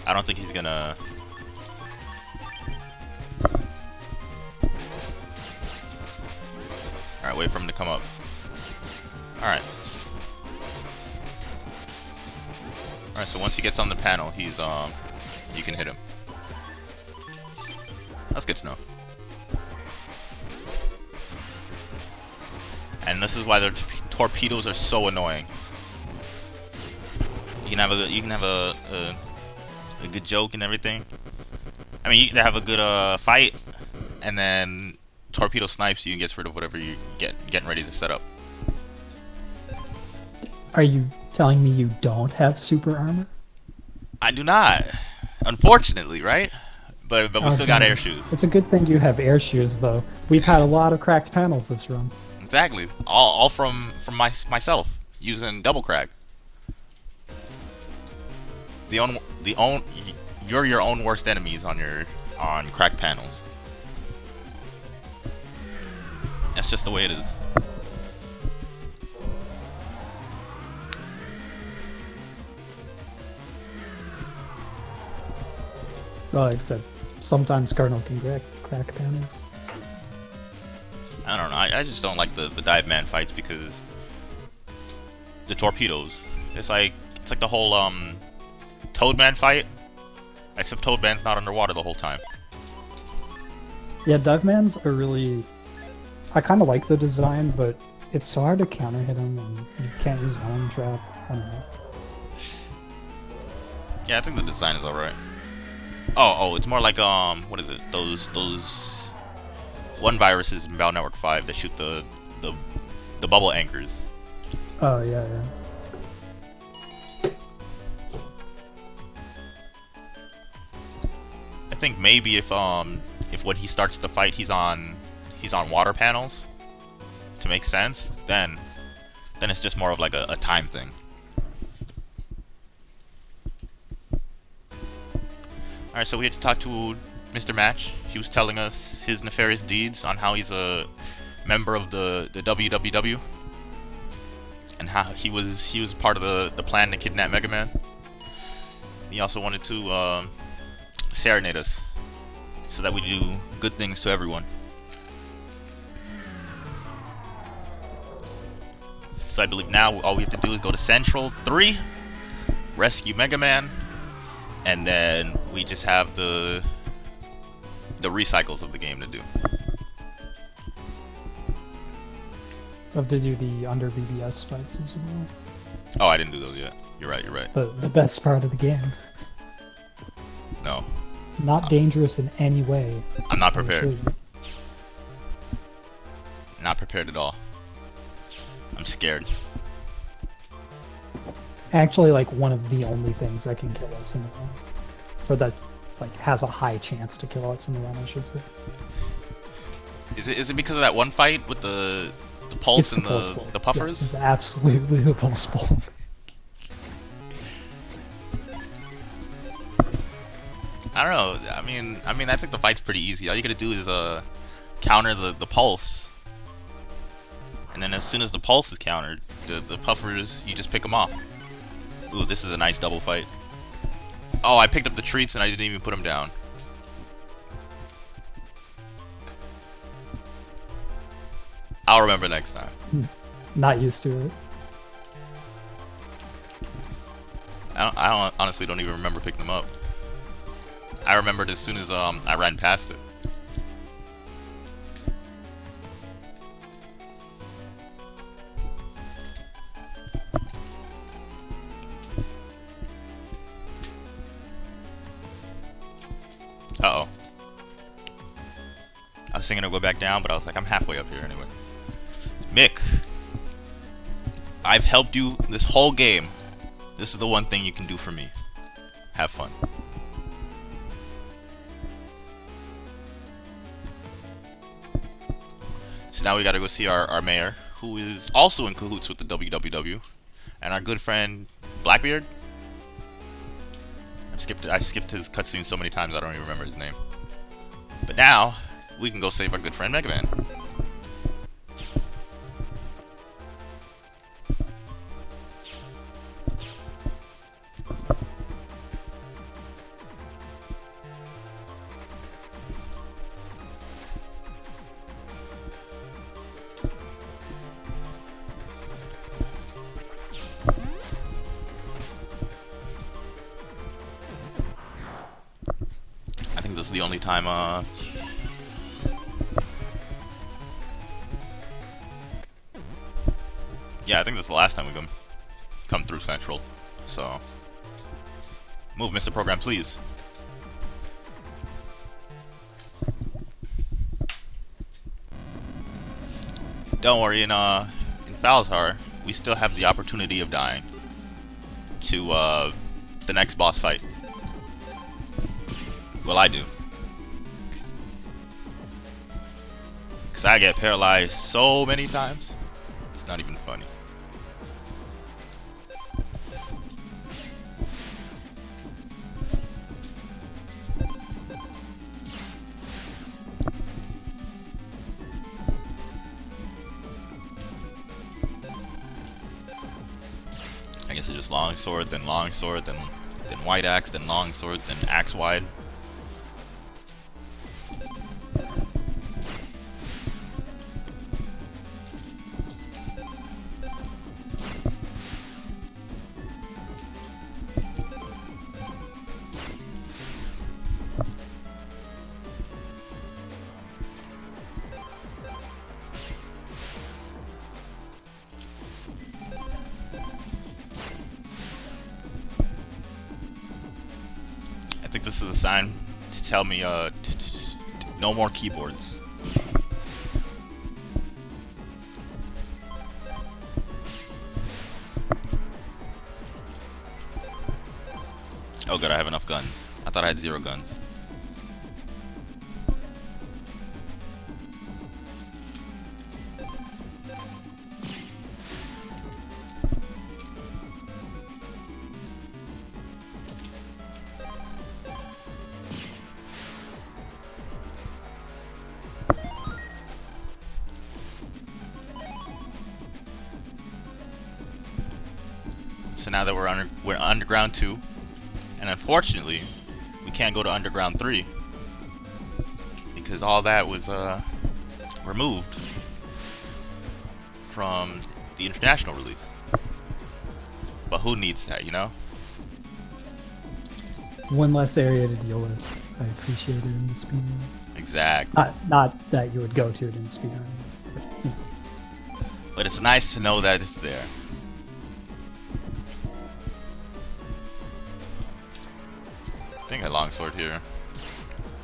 [SPEAKER 2] I don't think he's gonna... Alright, wait for him to come up. Alright. Alright, so once he gets on the panel, he's you can hit him. That's good to know. And this is why their torpedoes are so annoying. You can have a good joke and everything. I mean, you can have a good fight, and then torpedo snipes you and gets rid of whatever you getting ready to set up.
[SPEAKER 3] Are you telling me you don't have super armor?
[SPEAKER 2] I do not, unfortunately, right? But we still got air shoes.
[SPEAKER 3] It's a good thing you have air shoes, though. We've had a lot of cracked panels this run.
[SPEAKER 2] Exactly, all from myself using double crack. You're your own worst enemies on cracked panels. That's just the way it is.
[SPEAKER 3] Well, except sometimes Cardinal can crack panels.
[SPEAKER 2] I don't know. I just don't like the dive man fights because the torpedoes. It's like the whole Toadman fight, except Toadman's not underwater the whole time.
[SPEAKER 3] Yeah, dive mans are really. I kind of like the design, but it's so hard to counter hit them, and you can't use Ion Trap. I don't know.
[SPEAKER 2] Yeah, I think the design is alright. Oh, it's more like what is it? Those one viruses in Battle Network 5 that shoot the bubble anchors.
[SPEAKER 3] Oh yeah.
[SPEAKER 2] I think maybe if when he starts the fight he's on water panels to make sense, then it's just more of like a time thing. Alright, so we had to talk to Mr. Match. He was telling us his nefarious deeds on how he's a member of the WWW and how he was part of the plan to kidnap Mega Man. He also wanted to serenade us so that we do good things to everyone. So I believe now all we have to do is go to Central 3, rescue Mega Man, and then we just have the recycles of the game to do.
[SPEAKER 3] Have to do the under BBS fights as well.
[SPEAKER 2] Oh, I didn't do those yet. You're right.
[SPEAKER 3] The best part of the game.
[SPEAKER 2] No.
[SPEAKER 3] Not dangerous in any way.
[SPEAKER 2] I'm not prepared. Not prepared at all. I'm scared.
[SPEAKER 3] Actually, like one of the only things that can kill us in the run, or that like has a high chance to kill us in the run, I should say.
[SPEAKER 2] Is it because of that one fight with the pulse and the puffers?
[SPEAKER 3] Yeah, it's absolutely the pulse bolt.
[SPEAKER 2] I don't know. I mean, I think the fight's pretty easy. All you gotta do is counter the pulse, and then as soon as the pulse is countered, the puffers, you just pick them off. Ooh, this is a nice double fight. Oh, I picked up the treats and I didn't even put them down. I'll remember next time.
[SPEAKER 3] Not used to it.
[SPEAKER 2] I honestly don't even remember picking them up. I remembered as soon as I ran past it. Uh-oh. I was thinking to go back down, but I was like, I'm halfway up here anyway. Mick, I've helped you this whole game. This is the one thing you can do for me. Have fun. So now we gotta go see our mayor, who is also in cahoots with the WWW, and our good friend Blackbeard. I've skipped his cutscene so many times I don't even remember his name. But now we can go save our good friend Mega Man. is the only time, yeah, I think this is the last time we come through Central. So, move, Mr. Program, please. Don't worry, in Falzar, we still have the opportunity of dying to the next boss fight. Well, I do. Because I get paralyzed so many times, it's not even funny. I guess it's just long sword, then white axe, then long sword, then axe wide. I think this is a sign to tell me no more keyboards. Oh good, I have enough guns. I thought I had 0 guns. So now that we're underground 2, and unfortunately we can't go to underground 3 because all that was removed from the international release. But who needs that, you know?
[SPEAKER 3] One less area to deal with. I appreciate it in the speedrun.
[SPEAKER 2] Exactly.
[SPEAKER 3] Not that you would go to it in the speedrun.
[SPEAKER 2] But it's nice to know that it's there. I think I longsword here.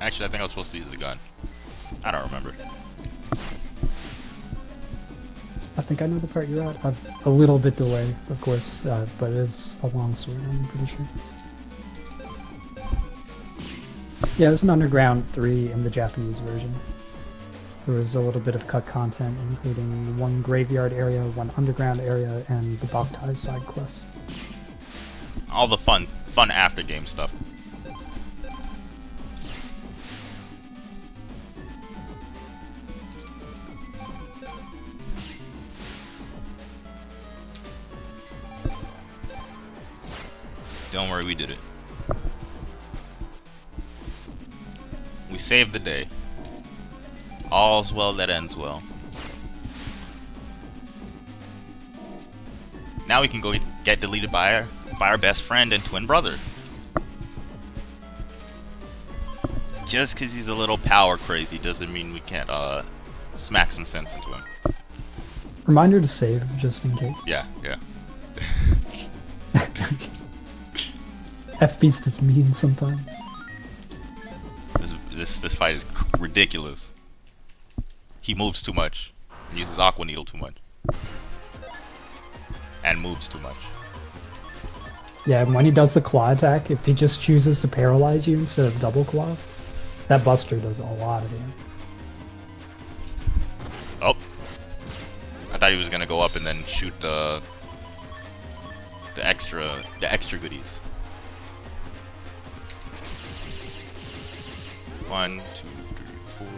[SPEAKER 2] Actually, I think I was supposed to use the gun. I don't remember.
[SPEAKER 3] I think I know the part you're at. A little bit delay, of course, but it's a long sword, I'm pretty sure. Yeah, it was an Underground 3 in the Japanese version. There was a little bit of cut content, including one graveyard area, one underground area, and the Boktai side quest.
[SPEAKER 2] All the fun after game stuff. Don't worry, we did it. We saved the day. All's well that ends well. Now we can go get deleted by our best friend and twin brother. Just because he's a little power crazy doesn't mean we can't smack some sense into him.
[SPEAKER 3] Reminder to save, just in case.
[SPEAKER 2] Yeah.
[SPEAKER 3] F-Beast is mean sometimes.
[SPEAKER 2] This fight is ridiculous. He moves too much. He uses Aqua Needle too much. And moves too much.
[SPEAKER 3] Yeah, and when he does the claw attack, if he just chooses to paralyze you instead of double claw, that buster does a lot of damage.
[SPEAKER 2] Oh. I thought he was gonna go up and then shoot the extra goodies. 1, 2, 3,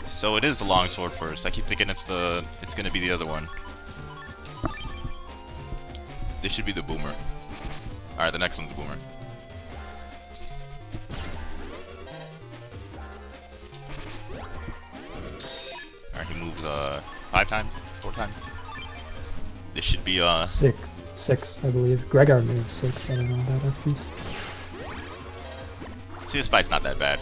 [SPEAKER 2] 4. So it is the longsword first. I keep thinking it's gonna be the other one. This should be the boomer. Alright, the next one's the boomer. Alright, he moves 5 times? 4 times? This should be
[SPEAKER 3] Six, I believe. Gregor moves 6, I don't know about F-Beast.
[SPEAKER 2] See, this fight's not that bad.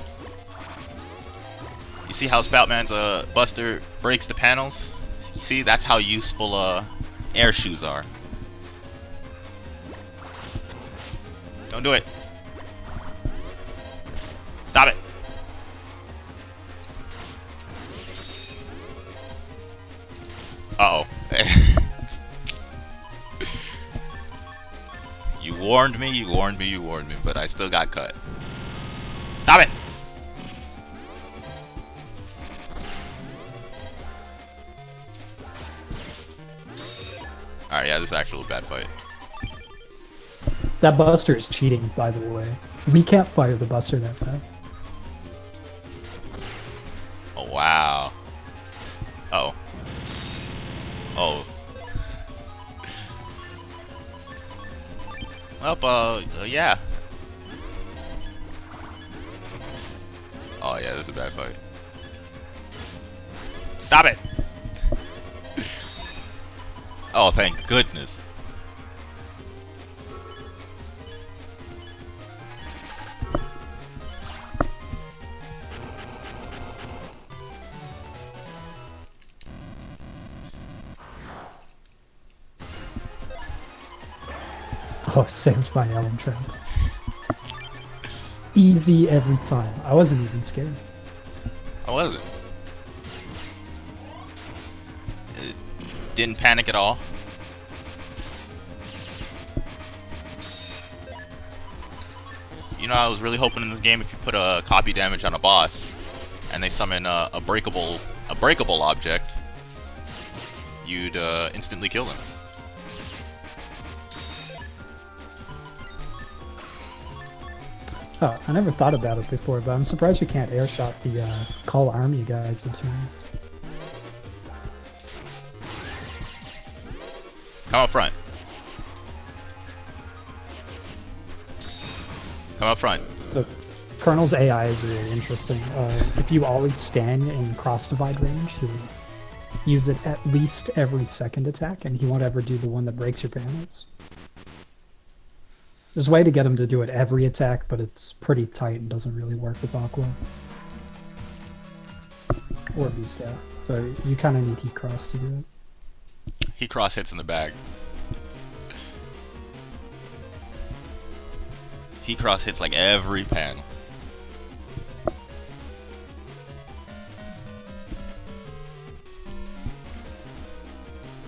[SPEAKER 2] You see how Spoutman's Buster breaks the panels? You see, that's how useful air shoes are. Don't do it. Stop it. Uh-oh. You warned me, you warned me, you warned me, but I still got cut. Stop it! Alright, yeah, this is actually a bad fight.
[SPEAKER 3] That Buster is cheating, by the way. We can't fire the Buster that fast.
[SPEAKER 2] Oh, wow. Uh-oh. Oh. Well, yeah. Oh, yeah, this is a bad fight. Stop it! Oh, thank goodness.
[SPEAKER 3] Oh, saved by Ellen Trap. Easy every time. I wasn't even scared.
[SPEAKER 2] I wasn't. Didn't panic at all. You know, I was really hoping in this game if you put a copy damage on a boss and they summon a breakable object, you'd instantly kill them.
[SPEAKER 3] Oh, I never thought about it before, but I'm surprised you can't airshot the Call Army guys into me.
[SPEAKER 2] Come up front. Come up front.
[SPEAKER 3] So, Colonel's AI is really interesting. If you always stand in cross-divide range, he'll use it at least every second attack, and he won't ever do the one that breaks your panels. There's a way to get him to do it every attack, but it's pretty tight and doesn't really work with Aqua. Or Beastia. So you kind of need Heat Cross to do it.
[SPEAKER 2] Heat Cross hits in the bag. Heat Cross hits like every panel.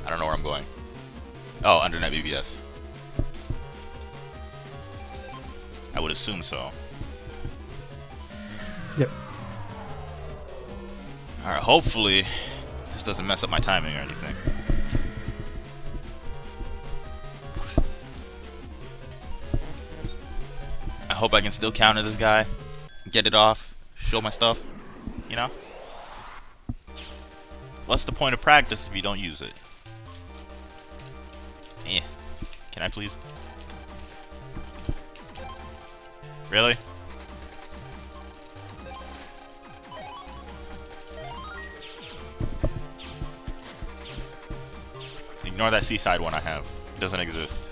[SPEAKER 2] I don't know where I'm going. Oh, under net BBS. I would assume so.
[SPEAKER 3] Yep.
[SPEAKER 2] Alright, hopefully this doesn't mess up my timing or anything. I hope I can still counter this guy, get it off, show my stuff, you know? What's the point of practice if you don't use it? Eh. Can I please? Really? Ignore that seaside one I have. It doesn't exist.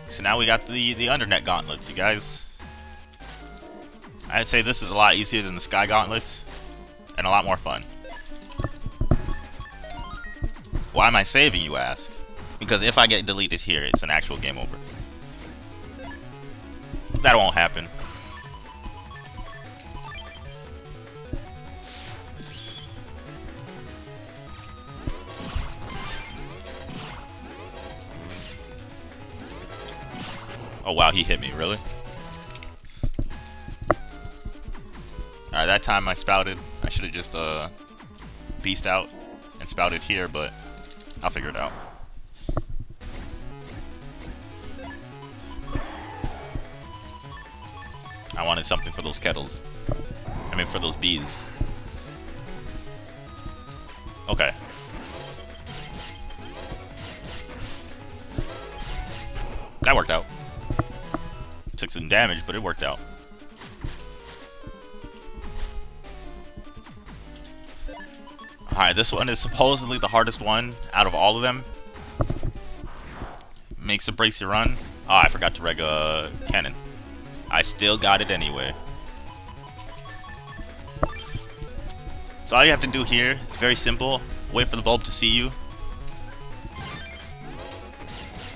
[SPEAKER 2] So now we got the undernet gauntlets, you guys. I'd say this is a lot easier than the sky gauntlets, and a lot more fun. Why am I saving, you ask? Because if I get deleted here, it's an actual game over. That won't happen. Oh wow, he hit me, really? Alright, that time I spouted. I should have just beast out and spouted here, but I'll figure it out. I wanted something for those kettles. I mean for those bees. Okay. That worked out. Took some damage, but it worked out. Alright, this one is supposedly the hardest one out of all of them. Makes or breaks your run. Oh, I forgot to reg a cannon. I still got it anyway. So all you have to do here, it's very simple. Wait for the bulb to see you.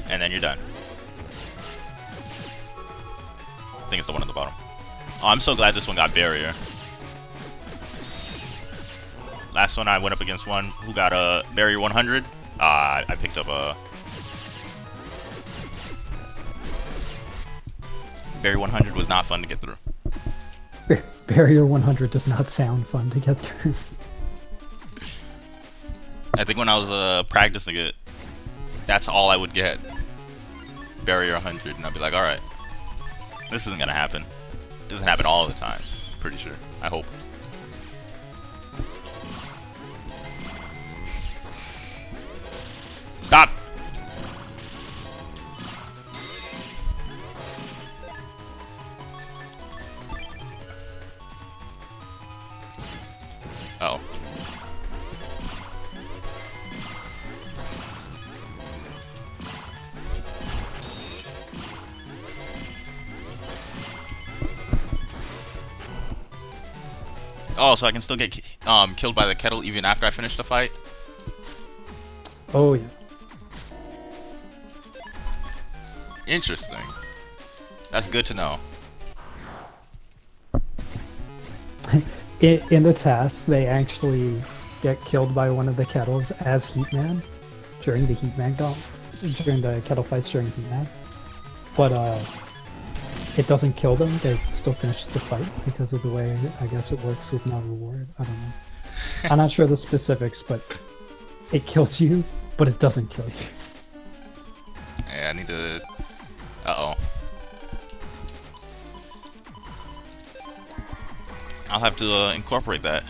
[SPEAKER 2] And then you're done. I think it's the one at the bottom. Oh, I'm so glad this one got barrier. Last one I went up against one who got a barrier 100. I picked up a barrier 100 was not fun to get through.
[SPEAKER 3] Barrier 100 does not sound fun to get through.
[SPEAKER 2] I think when I was practicing it, that's all I would get. Barrier 100, and I'd be like, alright, this isn't gonna happen. It doesn't happen all the time, pretty sure. I hope. Stop! Uh-oh. Oh, so I can still get killed by the kettle even after I finish the fight?
[SPEAKER 3] Oh, yeah.
[SPEAKER 2] Interesting. That's good to know.
[SPEAKER 3] In the tasks, they actually get killed by one of the kettles as Heatman during the during the kettle fights during Heatman. But it doesn't kill them. They still finish the fight because of the way I guess it works with no reward. I don't know. I'm not sure the specifics, but it kills you, but it doesn't kill you.
[SPEAKER 2] Yeah, I need to. Uh-oh. I'll have to incorporate that.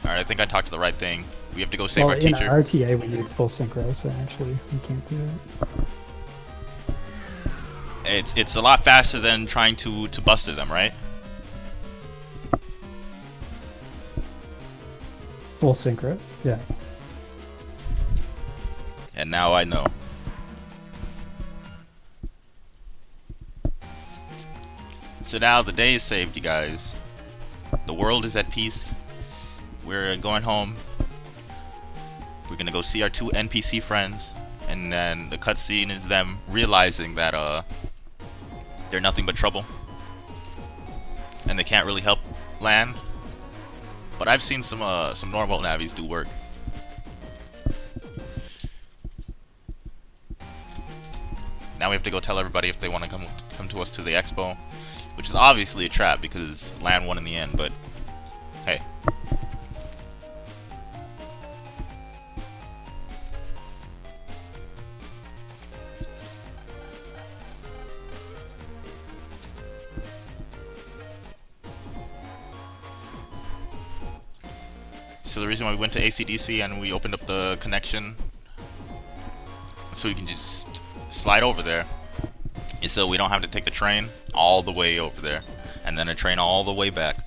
[SPEAKER 2] Alright, I think I talked to the right thing. We have to go save our teacher.
[SPEAKER 3] In RTA, we need full synchro, so actually, we can't do it.
[SPEAKER 2] It's a lot faster than trying to buster them, right?
[SPEAKER 3] Full synchro, yeah.
[SPEAKER 2] And now I know. So now the day is saved, you guys. The world is at peace. We're going home. We're gonna go see our 2 NPC friends, and then the cutscene is them realizing that they're nothing but trouble, and they can't really help Lan. But I've seen some normal navis do work. Now we have to go tell everybody if they want to come to us to the expo, which is obviously a trap because Lan won in the end. But hey. So the reason why we went to ACDC and we opened up the connection so we can just slide over there is so we don't have to take the train all the way over there and then a train all the way back.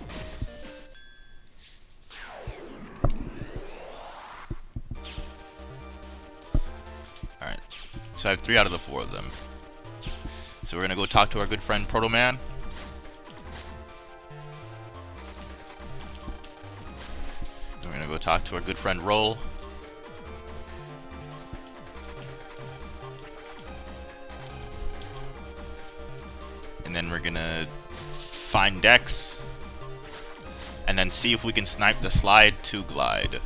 [SPEAKER 2] Alright, so I have 3 out of the 4 of them. So we're gonna go talk to our good friend Proto Man. We're gonna go talk to our good friend Roll. And then we're gonna find Dex. And then see if we can snipe the slide to glide.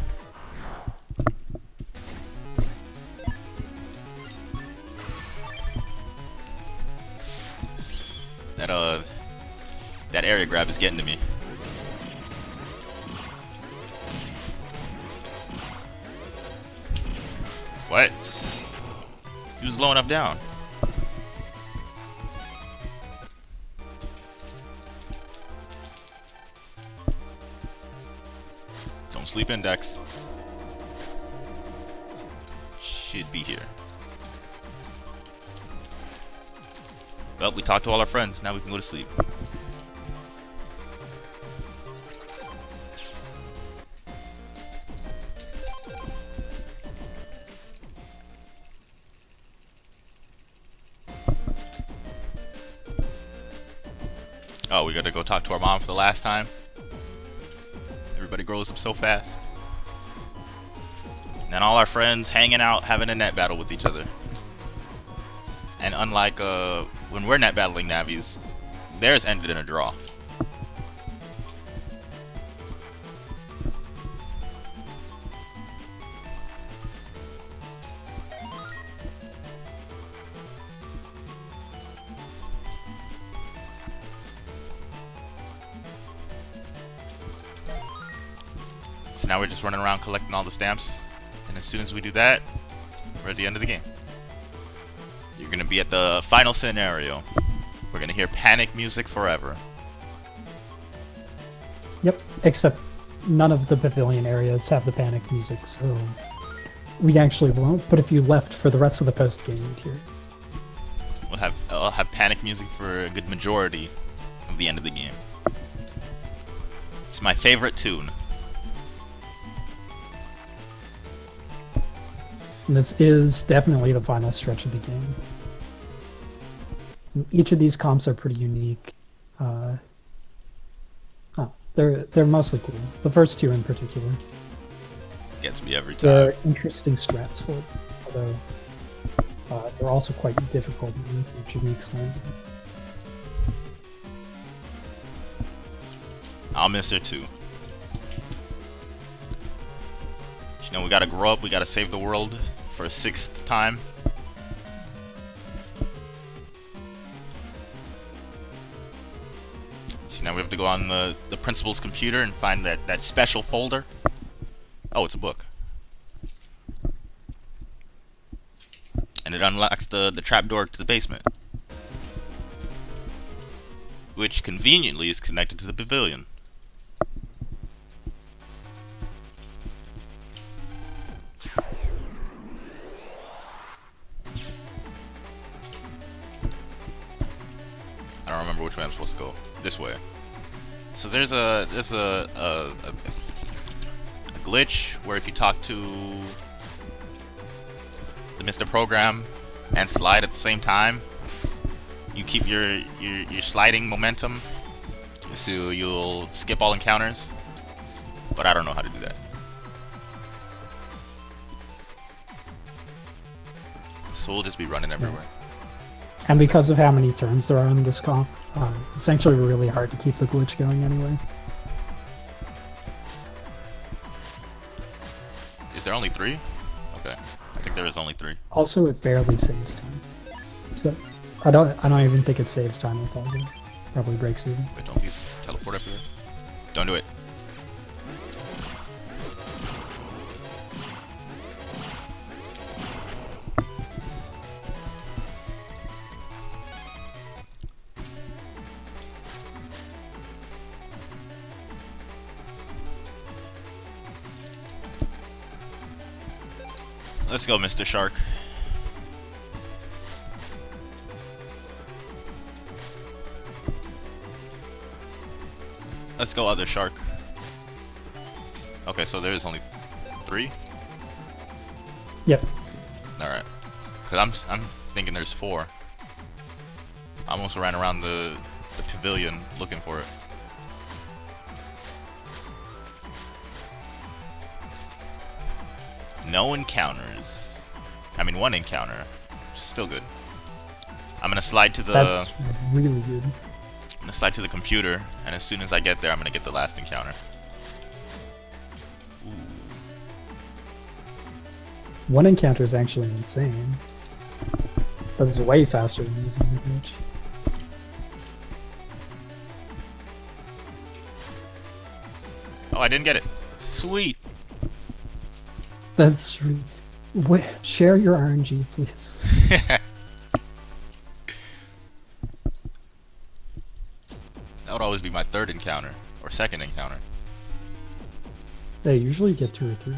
[SPEAKER 2] That area grab is getting to me. What? He was low enough down. Don't sleep in, Dex. Should be here. Well, we talked to all our friends. Now we can go to sleep. Oh, we gotta go talk to our mom for the last time. Everybody grows up so fast. And then all our friends hanging out, having a net battle with each other. And unlike when we're net battling navis, theirs ended in a draw. So now we're just running around collecting all the stamps, and as soon as we do that, we're at the end of the game. You're gonna be at the final scenario. We're gonna hear panic music forever.
[SPEAKER 3] Yep, except none of the pavilion areas have the panic music, so we actually won't. But if you left for the rest of the post game, you'd hear it.
[SPEAKER 2] I'll have panic music for a good majority of the end of the game. It's my favorite tune.
[SPEAKER 3] And this is definitely the final stretch of the game. Each of these comps are pretty unique. They're mostly cool. The first two in particular.
[SPEAKER 2] Gets me every time.
[SPEAKER 3] They're interesting strats for it, although they're also quite difficult in Jameike's land.
[SPEAKER 2] I'll miss her too. You know, we gotta grow up, we gotta save the world for a 6th time. So now we have to go on the principal's computer and find that special folder. Oh, it's a book. And it unlocks the trapdoor to the basement, which conveniently is connected to the pavilion. I don't remember which way I'm supposed to go. This way. So there's a glitch where if you talk to the Mr. Program and slide at the same time, you keep your sliding momentum, so you'll skip all encounters. But I don't know how to do that. So we'll just be running everywhere.
[SPEAKER 3] And because of how many turns there are in this comp, it's actually really hard to keep the glitch going anyway.
[SPEAKER 2] Is there only 3? Okay, I think there is only 3.
[SPEAKER 3] Also, it barely saves time. So I don't even think it saves time with Falzar. Probably breaks even.
[SPEAKER 2] Wait, don't these teleport everywhere? Don't do it. Let's go, Mr. Shark. Let's go, other shark. Okay, so there's only 3?
[SPEAKER 3] Yep.
[SPEAKER 2] Alright. Because I'm thinking there's 4. I almost ran around the pavilion looking for it. No encounters. I mean, 1 encounter. Which is still good. I'm gonna slide to the...
[SPEAKER 3] That's really good.
[SPEAKER 2] I'm gonna slide to the computer, and as soon as I get there, I'm gonna get the last encounter. Ooh.
[SPEAKER 3] 1 encounter is actually insane. That's way faster than using the glitch.
[SPEAKER 2] Oh, I didn't get it. Sweet.
[SPEAKER 3] That's share your RNG, please.
[SPEAKER 2] That would always be my 3rd encounter, or 2nd encounter.
[SPEAKER 3] They usually get 2 or 3.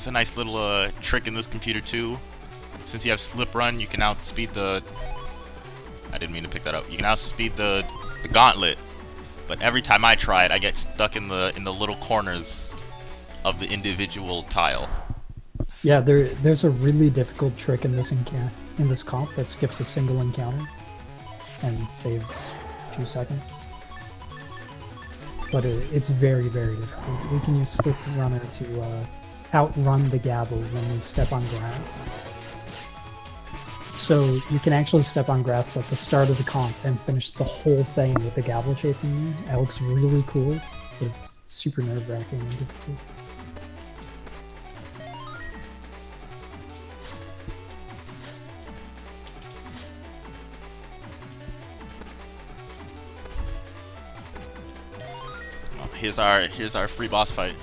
[SPEAKER 2] There's a nice little trick in this computer too. Since you have slip run, you can outspeed the... I didn't mean to pick that up. You can outspeed the gauntlet, but every time I try it, I get stuck in the little corners of the individual tile.
[SPEAKER 3] Yeah, there's a really difficult trick in this comp that skips a single encounter and saves a few seconds. But it's very, very difficult. We can use Slip Runner to outrun the gavel when we step on grass. So you can actually step on grass at the start of the comp and finish the whole thing with the gavel chasing you. It looks really cool. It's super nerve-wracking and difficult.
[SPEAKER 2] Here's our free boss fight.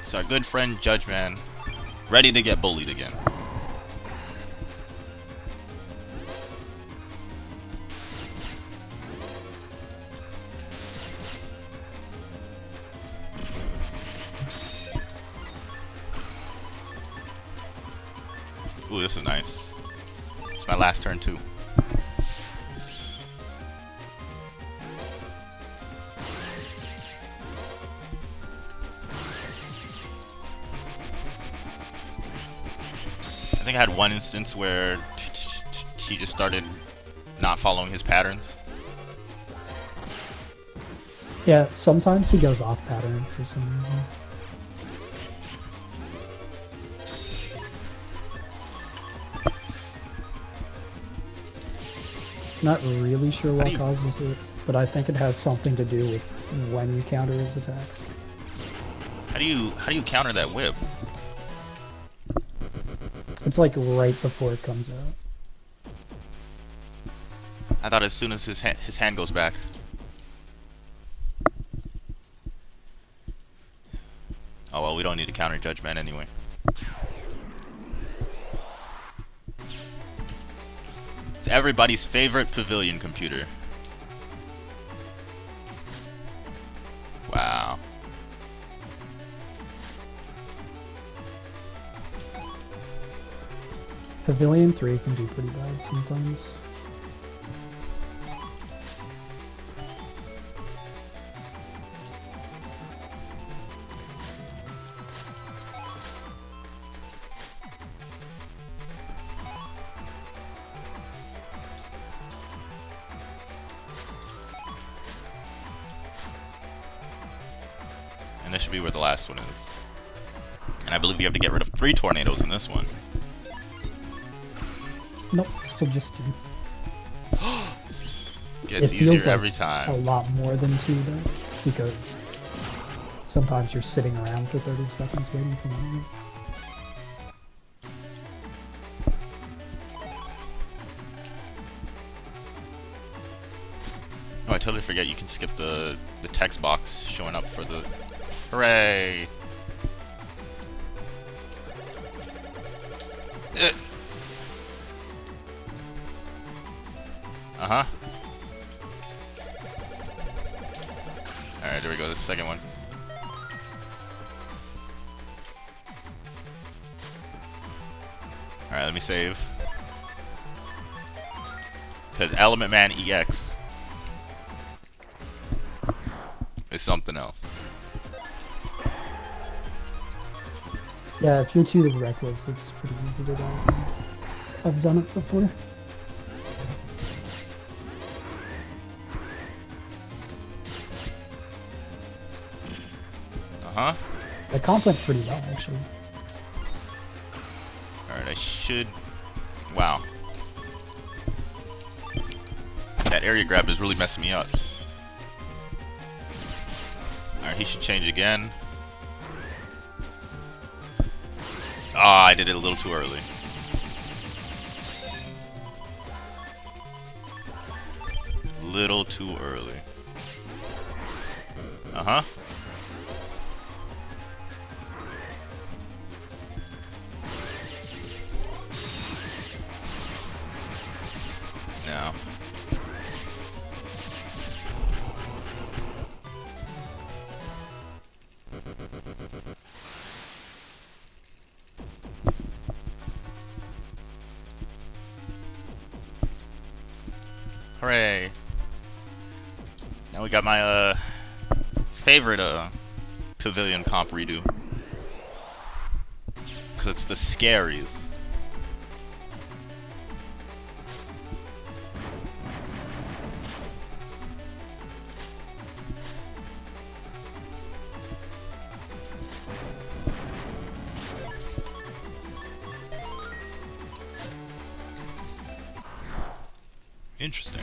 [SPEAKER 2] It's our good friend Judge Man, ready to get bullied again. Ooh, this is nice. It's my last turn too. I think I had one instance where he just started not following his patterns.
[SPEAKER 3] Yeah, sometimes he goes off pattern for some reason. Not really sure what causes it, but I think it has something to do with when you counter his attacks.
[SPEAKER 2] How do you counter that whip?
[SPEAKER 3] It's like right before it comes out.
[SPEAKER 2] I thought as soon as his hand goes back. Oh well, we don't need to counter Judge Man anyway. It's everybody's favorite pavilion computer. Wow.
[SPEAKER 3] Pavilion 3 can be pretty bad sometimes.
[SPEAKER 2] And this should be where the last one is. And I believe you have to get rid of 3 tornadoes in this one.
[SPEAKER 3] Nope, still just 2.
[SPEAKER 2] Gets
[SPEAKER 3] it
[SPEAKER 2] easier
[SPEAKER 3] feels like
[SPEAKER 2] every time.
[SPEAKER 3] a lot more than 2 though, because sometimes you're sitting around for 30 seconds waiting for one.
[SPEAKER 2] Oh, I totally forget you can skip the text box showing up for the... Hooray! Uh-huh. Alright, there we go, the second one. Alright, let me save. Because Element Man EX is something else.
[SPEAKER 3] Yeah, if you're too reckless, it's pretty easy to die. I've done it before.
[SPEAKER 2] Uh-huh.
[SPEAKER 3] The comp went pretty well, actually.
[SPEAKER 2] Alright, I should... Wow. That area grab is really messing me up. Alright, he should change again. Ah, I did it a little too early. Little too early. Uh-huh. Now. Hooray! Now we got my favorite pavilion comp redo. Cause it's the scariest. Interesting.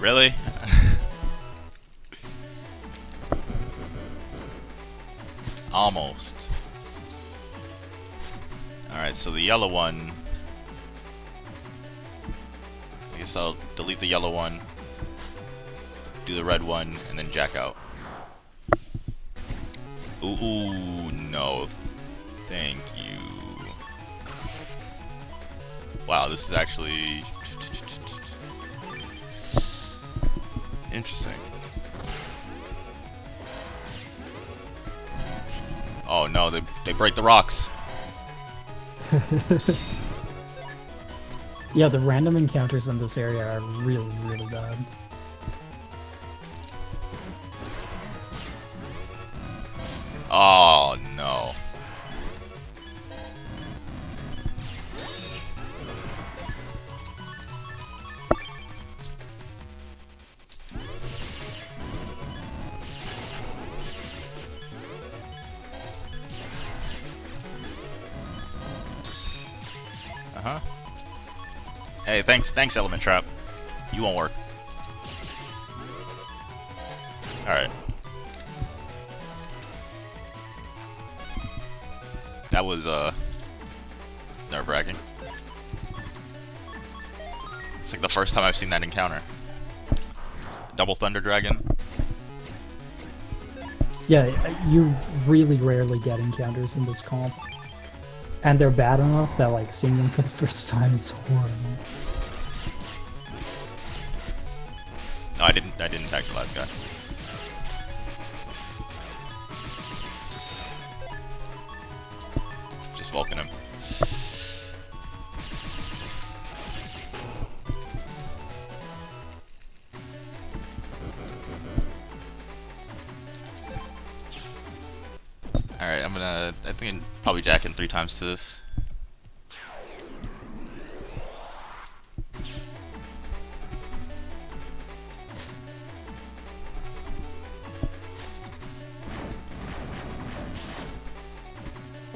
[SPEAKER 2] Really? Almost. Alright, so the yellow one. I guess I'll delete the yellow one, do the red one, and then jack out. Ooh, no. Thank you. Wow, this is actually interesting. Oh no, they break the rocks.
[SPEAKER 3] Yeah, the random encounters in this area are really, really bad.
[SPEAKER 2] Oh no. Uh-huh. Hey, thanks, Element Trap. You won't work. Alright. That was, nerve-wracking. It's like the first time I've seen that encounter. Double Thunder Dragon.
[SPEAKER 3] Yeah, you really rarely get encounters in this comp. And they're bad enough that, like, seeing them for the first time is horrible.
[SPEAKER 2] No, I didn't attack the last guy. Just Vulcan him. Alright, I think I'm probably jacking 3 times to this.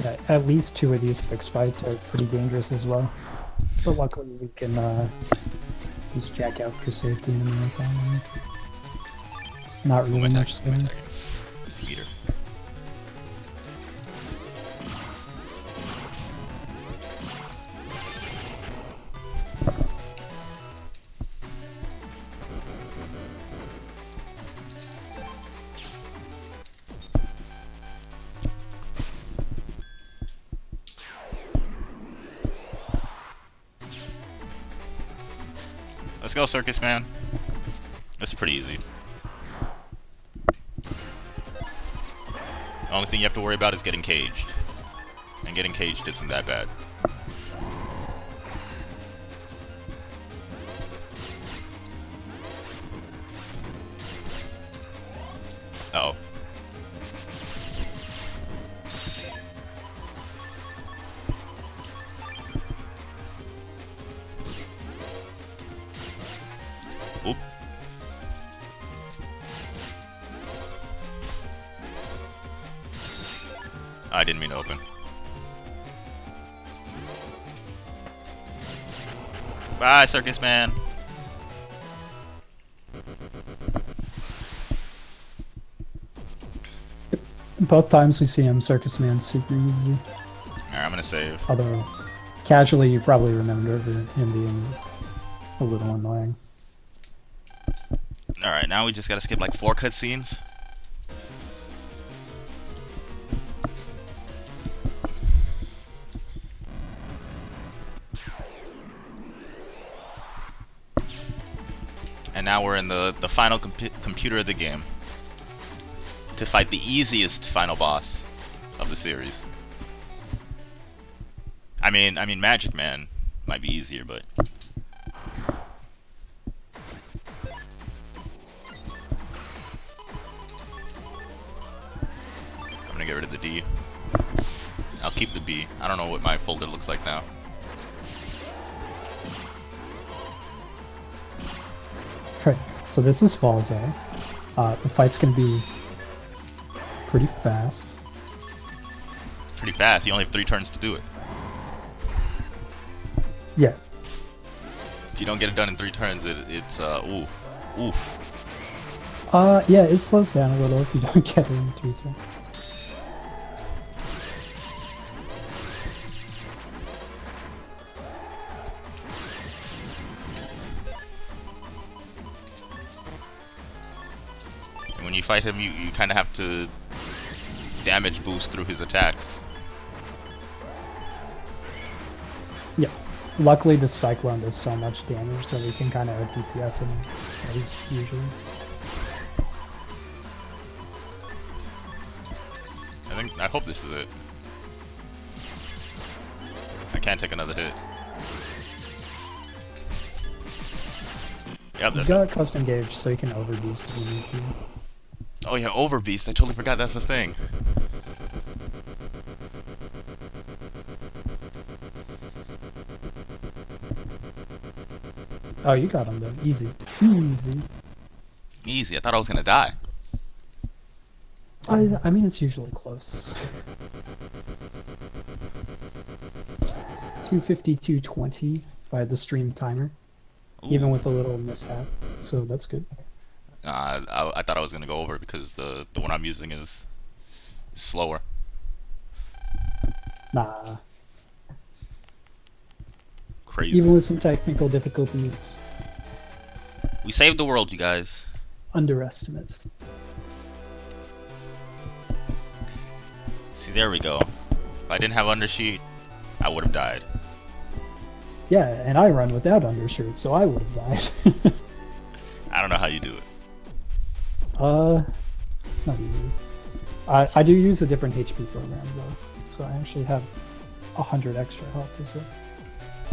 [SPEAKER 3] Yeah, at least 2 of these fixed fights are pretty dangerous as well. But luckily we can just jack out for safety in a minute. It's not really much there.
[SPEAKER 2] Peter. Let's go, Circus Man. That's pretty easy. The only thing you have to worry about is getting caged. And getting caged isn't that bad. Uh-oh. Oop. I didn't mean to open. Bye, Circus Man.
[SPEAKER 3] Both times we see him, Circus Man's super easy.
[SPEAKER 2] Alright, I'm gonna save.
[SPEAKER 3] Although, casually you probably remember him being a little annoying.
[SPEAKER 2] Alright, now we just gotta skip like 4 cutscenes. And now we're in the final computer of the game to fight the easiest final boss of the series. I mean, Magic Man might be easier, but I'm gonna get rid of the D. I'll keep the B. I don't know what my folder looks like now.
[SPEAKER 3] Right. So this is Falzar. The fight's gonna be pretty fast.
[SPEAKER 2] Pretty fast. You only have 3 turns to do it.
[SPEAKER 3] Yeah.
[SPEAKER 2] If you don't get it done in 3 turns, it's oof.
[SPEAKER 3] Yeah, it slows down a little if you don't get it in 3 turns.
[SPEAKER 2] And when you fight him, you kind of have to damage boost through his attacks.
[SPEAKER 3] Yeah. Luckily, the Cyclone does so much damage that we can kind of DPS him usually.
[SPEAKER 2] I hope this is it. I can't take another hit. Yep,
[SPEAKER 3] He's
[SPEAKER 2] that's
[SPEAKER 3] got custom gauge, so you can overbeast if you need to.
[SPEAKER 2] Oh yeah, Overbeast. I totally forgot that's a thing.
[SPEAKER 3] Oh, you got him though. Easy. Easy.
[SPEAKER 2] Easy. I thought I was gonna die.
[SPEAKER 3] I mean, it's usually close. 250, 220 by the stream timer, even with a little mishap. So that's good.
[SPEAKER 2] I thought I was gonna go over because the one I'm using is slower.
[SPEAKER 3] Nah.
[SPEAKER 2] Crazy.
[SPEAKER 3] Even with some technical difficulties,
[SPEAKER 2] We saved the world, you guys.
[SPEAKER 3] underestimate.
[SPEAKER 2] See, there we go. If I didn't have undersheet, I would have died.
[SPEAKER 3] Yeah, and I run without undershirt, so I would have died.
[SPEAKER 2] I don't know how you do it.
[SPEAKER 3] It's not easy. I do use a different HP program though, so I actually have 100 extra health as well.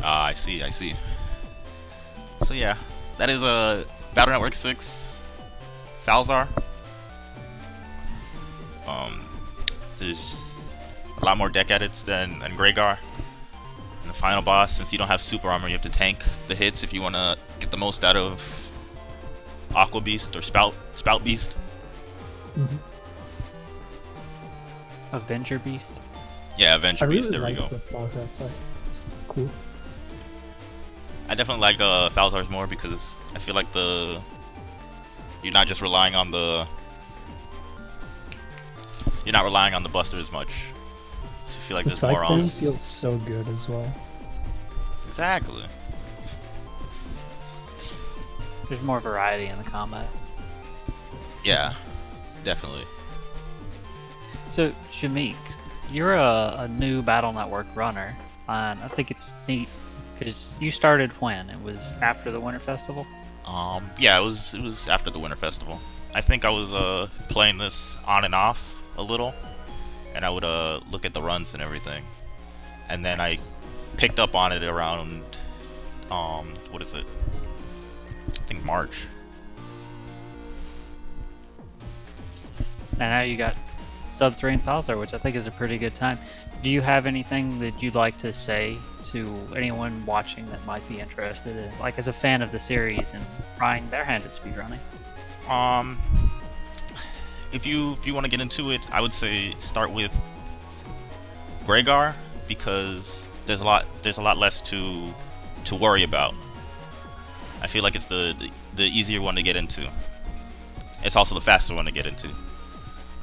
[SPEAKER 2] Ah, I see. So yeah, that is a Battle Network 6 Falzar. There's a lot more deck edits than Greygar. And the final boss, since you don't have super armor, you have to tank the hits if you want to get the most out of Aqua Beast or Spout Beast.
[SPEAKER 3] Mm-hmm.
[SPEAKER 4] Avenger Beast.
[SPEAKER 2] Yeah, Avenger
[SPEAKER 3] I really
[SPEAKER 2] Beast. There
[SPEAKER 3] like
[SPEAKER 2] we go.
[SPEAKER 3] the Falzar fight. It's cool.
[SPEAKER 2] I definitely like Falzar's more because I feel like you're not just relying on the Buster as much. So I feel like
[SPEAKER 3] The
[SPEAKER 2] there's more
[SPEAKER 3] Cyclone
[SPEAKER 2] on.
[SPEAKER 3] feels so good as well.
[SPEAKER 2] Exactly.
[SPEAKER 4] There's more variety in the combat.
[SPEAKER 2] Yeah, definitely.
[SPEAKER 4] So, Jameike, you're a new Battle Network runner, and I think it's neat because you started when? It was after the Winter Festival?
[SPEAKER 2] Yeah, it was after the Winter Festival. I think I was playing this on and off a little, and I would look at the runs and everything, and then I picked up on it around what is it? I think March.
[SPEAKER 4] And now you got Sub 3 and Falzar, which I think is a pretty good time. Do you have anything that you'd like to say to anyone watching that might be interested in, like as a fan of the series and trying their hand at speedrunning?
[SPEAKER 2] If you want to get into it, I would say start with Greygar because there's a lot less to worry about. I feel like it's the easier one to get into. It's also the faster one to get into.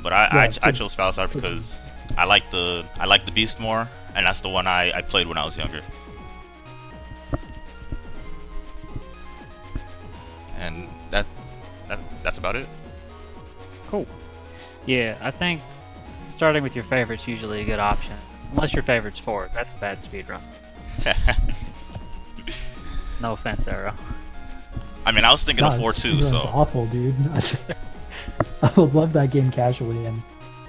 [SPEAKER 2] But I chose Falzar because I like the beast more, and that's the one I played when I was younger. And that's about it.
[SPEAKER 4] Cool. Yeah, I think starting with your favorite's usually a good option. Unless your favorite's Ford, that's a bad speedrun. No offense, Arrow.
[SPEAKER 2] I mean, I was thinking of
[SPEAKER 3] God,
[SPEAKER 2] 4 too,
[SPEAKER 3] Speedrun's
[SPEAKER 2] so
[SPEAKER 3] awful, dude. I would love that game casually, and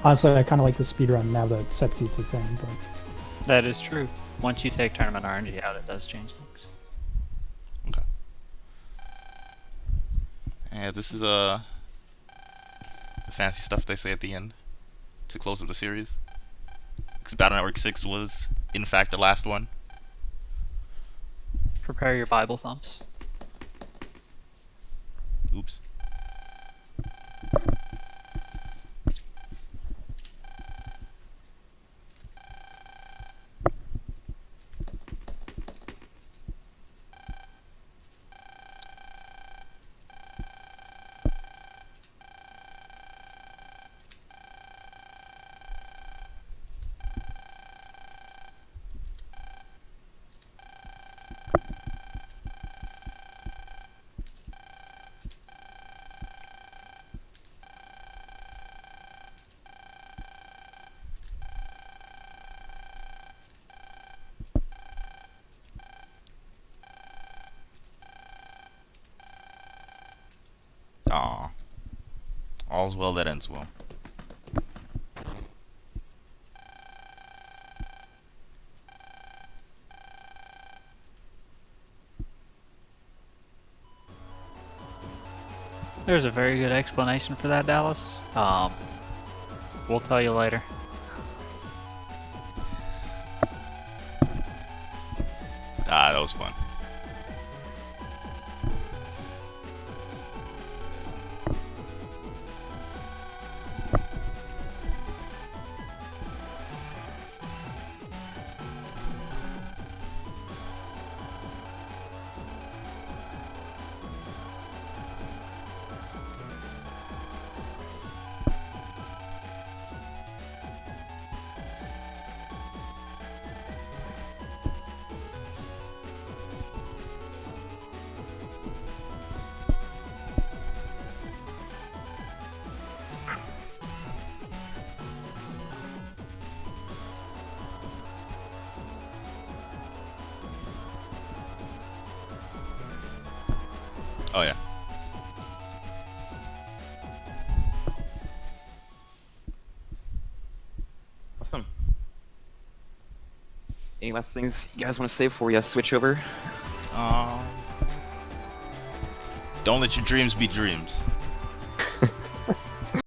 [SPEAKER 3] honestly, I kind of like the speedrun now that set seat's a thing. But
[SPEAKER 4] That is true. Once you take tournament RNG out, it does change things.
[SPEAKER 2] okay. And this is the fancy stuff they say at the end to close up the series. Because Battle Network 6 was, in fact, the last one.
[SPEAKER 4] Prepare your Bible thumbs.
[SPEAKER 2] Oops. Aw. All's well that ends well.
[SPEAKER 4] There's a very good explanation for that, Dallas. We'll tell you later.
[SPEAKER 2] Ah, that was fun. Oh yeah.
[SPEAKER 5] Awesome. Any last things you guys want to say before we switch over?
[SPEAKER 2] Don't let your dreams be dreams.